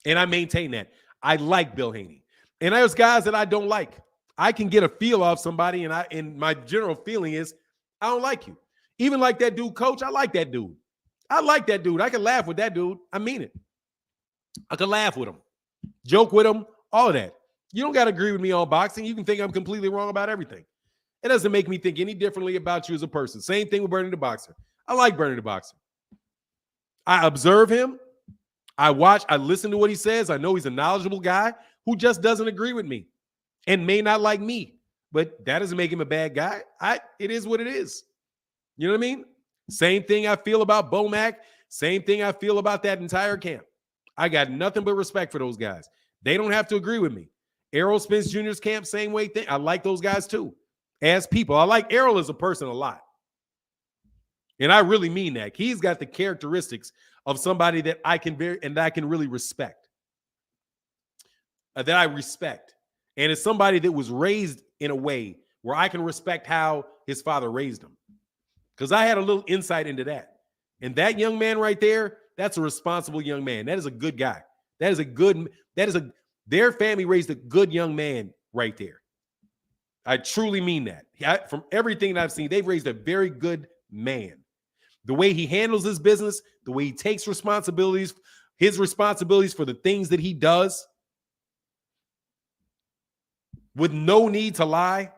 And I maintain that. I like Bill Haney. And there's guys that I don't like. I can get a feel off somebody, and my general feeling is, I don't like you. Even like that dude, Coach, I like that dude. I like that dude. I can laugh with that dude. I mean it. I can laugh with him, joke with him, all of that. You don't got to agree with me on boxing. You can think I'm completely wrong about everything. It doesn't make me think any differently about you as a person. Same thing with Bernie the Boxer. I like Bernie the Boxer. I observe him. I watch. I listen to what he says. I know he's a knowledgeable guy who just doesn't agree with me and may not like me. But that doesn't make him a bad guy. It is what it is. You know what I mean? Same thing I feel about Bomac. Same thing I feel about that entire camp. I got nothing but respect for those guys. They don't have to agree with me. Errol Spence Jr.'s camp, same way thing. I like those guys too. As people, I like Errol as a person a lot. And I really mean that. He's got the characteristics of somebody that I can really respect. That I respect. And it's somebody that was raised in a way where I can respect how his father raised him. Because I had a little insight into that. And that young man right there, that's a responsible young man. That is a good guy. Their family raised a good young man right there. I truly mean that. From everything that I've seen, they've raised a very good man. The way he handles his business, the way he takes responsibilities, his responsibilities for the things that he does with no need to lie.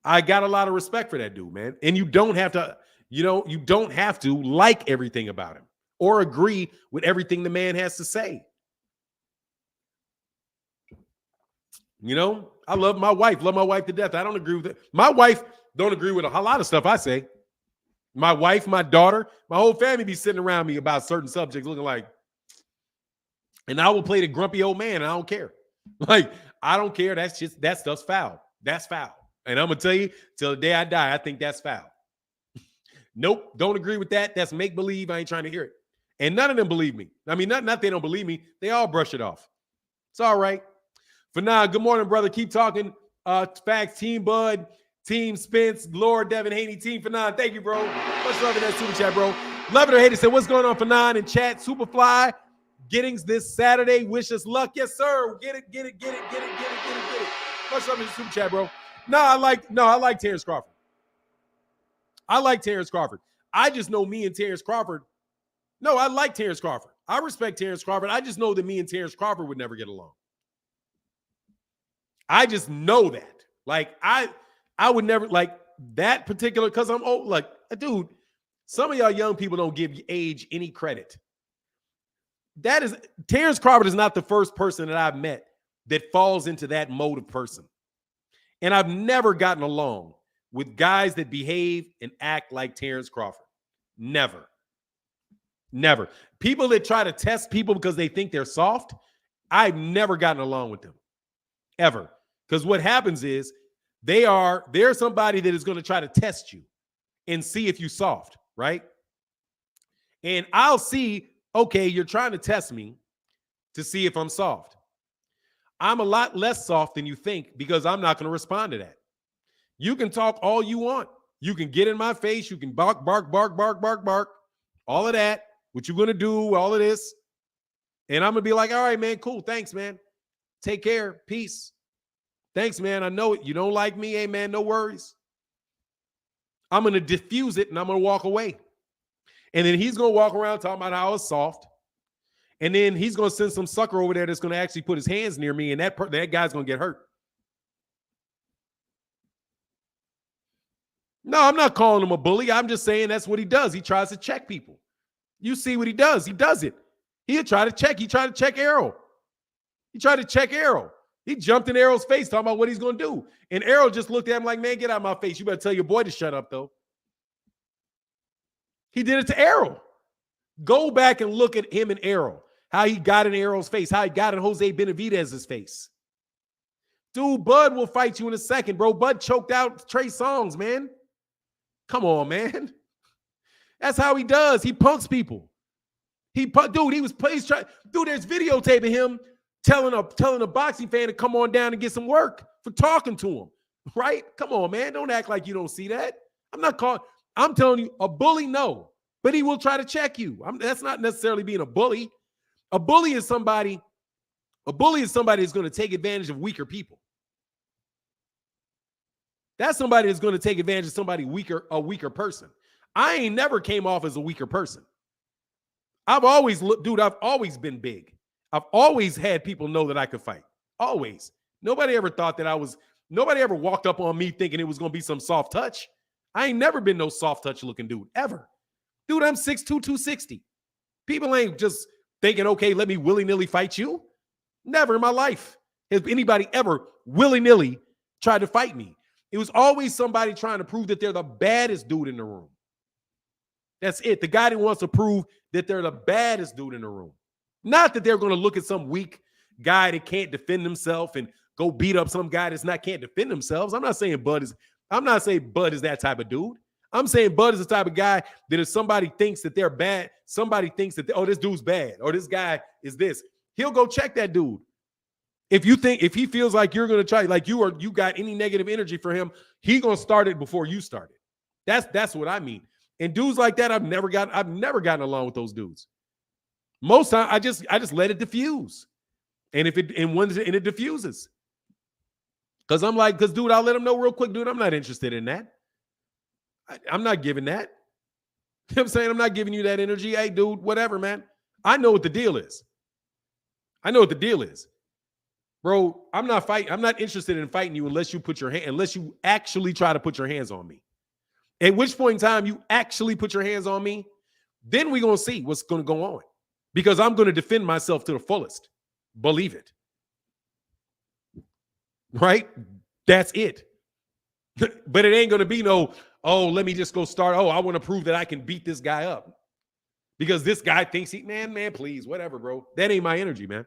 I got a lot of respect for that dude, man. And you don't have to You know, you don't have to like everything about him or agree with everything the man has to say. You know, I love my wife to death. I don't agree with it. My wife don't agree with a lot of stuff I say. My wife, my daughter, my whole family be sitting around me about certain subjects looking like, and I will play the grumpy old man. And I don't care. Like, I don't care. That stuff's foul. That's foul. And I'm going to tell you till the day I die, I think that's foul. Nope. Don't agree with that. That's make believe. I ain't trying to hear it. And none of them believe me. I mean, not they don't believe me. They all brush it off. It's all right. For now, good morning, brother. Keep talking. Facts, Team Bud, Team Spence, Lord, Devin, Haney, Team Fanon. Thank you, bro. Much love in that super chat, bro. Love it or hate it. Said, what's going on, Fanon in chat? Superfly, Gettings this Saturday. Wish us luck. Yes, sir. Get it. Much love in the super chat, bro. I like Terrence Crawford. I just know me and Terrence Crawford. No, I like Terrence Crawford. I respect Terrence Crawford. I just know that me and Terrence Crawford would never get along. I just know that. Like, I would never, like, that particular, because I'm old. Like, dude, some of y'all young people don't give age any credit. Terrence Crawford is not the first person that I've met that falls into that mode of person. And I've never gotten along with guys that behave and act like Terrence Crawford. Never. People that try to test people because they think they're soft, I've never gotten along with them. Ever. Because what happens is they're somebody that is going to try to test you and see if you're soft, right? And I'll see, okay, you're trying to test me to see if I'm soft. I'm a lot less soft than you think because I'm not going to respond to that. You can talk all you want. You can get in my face. You can bark, all of that. What you going to do, all of this. And I'm going to be like, all right, man, cool. Thanks, man. Take care. Peace. Thanks, man. I know it. You don't like me. Hey, man, no worries. I'm going to diffuse it and I'm going to walk away. And then he's going to walk around talking about how it's soft. And then he's going to send some sucker over there that's going to actually put his hands near me, and that guy's going to get hurt. No, I'm not calling him a bully. I'm just saying that's what he does. He tries to check people. You see what he does. He does it. He'll try to check. He tried to check Errol. He jumped in Errol's face talking about what he's going to do. And Errol just looked at him like, man, get out of my face. You better tell your boy to shut up, though. He did it to Errol. Go back and look at him and Errol. How he got in Errol's face. How he got in Jose Benavidez's face. Dude, Bud will fight you in a second, bro. Bud choked out Trey Songz, man. Come on, man. That's how he does. He punks people. There's videotaping him telling a boxing fan to come on down and get some work for talking to him, right? Come on, man. Don't act like you don't see that. I'm telling you, a bully, no, but he will try to check you. That's not necessarily being a bully. A bully is somebody who's going to take advantage of weaker people. That's somebody that's going to take advantage of somebody a weaker person. I ain't never came off as a weaker person. I've always been big. I've always had people know that I could fight. Always. Nobody ever walked up on me thinking it was going to be some soft touch. I ain't never been no soft touch looking dude, ever. Dude, I'm 6'2", 260. People ain't just thinking, okay, let me willy-nilly fight you. Never in my life has anybody ever willy-nilly tried to fight me. It was always somebody trying to prove that they're the baddest dude in the room. That's it. The guy that wants to prove that they're the baddest dude in the room. Not that they're going to look at some weak guy that can't defend himself and go beat up some guy can't defend themselves. I'm not saying Bud is that type of dude. I'm saying Bud is the type of guy that if somebody thinks that they're bad, somebody thinks that, this dude's bad or this guy is this, he'll go check that dude. If he feels like you're going to try, like you got any negative energy for him, he's going to start it before you start it. That's what I mean. And dudes like that, I've never gotten along with those dudes. Most time I just let it diffuse. And it diffuses. Because dude, I'll let him know real quick, dude, I'm not interested in that. I'm not giving that. You know what I'm saying? I'm not giving you that energy. Hey, dude, whatever, man. I know what the deal is. Bro, I'm not interested in fighting you unless you actually try to put your hands on me. At which point in time you actually put your hands on me, then we're going to see what's going to go on. Because I'm going to defend myself to the fullest. Believe it. Right? That's it. But it ain't going to be no, oh, let me just go start. Oh, I want to prove that I can beat this guy up. Because this guy thinks man, please, whatever, bro. That ain't my energy, man.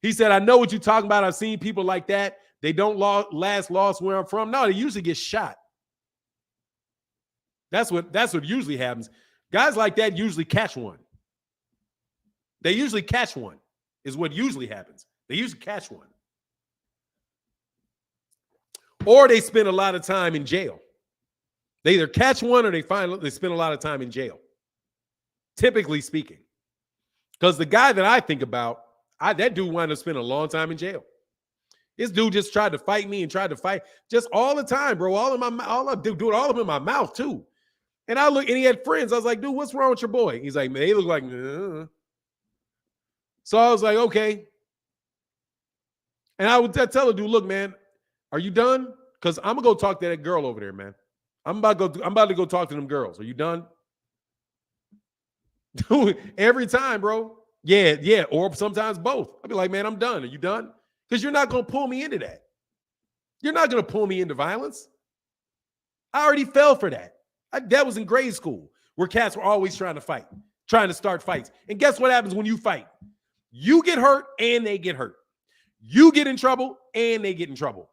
He said, I know what you're talking about. I've seen people like that. They don't last lost where I'm from. No, they usually get shot. That's what usually happens. Guys like that usually catch one. They usually catch one is what usually happens. They usually catch one. Or they spend a lot of time in jail. They either catch one or they spend a lot of time in jail. Typically speaking. Because the guy that I think about, that dude wound up spending a long time in jail. This dude just tried to fight me and tried to fight just all the time, bro. All of them in my mouth too. And I look, and he had friends. I was like, dude, what's wrong with your boy? He's like, man, they look like, So I was like, okay. And I would tell the dude, look, man, are you done? Because I'm gonna go talk to that girl over there, man. I'm about to go talk to them girls. Are you done? Dude, every time, bro. Yeah. Or sometimes both. I'll be like, man, I'm done. Are you done? Because you're not gonna pull me into that. You're not gonna pull me into violence. I already fell for that. That was in grade school where cats were always trying to fight, trying to start fights. And guess what happens when you fight? You get hurt and they get hurt. You get in trouble and they get in trouble.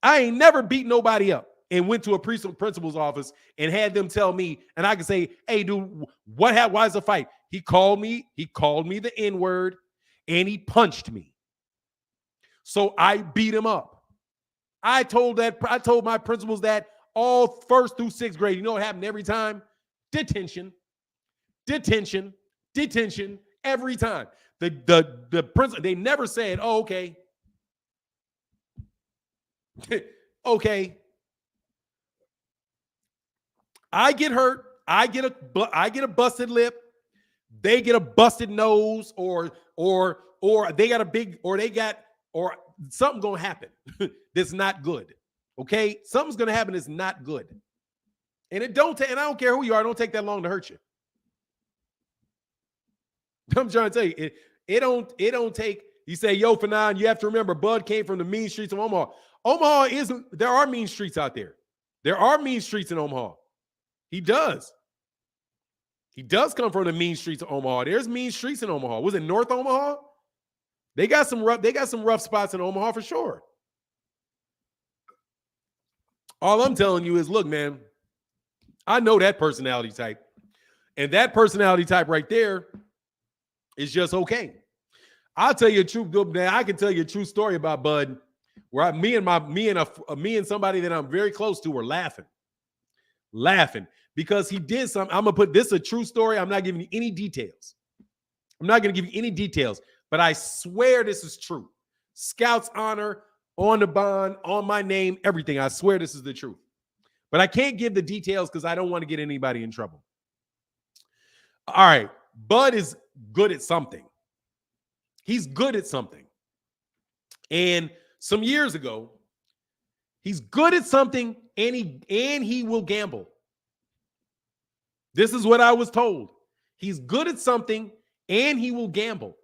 I ain't never beat nobody up and went to a principal's office and had them tell me, and I can say, hey, dude, why is the fight? He called me the N-word and he punched me. So I beat him up. I told my principals that all 1st through 6th grade. You know what happened every time? Detention every time. The principal, they never said, oh, okay. Okay. I get hurt. I get a busted lip. They get a busted nose, or they got a big, or something gonna happen that's not good. Okay, something's gonna happen that's not good, and and I don't care who you are. It don't take that long to hurt you. I'm trying to tell you, it don't take. You say, yo, Fanon, you have to remember, Bud came from the mean streets of Omaha. Omaha isn't. There are mean streets out there. There are mean streets in Omaha. He does. He does come from the mean streets of Omaha. There's mean streets in Omaha. Was it North Omaha? They got some rough spots in Omaha for sure. All I'm telling you is, look, man, I know that personality type. And that personality type right there is just okay. I'll tell you a true, man, I can tell you a true story about Bud, where me and somebody that I'm very close to were laughing because he did something. I'm gonna put this a true story. I'm not giving you any details. I'm not gonna give you any details, but I swear this is true. Scout's honor, on the bond, on my name, everything. I swear this is the truth. But I can't give the details because I don't want to get anybody in trouble. All right. Bud is good at something. He's good at something. And some years ago, he's good at something and he will gamble. This is what I was told. He's good at something and he will gamble.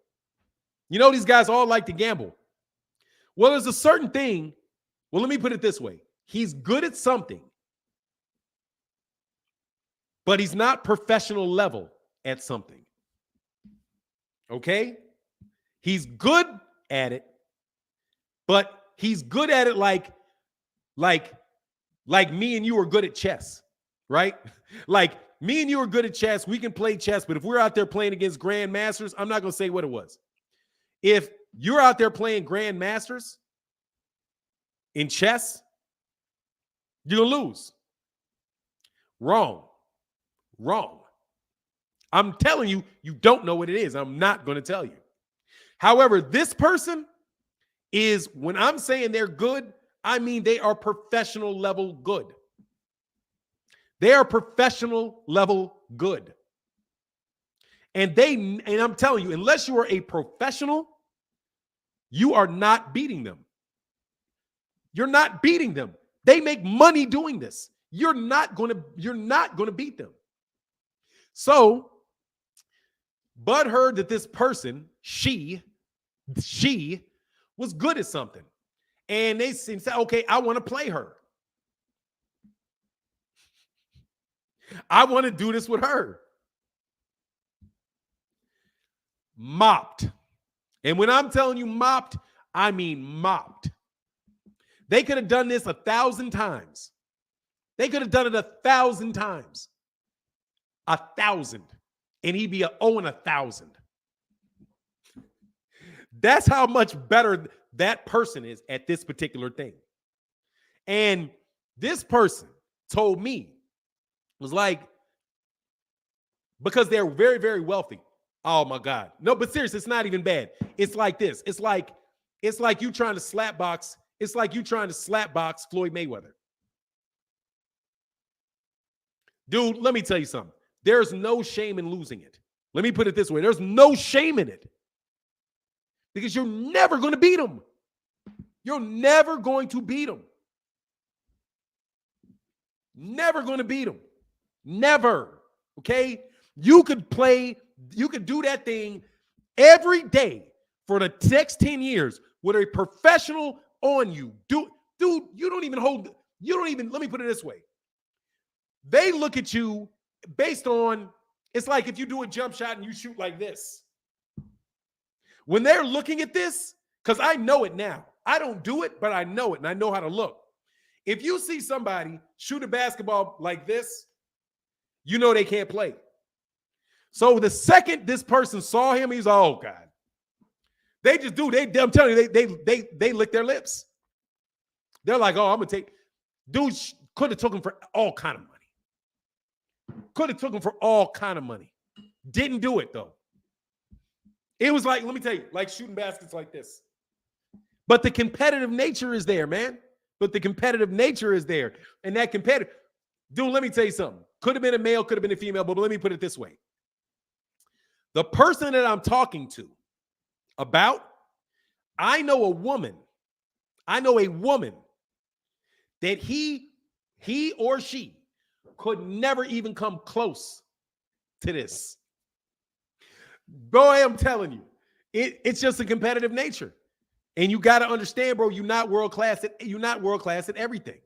You know, these guys all like to gamble. Well, there's a certain thing. Well, let me put it this way. He's good at something, but he's not professional level at something. Okay? He's good at it, but he's good at it like me and you are good at chess, right? Like me and you are good at chess. We can play chess, but if we're out there playing against grandmasters, I'm not going to say what it was. If you're out there playing grandmasters in chess, you'll lose. Wrong. I'm telling you, you don't know what it is. I'm not going to tell you. However, this person is, when I'm saying they're good, I mean they are professional level good. They are professional level good. And I'm telling you, unless you are a professional, you are not beating them. You're not beating them. They make money doing this. you're not going to beat them. So Bud heard that this person, she was good at something. And they said, okay, I want to play her. I want to do this with her. Mopped. And when I'm telling you mopped, I mean mopped. They could have done this 1,000 times. They could have done it 1,000 times. 1,000. And he'd be a 0 and 1,000. That's how much better that person is at this particular thing. And this person told me, was like, because they're very, very wealthy. Oh my God. No, but seriously, it's not even bad. It's like this. It's like you trying to slap box. It's like you trying to slap box Floyd Mayweather. Dude, let me tell you something. There's no shame in losing it. Let me put it this way. There's no shame in it. Because you're never going to beat him. You're never going to beat him. Never going to beat him. Never. Okay? You could do that thing every day for the next 10 years with a professional on you. Dude, let me put it this way. They look at you based on, it's like if you do a jump shot and you shoot like this. When they're looking at this, because I know it now. I don't do it, but I know it and I know how to look. If you see somebody shoot a basketball like this, you know they can't play. So the second this person saw him, he's oh God. They just do. I'm telling you, they lick their lips. They're like, oh, I'm gonna take. Dude could have took him for all kind of money. Could have took him for all kind of money. Didn't do it though. It was like, let me tell you, like shooting baskets like this. But the competitive nature is there, man. But the competitive nature is there. And that competitive, dude, let me tell you something. Could have been a male, could have been a female, but let me put it this way. The person that I'm talking to about, I know a woman that he or she could never even come close to this. Boy, I'm telling you, it's just a competitive nature. And you got to understand, bro, you're not world class at everything.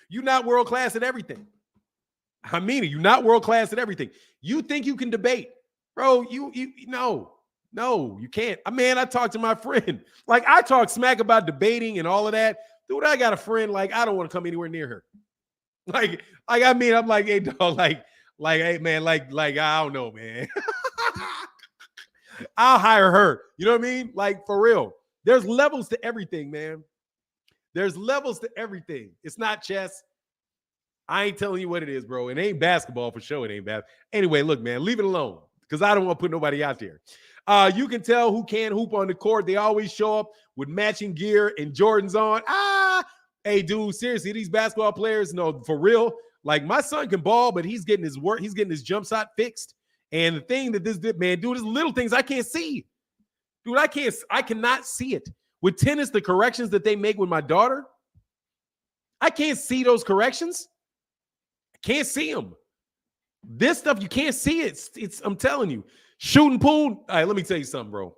You're not world class at everything. I mean it. You're not world class at everything. You think you can debate, bro? No, you can't. I talked to my friend. Like I talk smack about debating and all of that. Dude, I got a friend. Like I don't want to come anywhere near her. I'm like, hey, dog, hey, man, like I don't know, man. I'll hire her. You know what I mean? Like for real. There's levels to everything, man. There's levels to everything. It's not chess. I ain't telling you what it is, bro. It ain't basketball for sure. It ain't bad. Anyway, look, man, leave it alone because I don't want to put nobody out there. You can tell who can hoop on the court. They always show up with matching gear and Jordans on. Hey, dude, seriously, these basketball players, no, for real. Like my son can ball, but he's getting his jump shot fixed. And the thing that this man, dude, is little things I can't see. Dude, I cannot see it. With tennis, the corrections that they make with my daughter, I can't see those corrections. I can't see them. This stuff, you can't see it. It's I'm telling you. Shooting pool. All right, let me tell you something, bro.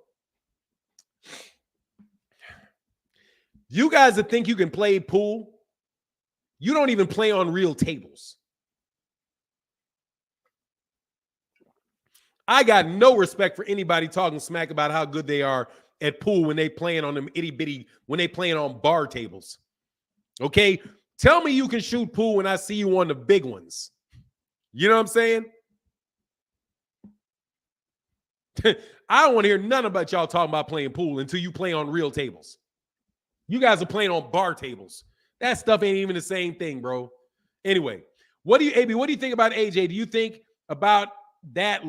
You guys that think you can play pool, you don't even play on real tables. I got no respect for anybody talking smack about how good they are at pool when they playing on them when they playing on bar tables. Okay? Tell me you can shoot pool when I see you on the big ones. You know what I'm saying? I don't want to hear none about y'all talking about playing pool until you play on real tables. You guys are playing on bar tables. That stuff ain't even the same thing, bro. Anyway, what do you think about AJ? Do you think about that?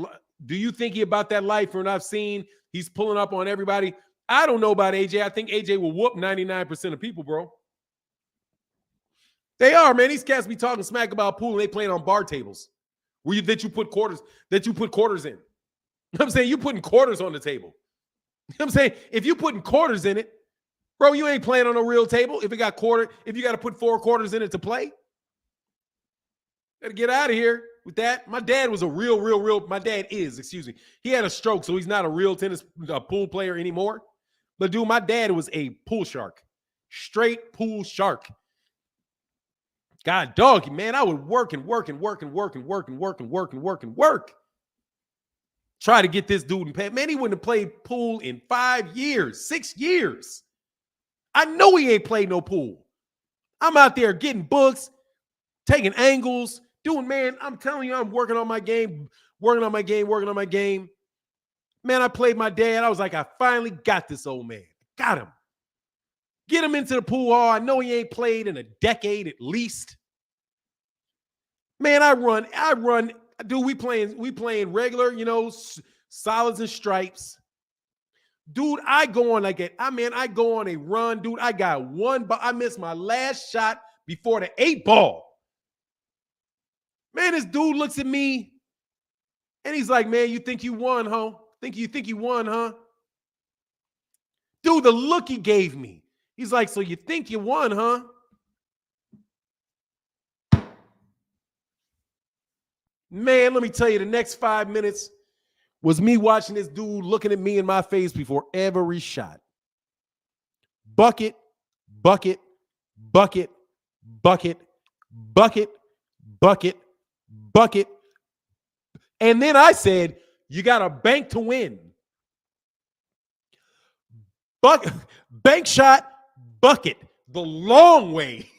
Do you think about that life from what I've seen? He's pulling up on everybody. I don't know about AJ. I think AJ will whoop 99% of people, bro. They are, man. These cats be talking smack about pool and they playing on bar tables that you put quarters in. You know what I'm saying? You putting quarters on the table. You know what I'm saying? If you putting quarters in it, bro, you ain't playing on a real table. If you got to put 4 quarters in it to play. Gotta get out of here with that. My dad was a real. My dad is, excuse me. He had a stroke, so he's not a real pool player anymore. But dude, my dad was a pool shark. Straight pool shark. God dog, man, I would work. Try to get this dude in pay. Man, he wouldn't have played pool in 5 years, 6 years. I know he ain't played no pool. I'm out there getting books, taking angles, doing, man, I'm telling you, I'm working on my game. Man, I played my dad. I was like, I finally got this old man. Got him. Get him into the pool hall. I know he ain't played in a decade at least. Man, I run. Dude, we playing regular, solids and stripes. Dude, I go on I go on a run. Dude, I got one, but I missed my last shot before the 8 ball. Man, this dude looks at me and he's like, man, you think you won, huh? Think you won, huh? Dude, the look he gave me. He's like, so you think you won, huh? Man, let me tell you, the next 5 minutes was me watching this dude looking at me in my face before every shot. Bucket. And then I said, you got to bank to win. Bank shot, bucket, the long way.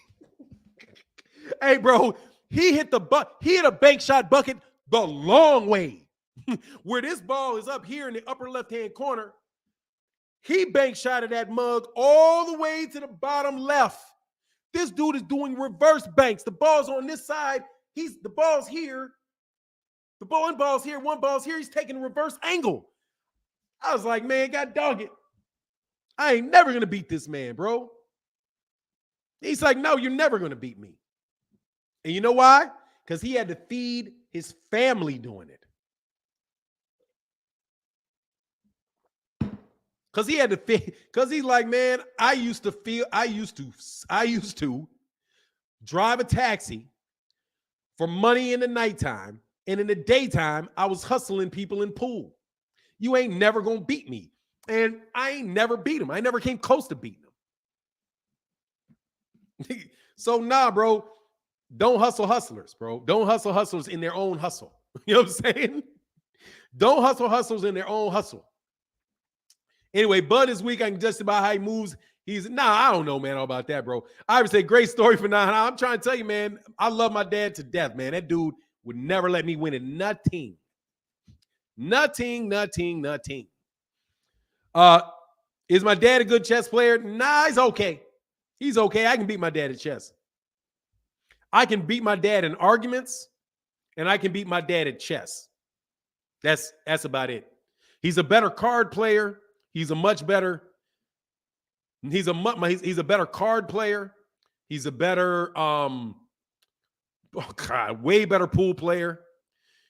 Hey, bro, he hit a bank shot bucket the long way. Where this ball is up here in the upper left-hand corner, he bank shotted that mug all the way to the bottom left. This dude is doing reverse banks. The ball's on this side. The ball's here. One ball's here. He's taking a reverse angle. I was like, man, God dog it. I ain't never going to beat this man, bro. He's like, no, you're never going to beat me. And you know why? Because he had to feed his family doing it. Because he's like, man, I used to drive a taxi for money in the nighttime. And in the daytime, I was hustling people in pool. You ain't never going to beat me. And I ain't never beat him. I never came close to beating him. So, nah, bro, don't hustle hustlers, bro. Don't hustle hustlers in their own hustle. You know what I'm saying? Don't hustle hustlers in their own hustle. Anyway, Bud is weak. I can just about how he moves. I don't know, man, all about that, bro. I would say great story for now. I'm trying to tell you, man, I love my dad to death, man. That dude would never let me win at nothing. Nothing. Is my dad a good chess player? Nah, he's okay. He's okay. I can beat my dad at chess. I can beat my dad in arguments, and I can beat my dad at chess. That's about it. He's a better card player. He's a better card player. He's a better, way better pool player.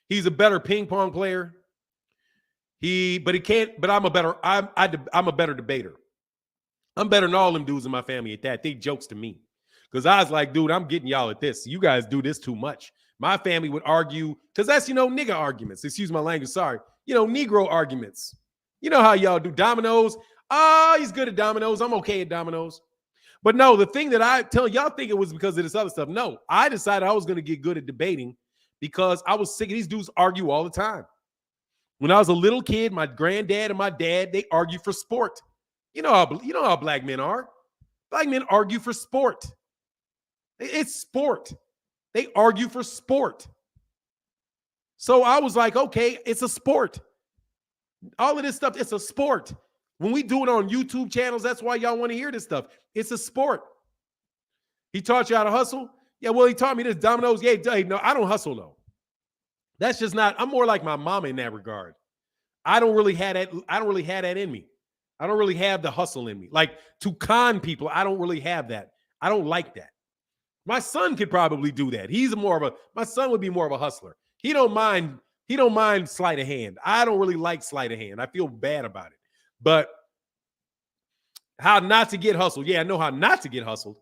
He's a better ping pong player. But I'm a better debater. I'm better than all them dudes in my family at that. They jokes to me. Because I was like, dude, I'm getting y'all at this. You guys do this too much. My family would argue, because that's, nigga arguments. Excuse my language, sorry. Negro arguments. You know how y'all do dominoes. He's good at dominoes. I'm okay at dominoes. But no, the thing that I tell y'all think it was because of this other stuff. No, I decided I was going to get good at debating because I was sick of these dudes argue all the time. When I was a little kid, my granddad and my dad, they argue for sport. You know how black men are. Black men argue for sport. It's sport. They argue for sport. So I was like, okay, it's a sport. All of this stuff, it's a sport. When we do it on YouTube channels, that's why y'all want to hear this stuff. It's a sport. He taught you how to hustle? Yeah, well, he taught me this dominoes. Yeah, no, I don't hustle, though. That's just not, I'm more like my mama in that regard. I don't really have that in me. I don't really have the hustle in me. Like to con people, I don't really have that. I don't like that. My son could probably do that. My son would be more of a hustler. He don't mind sleight of hand. I don't really like sleight of hand. I feel bad about it. But how not to get hustled. Yeah, I know how not to get hustled.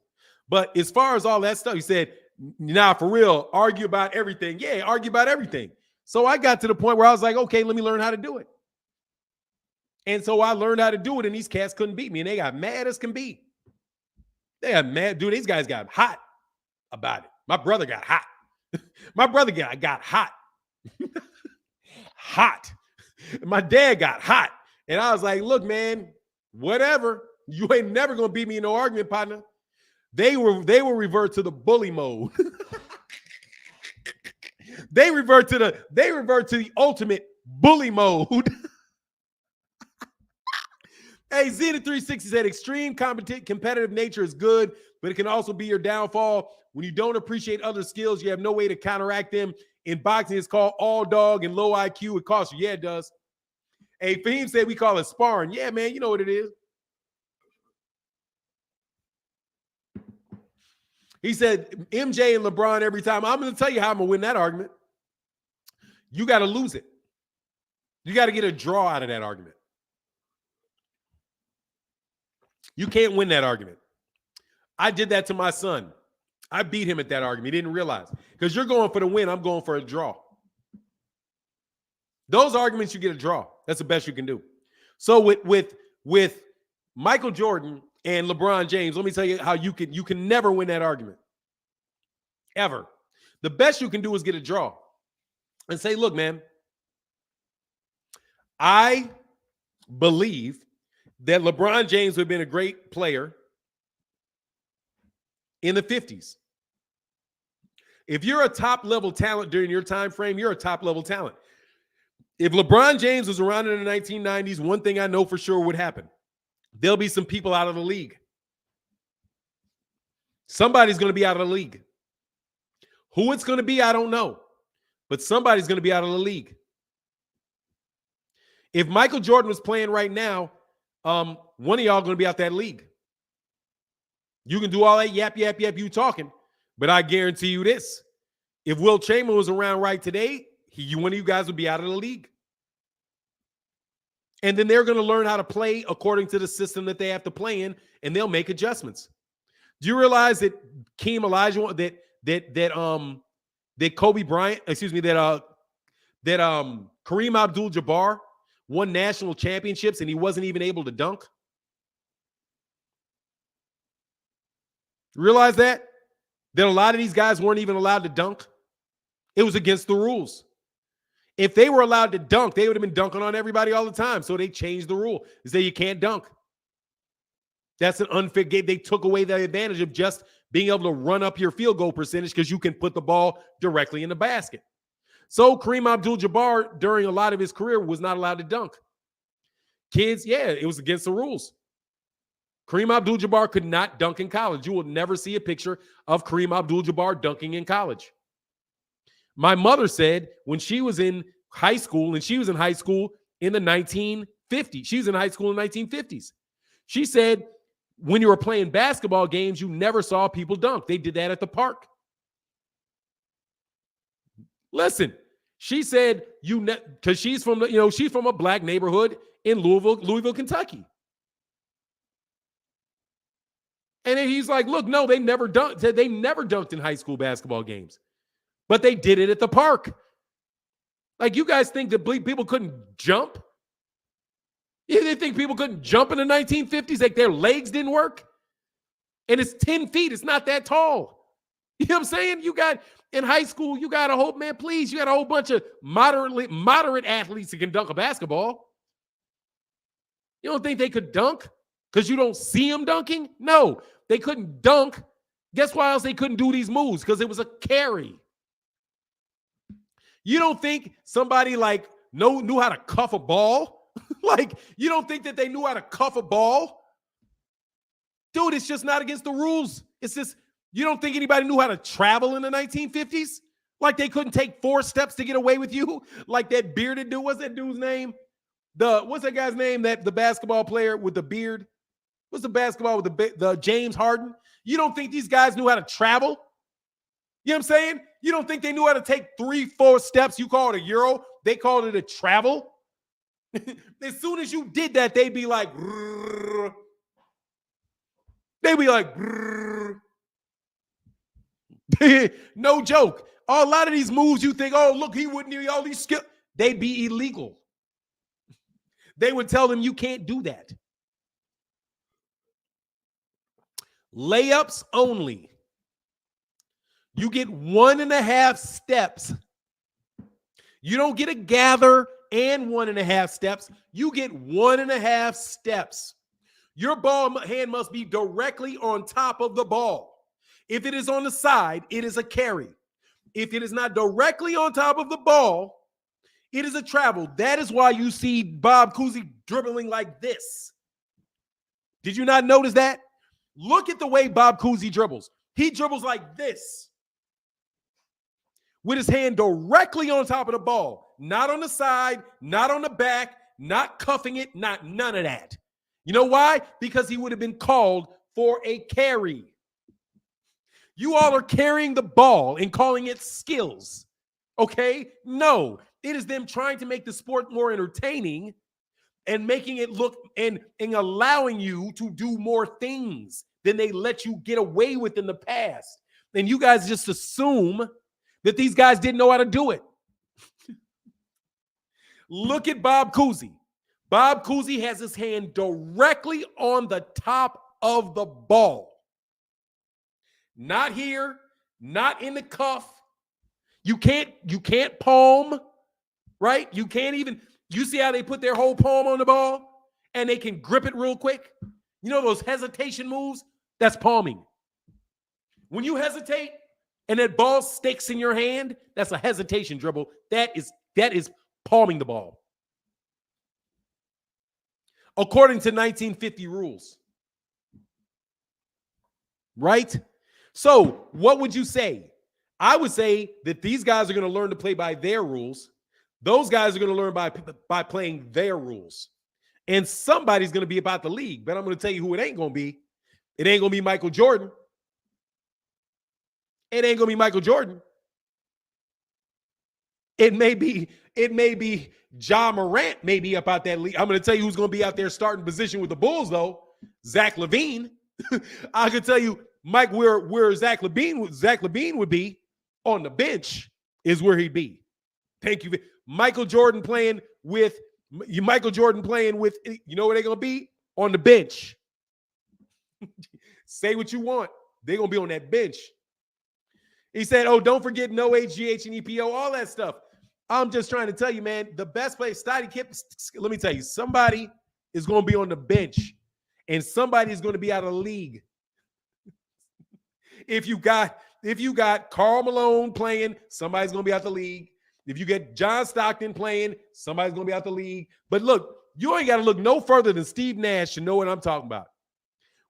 But as far as all that stuff, he said, nah, for real, argue about everything. Yeah, argue about everything. So I got to the point where I was like, okay, let me learn how to do it. And so I learned how to do it, and these cats couldn't beat me, and they got mad as can be. They got mad. Dude, these guys got hot about it. My brother got hot. My brother got hot. Hot. My dad got hot. And I was like, look, man, whatever. You ain't never gonna beat me in no argument, partner. They will revert to the bully mode. They revert to the ultimate bully mode. Hey, Zenith 360 said extreme competitive nature is good, but it can also be your downfall. When you don't appreciate other skills, you have no way to counteract them. In boxing, it's called all dog and low IQ. It costs you. Yeah, it does. Hey, Fahim said we call it sparring. Yeah, man, you know what it is. He said MJ and LeBron every time. I'm going to tell you how I'm going to win that argument. You got to lose it. You got to get a draw out of that argument. You can't win that argument. I did that to my son. I beat him at that argument. He didn't realize. Because you're going for the win. I'm going for a draw. Those arguments, you get a draw. That's the best you can do. So with Michael Jordan and LeBron James, let me tell you how you can never win that argument. Ever. The best you can do is get a draw. And say, look, man, I believe that LeBron James would have been a great player in the 50s. If you're a top-level talent during your time frame, you're a top-level talent. If LeBron James was around in the 1990s, one thing I know for sure would happen. There'll be some people out of the league. Somebody's going to be out of the league. Who it's going to be, I don't know. But somebody's going to be out of the league. If Michael Jordan was playing right now, one of y'all going to be out that league. You can do all that yap, you talking. But I guarantee you this. If Will Chamberlain was around right today, one of you guys would be out of the league. And then they're going to learn how to play according to the system that they have to play in, and they'll make adjustments. Do you realize that that Kobe Bryant, that Kareem Abdul-Jabbar won national championships and he wasn't even able to dunk? Realize that a lot of these guys weren't even allowed to dunk? It was against the rules. If they were allowed to dunk, they would have been dunking on everybody all the time. So they changed the rule. They say you can't dunk. That's an unfair game. They took away the advantage of just being able to run up your field goal percentage because you can put the ball directly in the basket. So Kareem Abdul-Jabbar, during a lot of his career, was not allowed to dunk. Kids, yeah, it was against the rules. Kareem Abdul-Jabbar could not dunk in college. You will never see a picture of Kareem Abdul-Jabbar dunking in college. My mother said when she was in high school, and she was in high school in the 1950s. She was in high school in the 1950s. She said when you were playing basketball games, you never saw people dunk. They did that at the park. Listen, she said because she's from a black neighborhood in Louisville, Kentucky. And then he's like, look, no, they never dunked in high school basketball games. But they did it at the park. Like, you guys think that people couldn't jump? They think people couldn't jump in the 1950s? Like, their legs didn't work? And it's 10 feet. It's not that tall. You know what I'm saying? In high school, you got a whole bunch of moderate athletes that can dunk a basketball. You don't think they could dunk because you don't see them dunking? No, they couldn't dunk. Guess why else they couldn't do these moves? Because it was a carry. You don't think somebody like knew how to cuff a ball? Like, you don't think that they knew how to cuff a ball? Dude, it's just not against the rules. It's just, you don't think anybody knew how to travel in the 1950s? Like they couldn't take 4 steps to get away with you? Like that bearded dude, what's that dude's name? What's that guy's name? The basketball player with the beard? What's the basketball with the James Harden? You don't think these guys knew how to travel? You know what I'm saying? You don't think they knew how to take 3-4 steps? You call it a Euro. They called it a travel. As soon as you did that, they'd be like, No joke. A lot of these moves you think, oh, look, he wouldn't do all these skills. They'd be illegal. They would tell them you can't do that. Layups only. You get 1.5 steps. You don't get a gather and 1.5 steps. You get 1.5 steps. Your ball hand must be directly on top of the ball. If it is on the side, it is a carry. If it is not directly on top of the ball, it is a travel. That is why you see Bob Cousy dribbling like this. Did you not notice that? Look at the way Bob Cousy dribbles. He dribbles like this, with his hand directly on top of the ball. Not on the side, not on the back, not cuffing it, none of that. You know why? Because he would have been called for a carry. You all are carrying the ball and calling it skills. Okay? No. It is them trying to make the sport more entertaining and making it look and allowing you to do more things than they let you get away with in the past. And you guys just assume that these guys didn't know how to do it. Look at Bob Cousy. Bob Cousy has his hand directly on the top of the ball. Not here, not in the cuff. You can't palm, right? You can't even, you see how they put their whole palm on the ball and they can grip it real quick? You know those hesitation moves? That's palming. When you hesitate and that ball sticks in your hand, that's a hesitation dribble. That is palming the ball. According to 1950 rules. Right? So, what would you say? I would say that these guys are going to learn to play by their rules. Those guys are going to learn by playing their rules. And somebody's going to be about the league. But I'm going to tell you who it ain't going to be. It ain't going to be Michael Jordan. It ain't going to be Michael Jordan. It may be Ja Morant maybe about that league. I'm going to tell you who's going to be out there starting position with the Bulls, though. Zach LaVine. I can tell you, Mike, where Zach LaVine would be on the bench is where he'd be. Thank you. Michael Jordan playing with, you know where they're going to be? On the bench. Say what you want. They're going to be on that bench. He said, oh, don't forget no HGH and EPO, all that stuff. I'm just trying to tell you, man, the best place, Scottie Kip, let me tell you, somebody is going to be on the bench and somebody is going to be out of the league. If you got Karl Malone playing, somebody's going to be out the league. If you get John Stockton playing, somebody's going to be out the league. But look, you ain't got to look no further than Steve Nash to know what I'm talking about.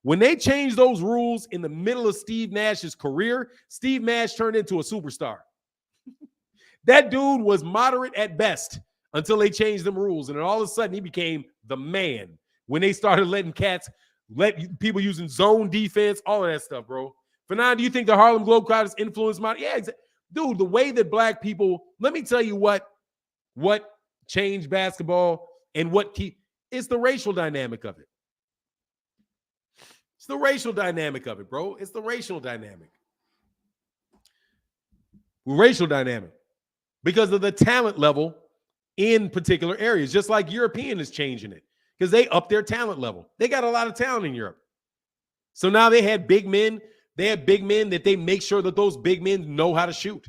When they changed those rules in the middle of Steve Nash's career, Steve Nash turned into a superstar. That dude was moderate at best until they changed them rules. And then all of a sudden, he became the man when they started letting people using zone defense, all of that stuff, bro. For now, do you think the Harlem Globetrotters influenced my? Yeah, dude, the way that black people, let me tell you what changed basketball and it's the racial dynamic of it. It's the racial dynamic of it, bro. It's the racial dynamic. Racial dynamic. Because of the talent level in particular areas. Just like European is changing it. Because they up their talent level. They got a lot of talent in Europe. So now they had big men. They had big men that they make sure that those big men know how to shoot.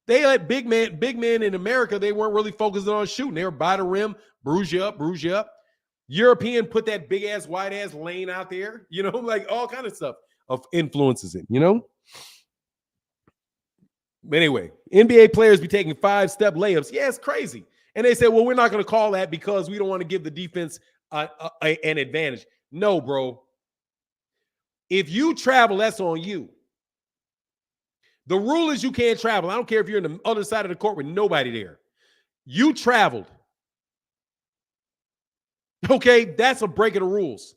They had big men in America, they weren't really focused on shooting. They were by the rim, bruise you up. European put that big ass, wide ass lane out there, like all kind of stuff of influences it, But anyway, NBA players be taking 5-step layups. Yeah, it's crazy. And they said, well, we're not going to call that because we don't want to give the defense an advantage. No, bro. If you travel, that's on you. The rule is you can't travel. I don't care if you're on the other side of the court with nobody there. You traveled. Okay, that's a break of the rules.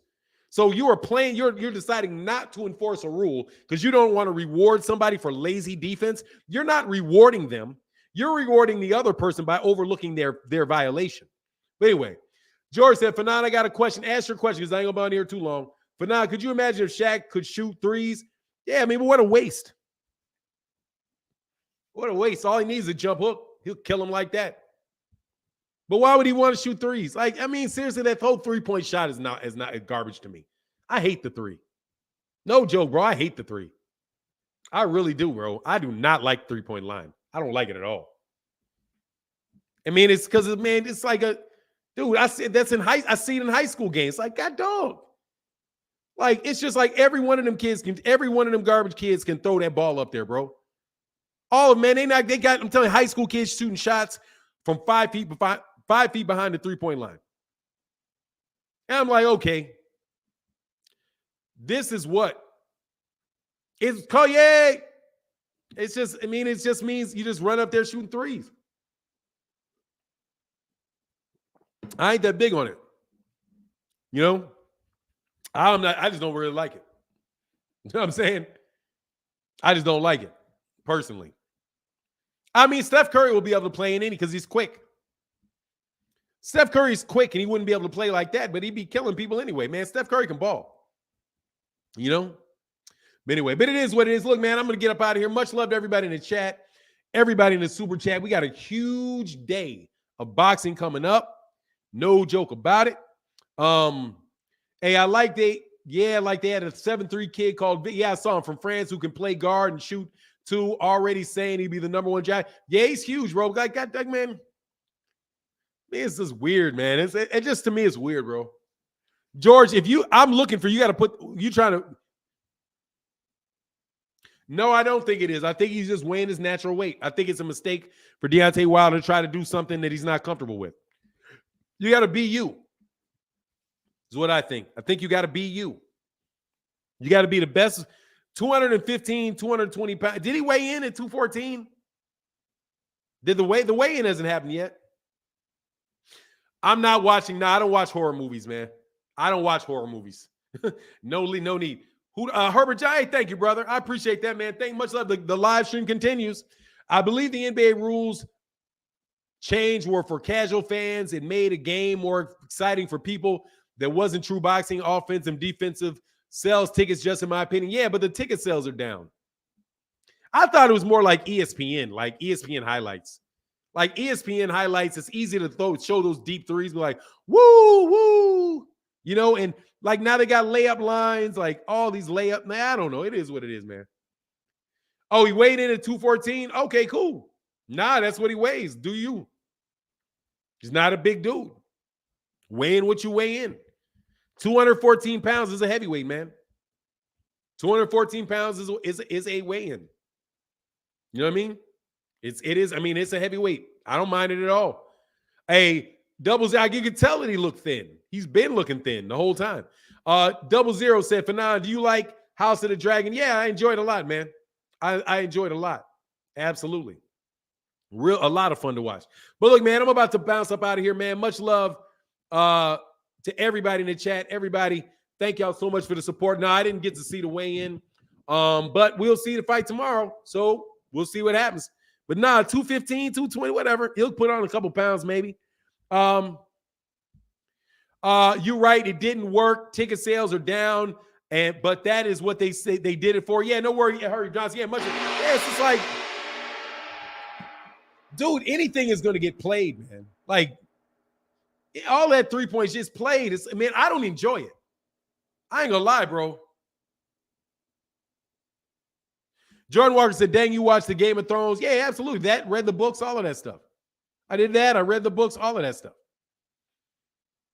So you are playing, you're deciding not to enforce a rule because you don't want to reward somebody for lazy defense. You're not rewarding them. You're rewarding the other person by overlooking their violation. But anyway, George said, Fanon, I got a question. Ask your question because I ain't going to be on here too long. Fanon, could you imagine if Shaq could shoot threes Yeah, I mean, but what a waste. What a waste. All he needs is a jump hook. He'll kill him like that. But why would he want to shoot threes? Like, I mean, seriously, that whole 3-point shot is not garbage to me. I hate the three. No joke, bro. I hate the three. I really do, bro. I do not like 3-point line. I don't like it at all. I mean, it's because, man, it's like a dude. I see it in high school games. Like, God dog. Like, it's just like every one of them garbage kids can throw that ball up there, bro. All of them, man, I'm telling you, high school kids shooting shots from 5 feet behind the 3-point line. And I'm like, okay, this is what it's called. Yay! It's just, I mean, it just means you just run up there shooting threes. I ain't that big on it. You know, I just don't really like it. You know what I'm saying? I just don't like it personally. I mean, Steph Curry will be able to play in any because he's quick. Steph Curry's quick and he wouldn't be able to play like that, but he'd be killing people anyway, man. Steph Curry can ball. You know? But anyway, but it is what it is. Look, man, I'm going to get up out of here. Much love to everybody in the chat, everybody in the super chat. We got a huge day of boxing coming up. No joke about it. Hey, I like they had a 7'3" kid called, I saw him from France who can play guard and shoot too, already saying he'd be the number one guy. Yeah, he's huge, bro. Like, man, it's just weird, man. It just, to me, it's weird, bro. George, I'm looking for, you got to put, you trying to. No, I don't think it is. I think he's just weighing his natural weight. I think it's a mistake for Deontay Wilder to try to do something that he's not comfortable with. You got to be you. Is what I think. I think you got to be you. You got to be the best. 215, 220 pounds. Did he weigh in at 214? The weigh-in hasn't happened yet. I'm not watching. No, I don't watch horror movies, man. I don't watch horror movies. No need. Herbert Jai, thank you, brother. I appreciate that, man. Thank you much. Love. The live stream continues. I believe the NBA rules change were for casual fans. It made a game more exciting for people that wasn't true boxing, offensive, defensive. Sells tickets, just in my opinion. Yeah, but the ticket sales are down. I thought it was more like ESPN highlights. Like ESPN highlights, it's easy to show those deep threes, be like, woo, woo. You know, and like now they got layup lines, like all these layup. Man, I don't know. It is what it is, man. Oh, he weighed in at 214. Okay, cool. Nah, that's what he weighs. Do you? He's not a big dude. Weigh in what you weigh in. 214 pounds is a heavyweight, man. 214 pounds is a weigh-in. You know what I mean? It is. I mean, it's a heavyweight. I don't mind it at all. Hey, Double Zero, you can tell that he looked thin. He's been looking thin the whole time. 00 said, Fanon, do you like House of the Dragon? Yeah, I enjoyed it a lot, man. I enjoyed it a lot. Absolutely. A lot of fun to watch. But look, man, I'm about to bounce up out of here, man. Much love to everybody in the chat. Everybody, thank y'all so much for the support. No, I didn't get to see the weigh-in, but we'll see the fight tomorrow. So we'll see what happens. But nah, 215, 220, whatever. He'll put on a couple pounds maybe. You're right. It didn't work. Ticket sales are down, but that is what they say they did it for. Yeah, no worry. Hurry, Johnson. Yeah, it's just like, dude, anything is going to get played, man. Like, all that 3-point shit's played. I don't enjoy it. I ain't gonna lie, bro. Jordan Walker said, dang, you watched the Game of Thrones? Yeah, absolutely. That, read the books, all of that stuff. I did that. I read the books, all of that stuff.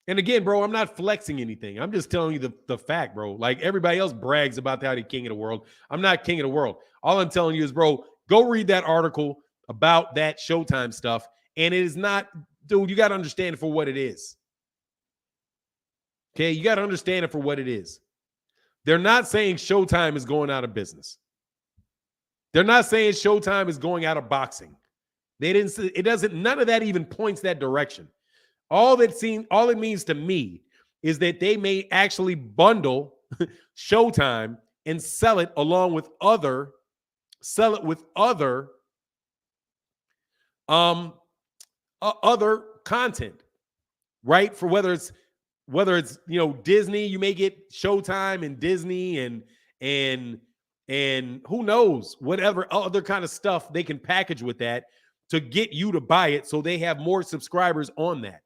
And again, bro, I'm not flexing anything. I'm just telling you the fact, bro. Like everybody else brags about how they're king of the world. I'm not king of the world. All I'm telling you is, bro, go read that article about that Showtime stuff. And it is not, dude, you got to understand it for what it is. Okay, you got to understand it for what it is. They're not saying Showtime is going out of business. They're not saying Showtime is going out of boxing. None of that even points that direction. All it means to me is that they may actually bundle Showtime and sell it along with other content, right? For whether it's Disney, you may get Showtime and Disney and And who knows, whatever other kind of stuff they can package with that to get you to buy it so they have more subscribers on that.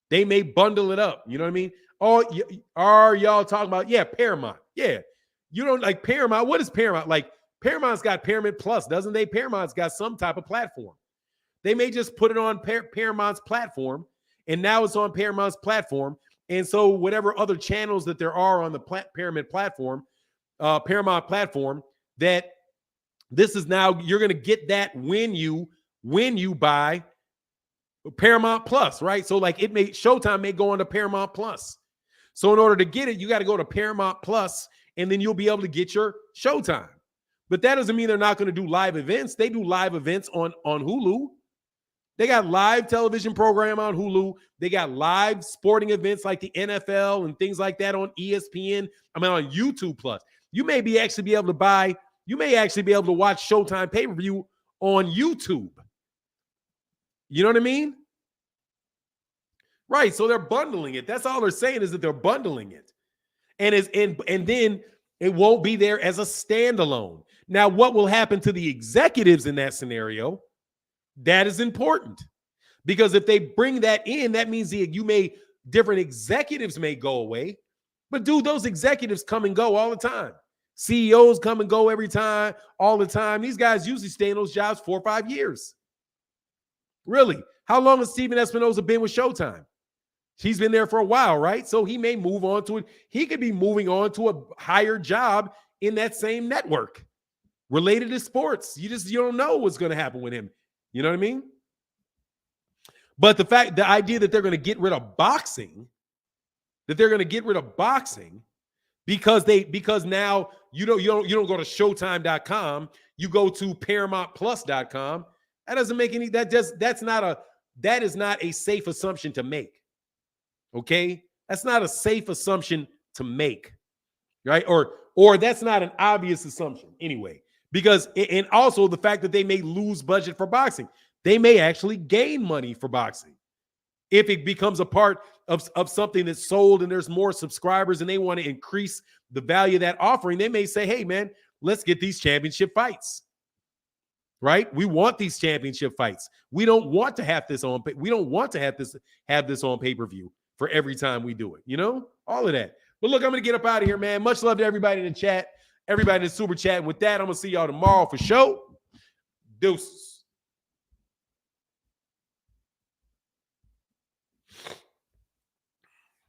They may bundle it up. You know what I mean? Oh, are y'all talking about, yeah, Paramount. Yeah. You don't like Paramount. What is Paramount? Like Paramount's got Paramount Plus, doesn't they? Paramount's got some type of platform. They may just put it on Paramount's platform, and now it's on Paramount's platform. And so whatever other channels that there are on the Paramount platform, that this is now, you're going to get that when you buy Paramount Plus, right? So like Showtime may go on to Paramount Plus. So in order to get it, you got to go to Paramount Plus, and then you'll be able to get your Showtime. But that doesn't mean they're not going to do live events. They do live events on Hulu. They got live television program on Hulu. They got live sporting events like the NFL and things like that on ESPN. On YouTube Plus. You may actually be able to watch Showtime pay-per-view on YouTube. You know what I mean? Right. So they're bundling it. That's all they're saying, is that they're bundling it. And then it won't be there as a standalone. Now, what will happen to the executives in that scenario? That is important, because if they bring that in, that means different executives may go away. But dude, those executives come and go all the time. CEOs come and go all the time. These guys usually stay in those jobs 4 or 5 years. Really? How long has Steven Espinoza been with Showtime? He's been there for a while, right? So he may move on to it. He could be moving on to a higher job in that same network related to sports. You don't know what's going to happen with him. You know what I mean? But the idea that they're going to get rid of boxing, because now you don't go to Showtime.com, you go to ParamountPlus.com. That doesn't make any. That is not a safe assumption to make. Okay, that's not a safe assumption to make, right? Or that's not an obvious assumption anyway. Because, and also the fact that they may lose budget for boxing, they may actually gain money for boxing if it becomes a part of something that's sold and there's more subscribers and they want to increase the value of that offering. They may say, hey man, let's get these championship fights, right? We want these championship fights. We don't want to have this on. We don't want to have this on pay-per-view for every time we do it. You know, all of that. But look, I'm going to get up out of here, man. Much love to everybody in the chat. Everybody that's super chatting. With that, I'm going to see y'all tomorrow for show. Deuces.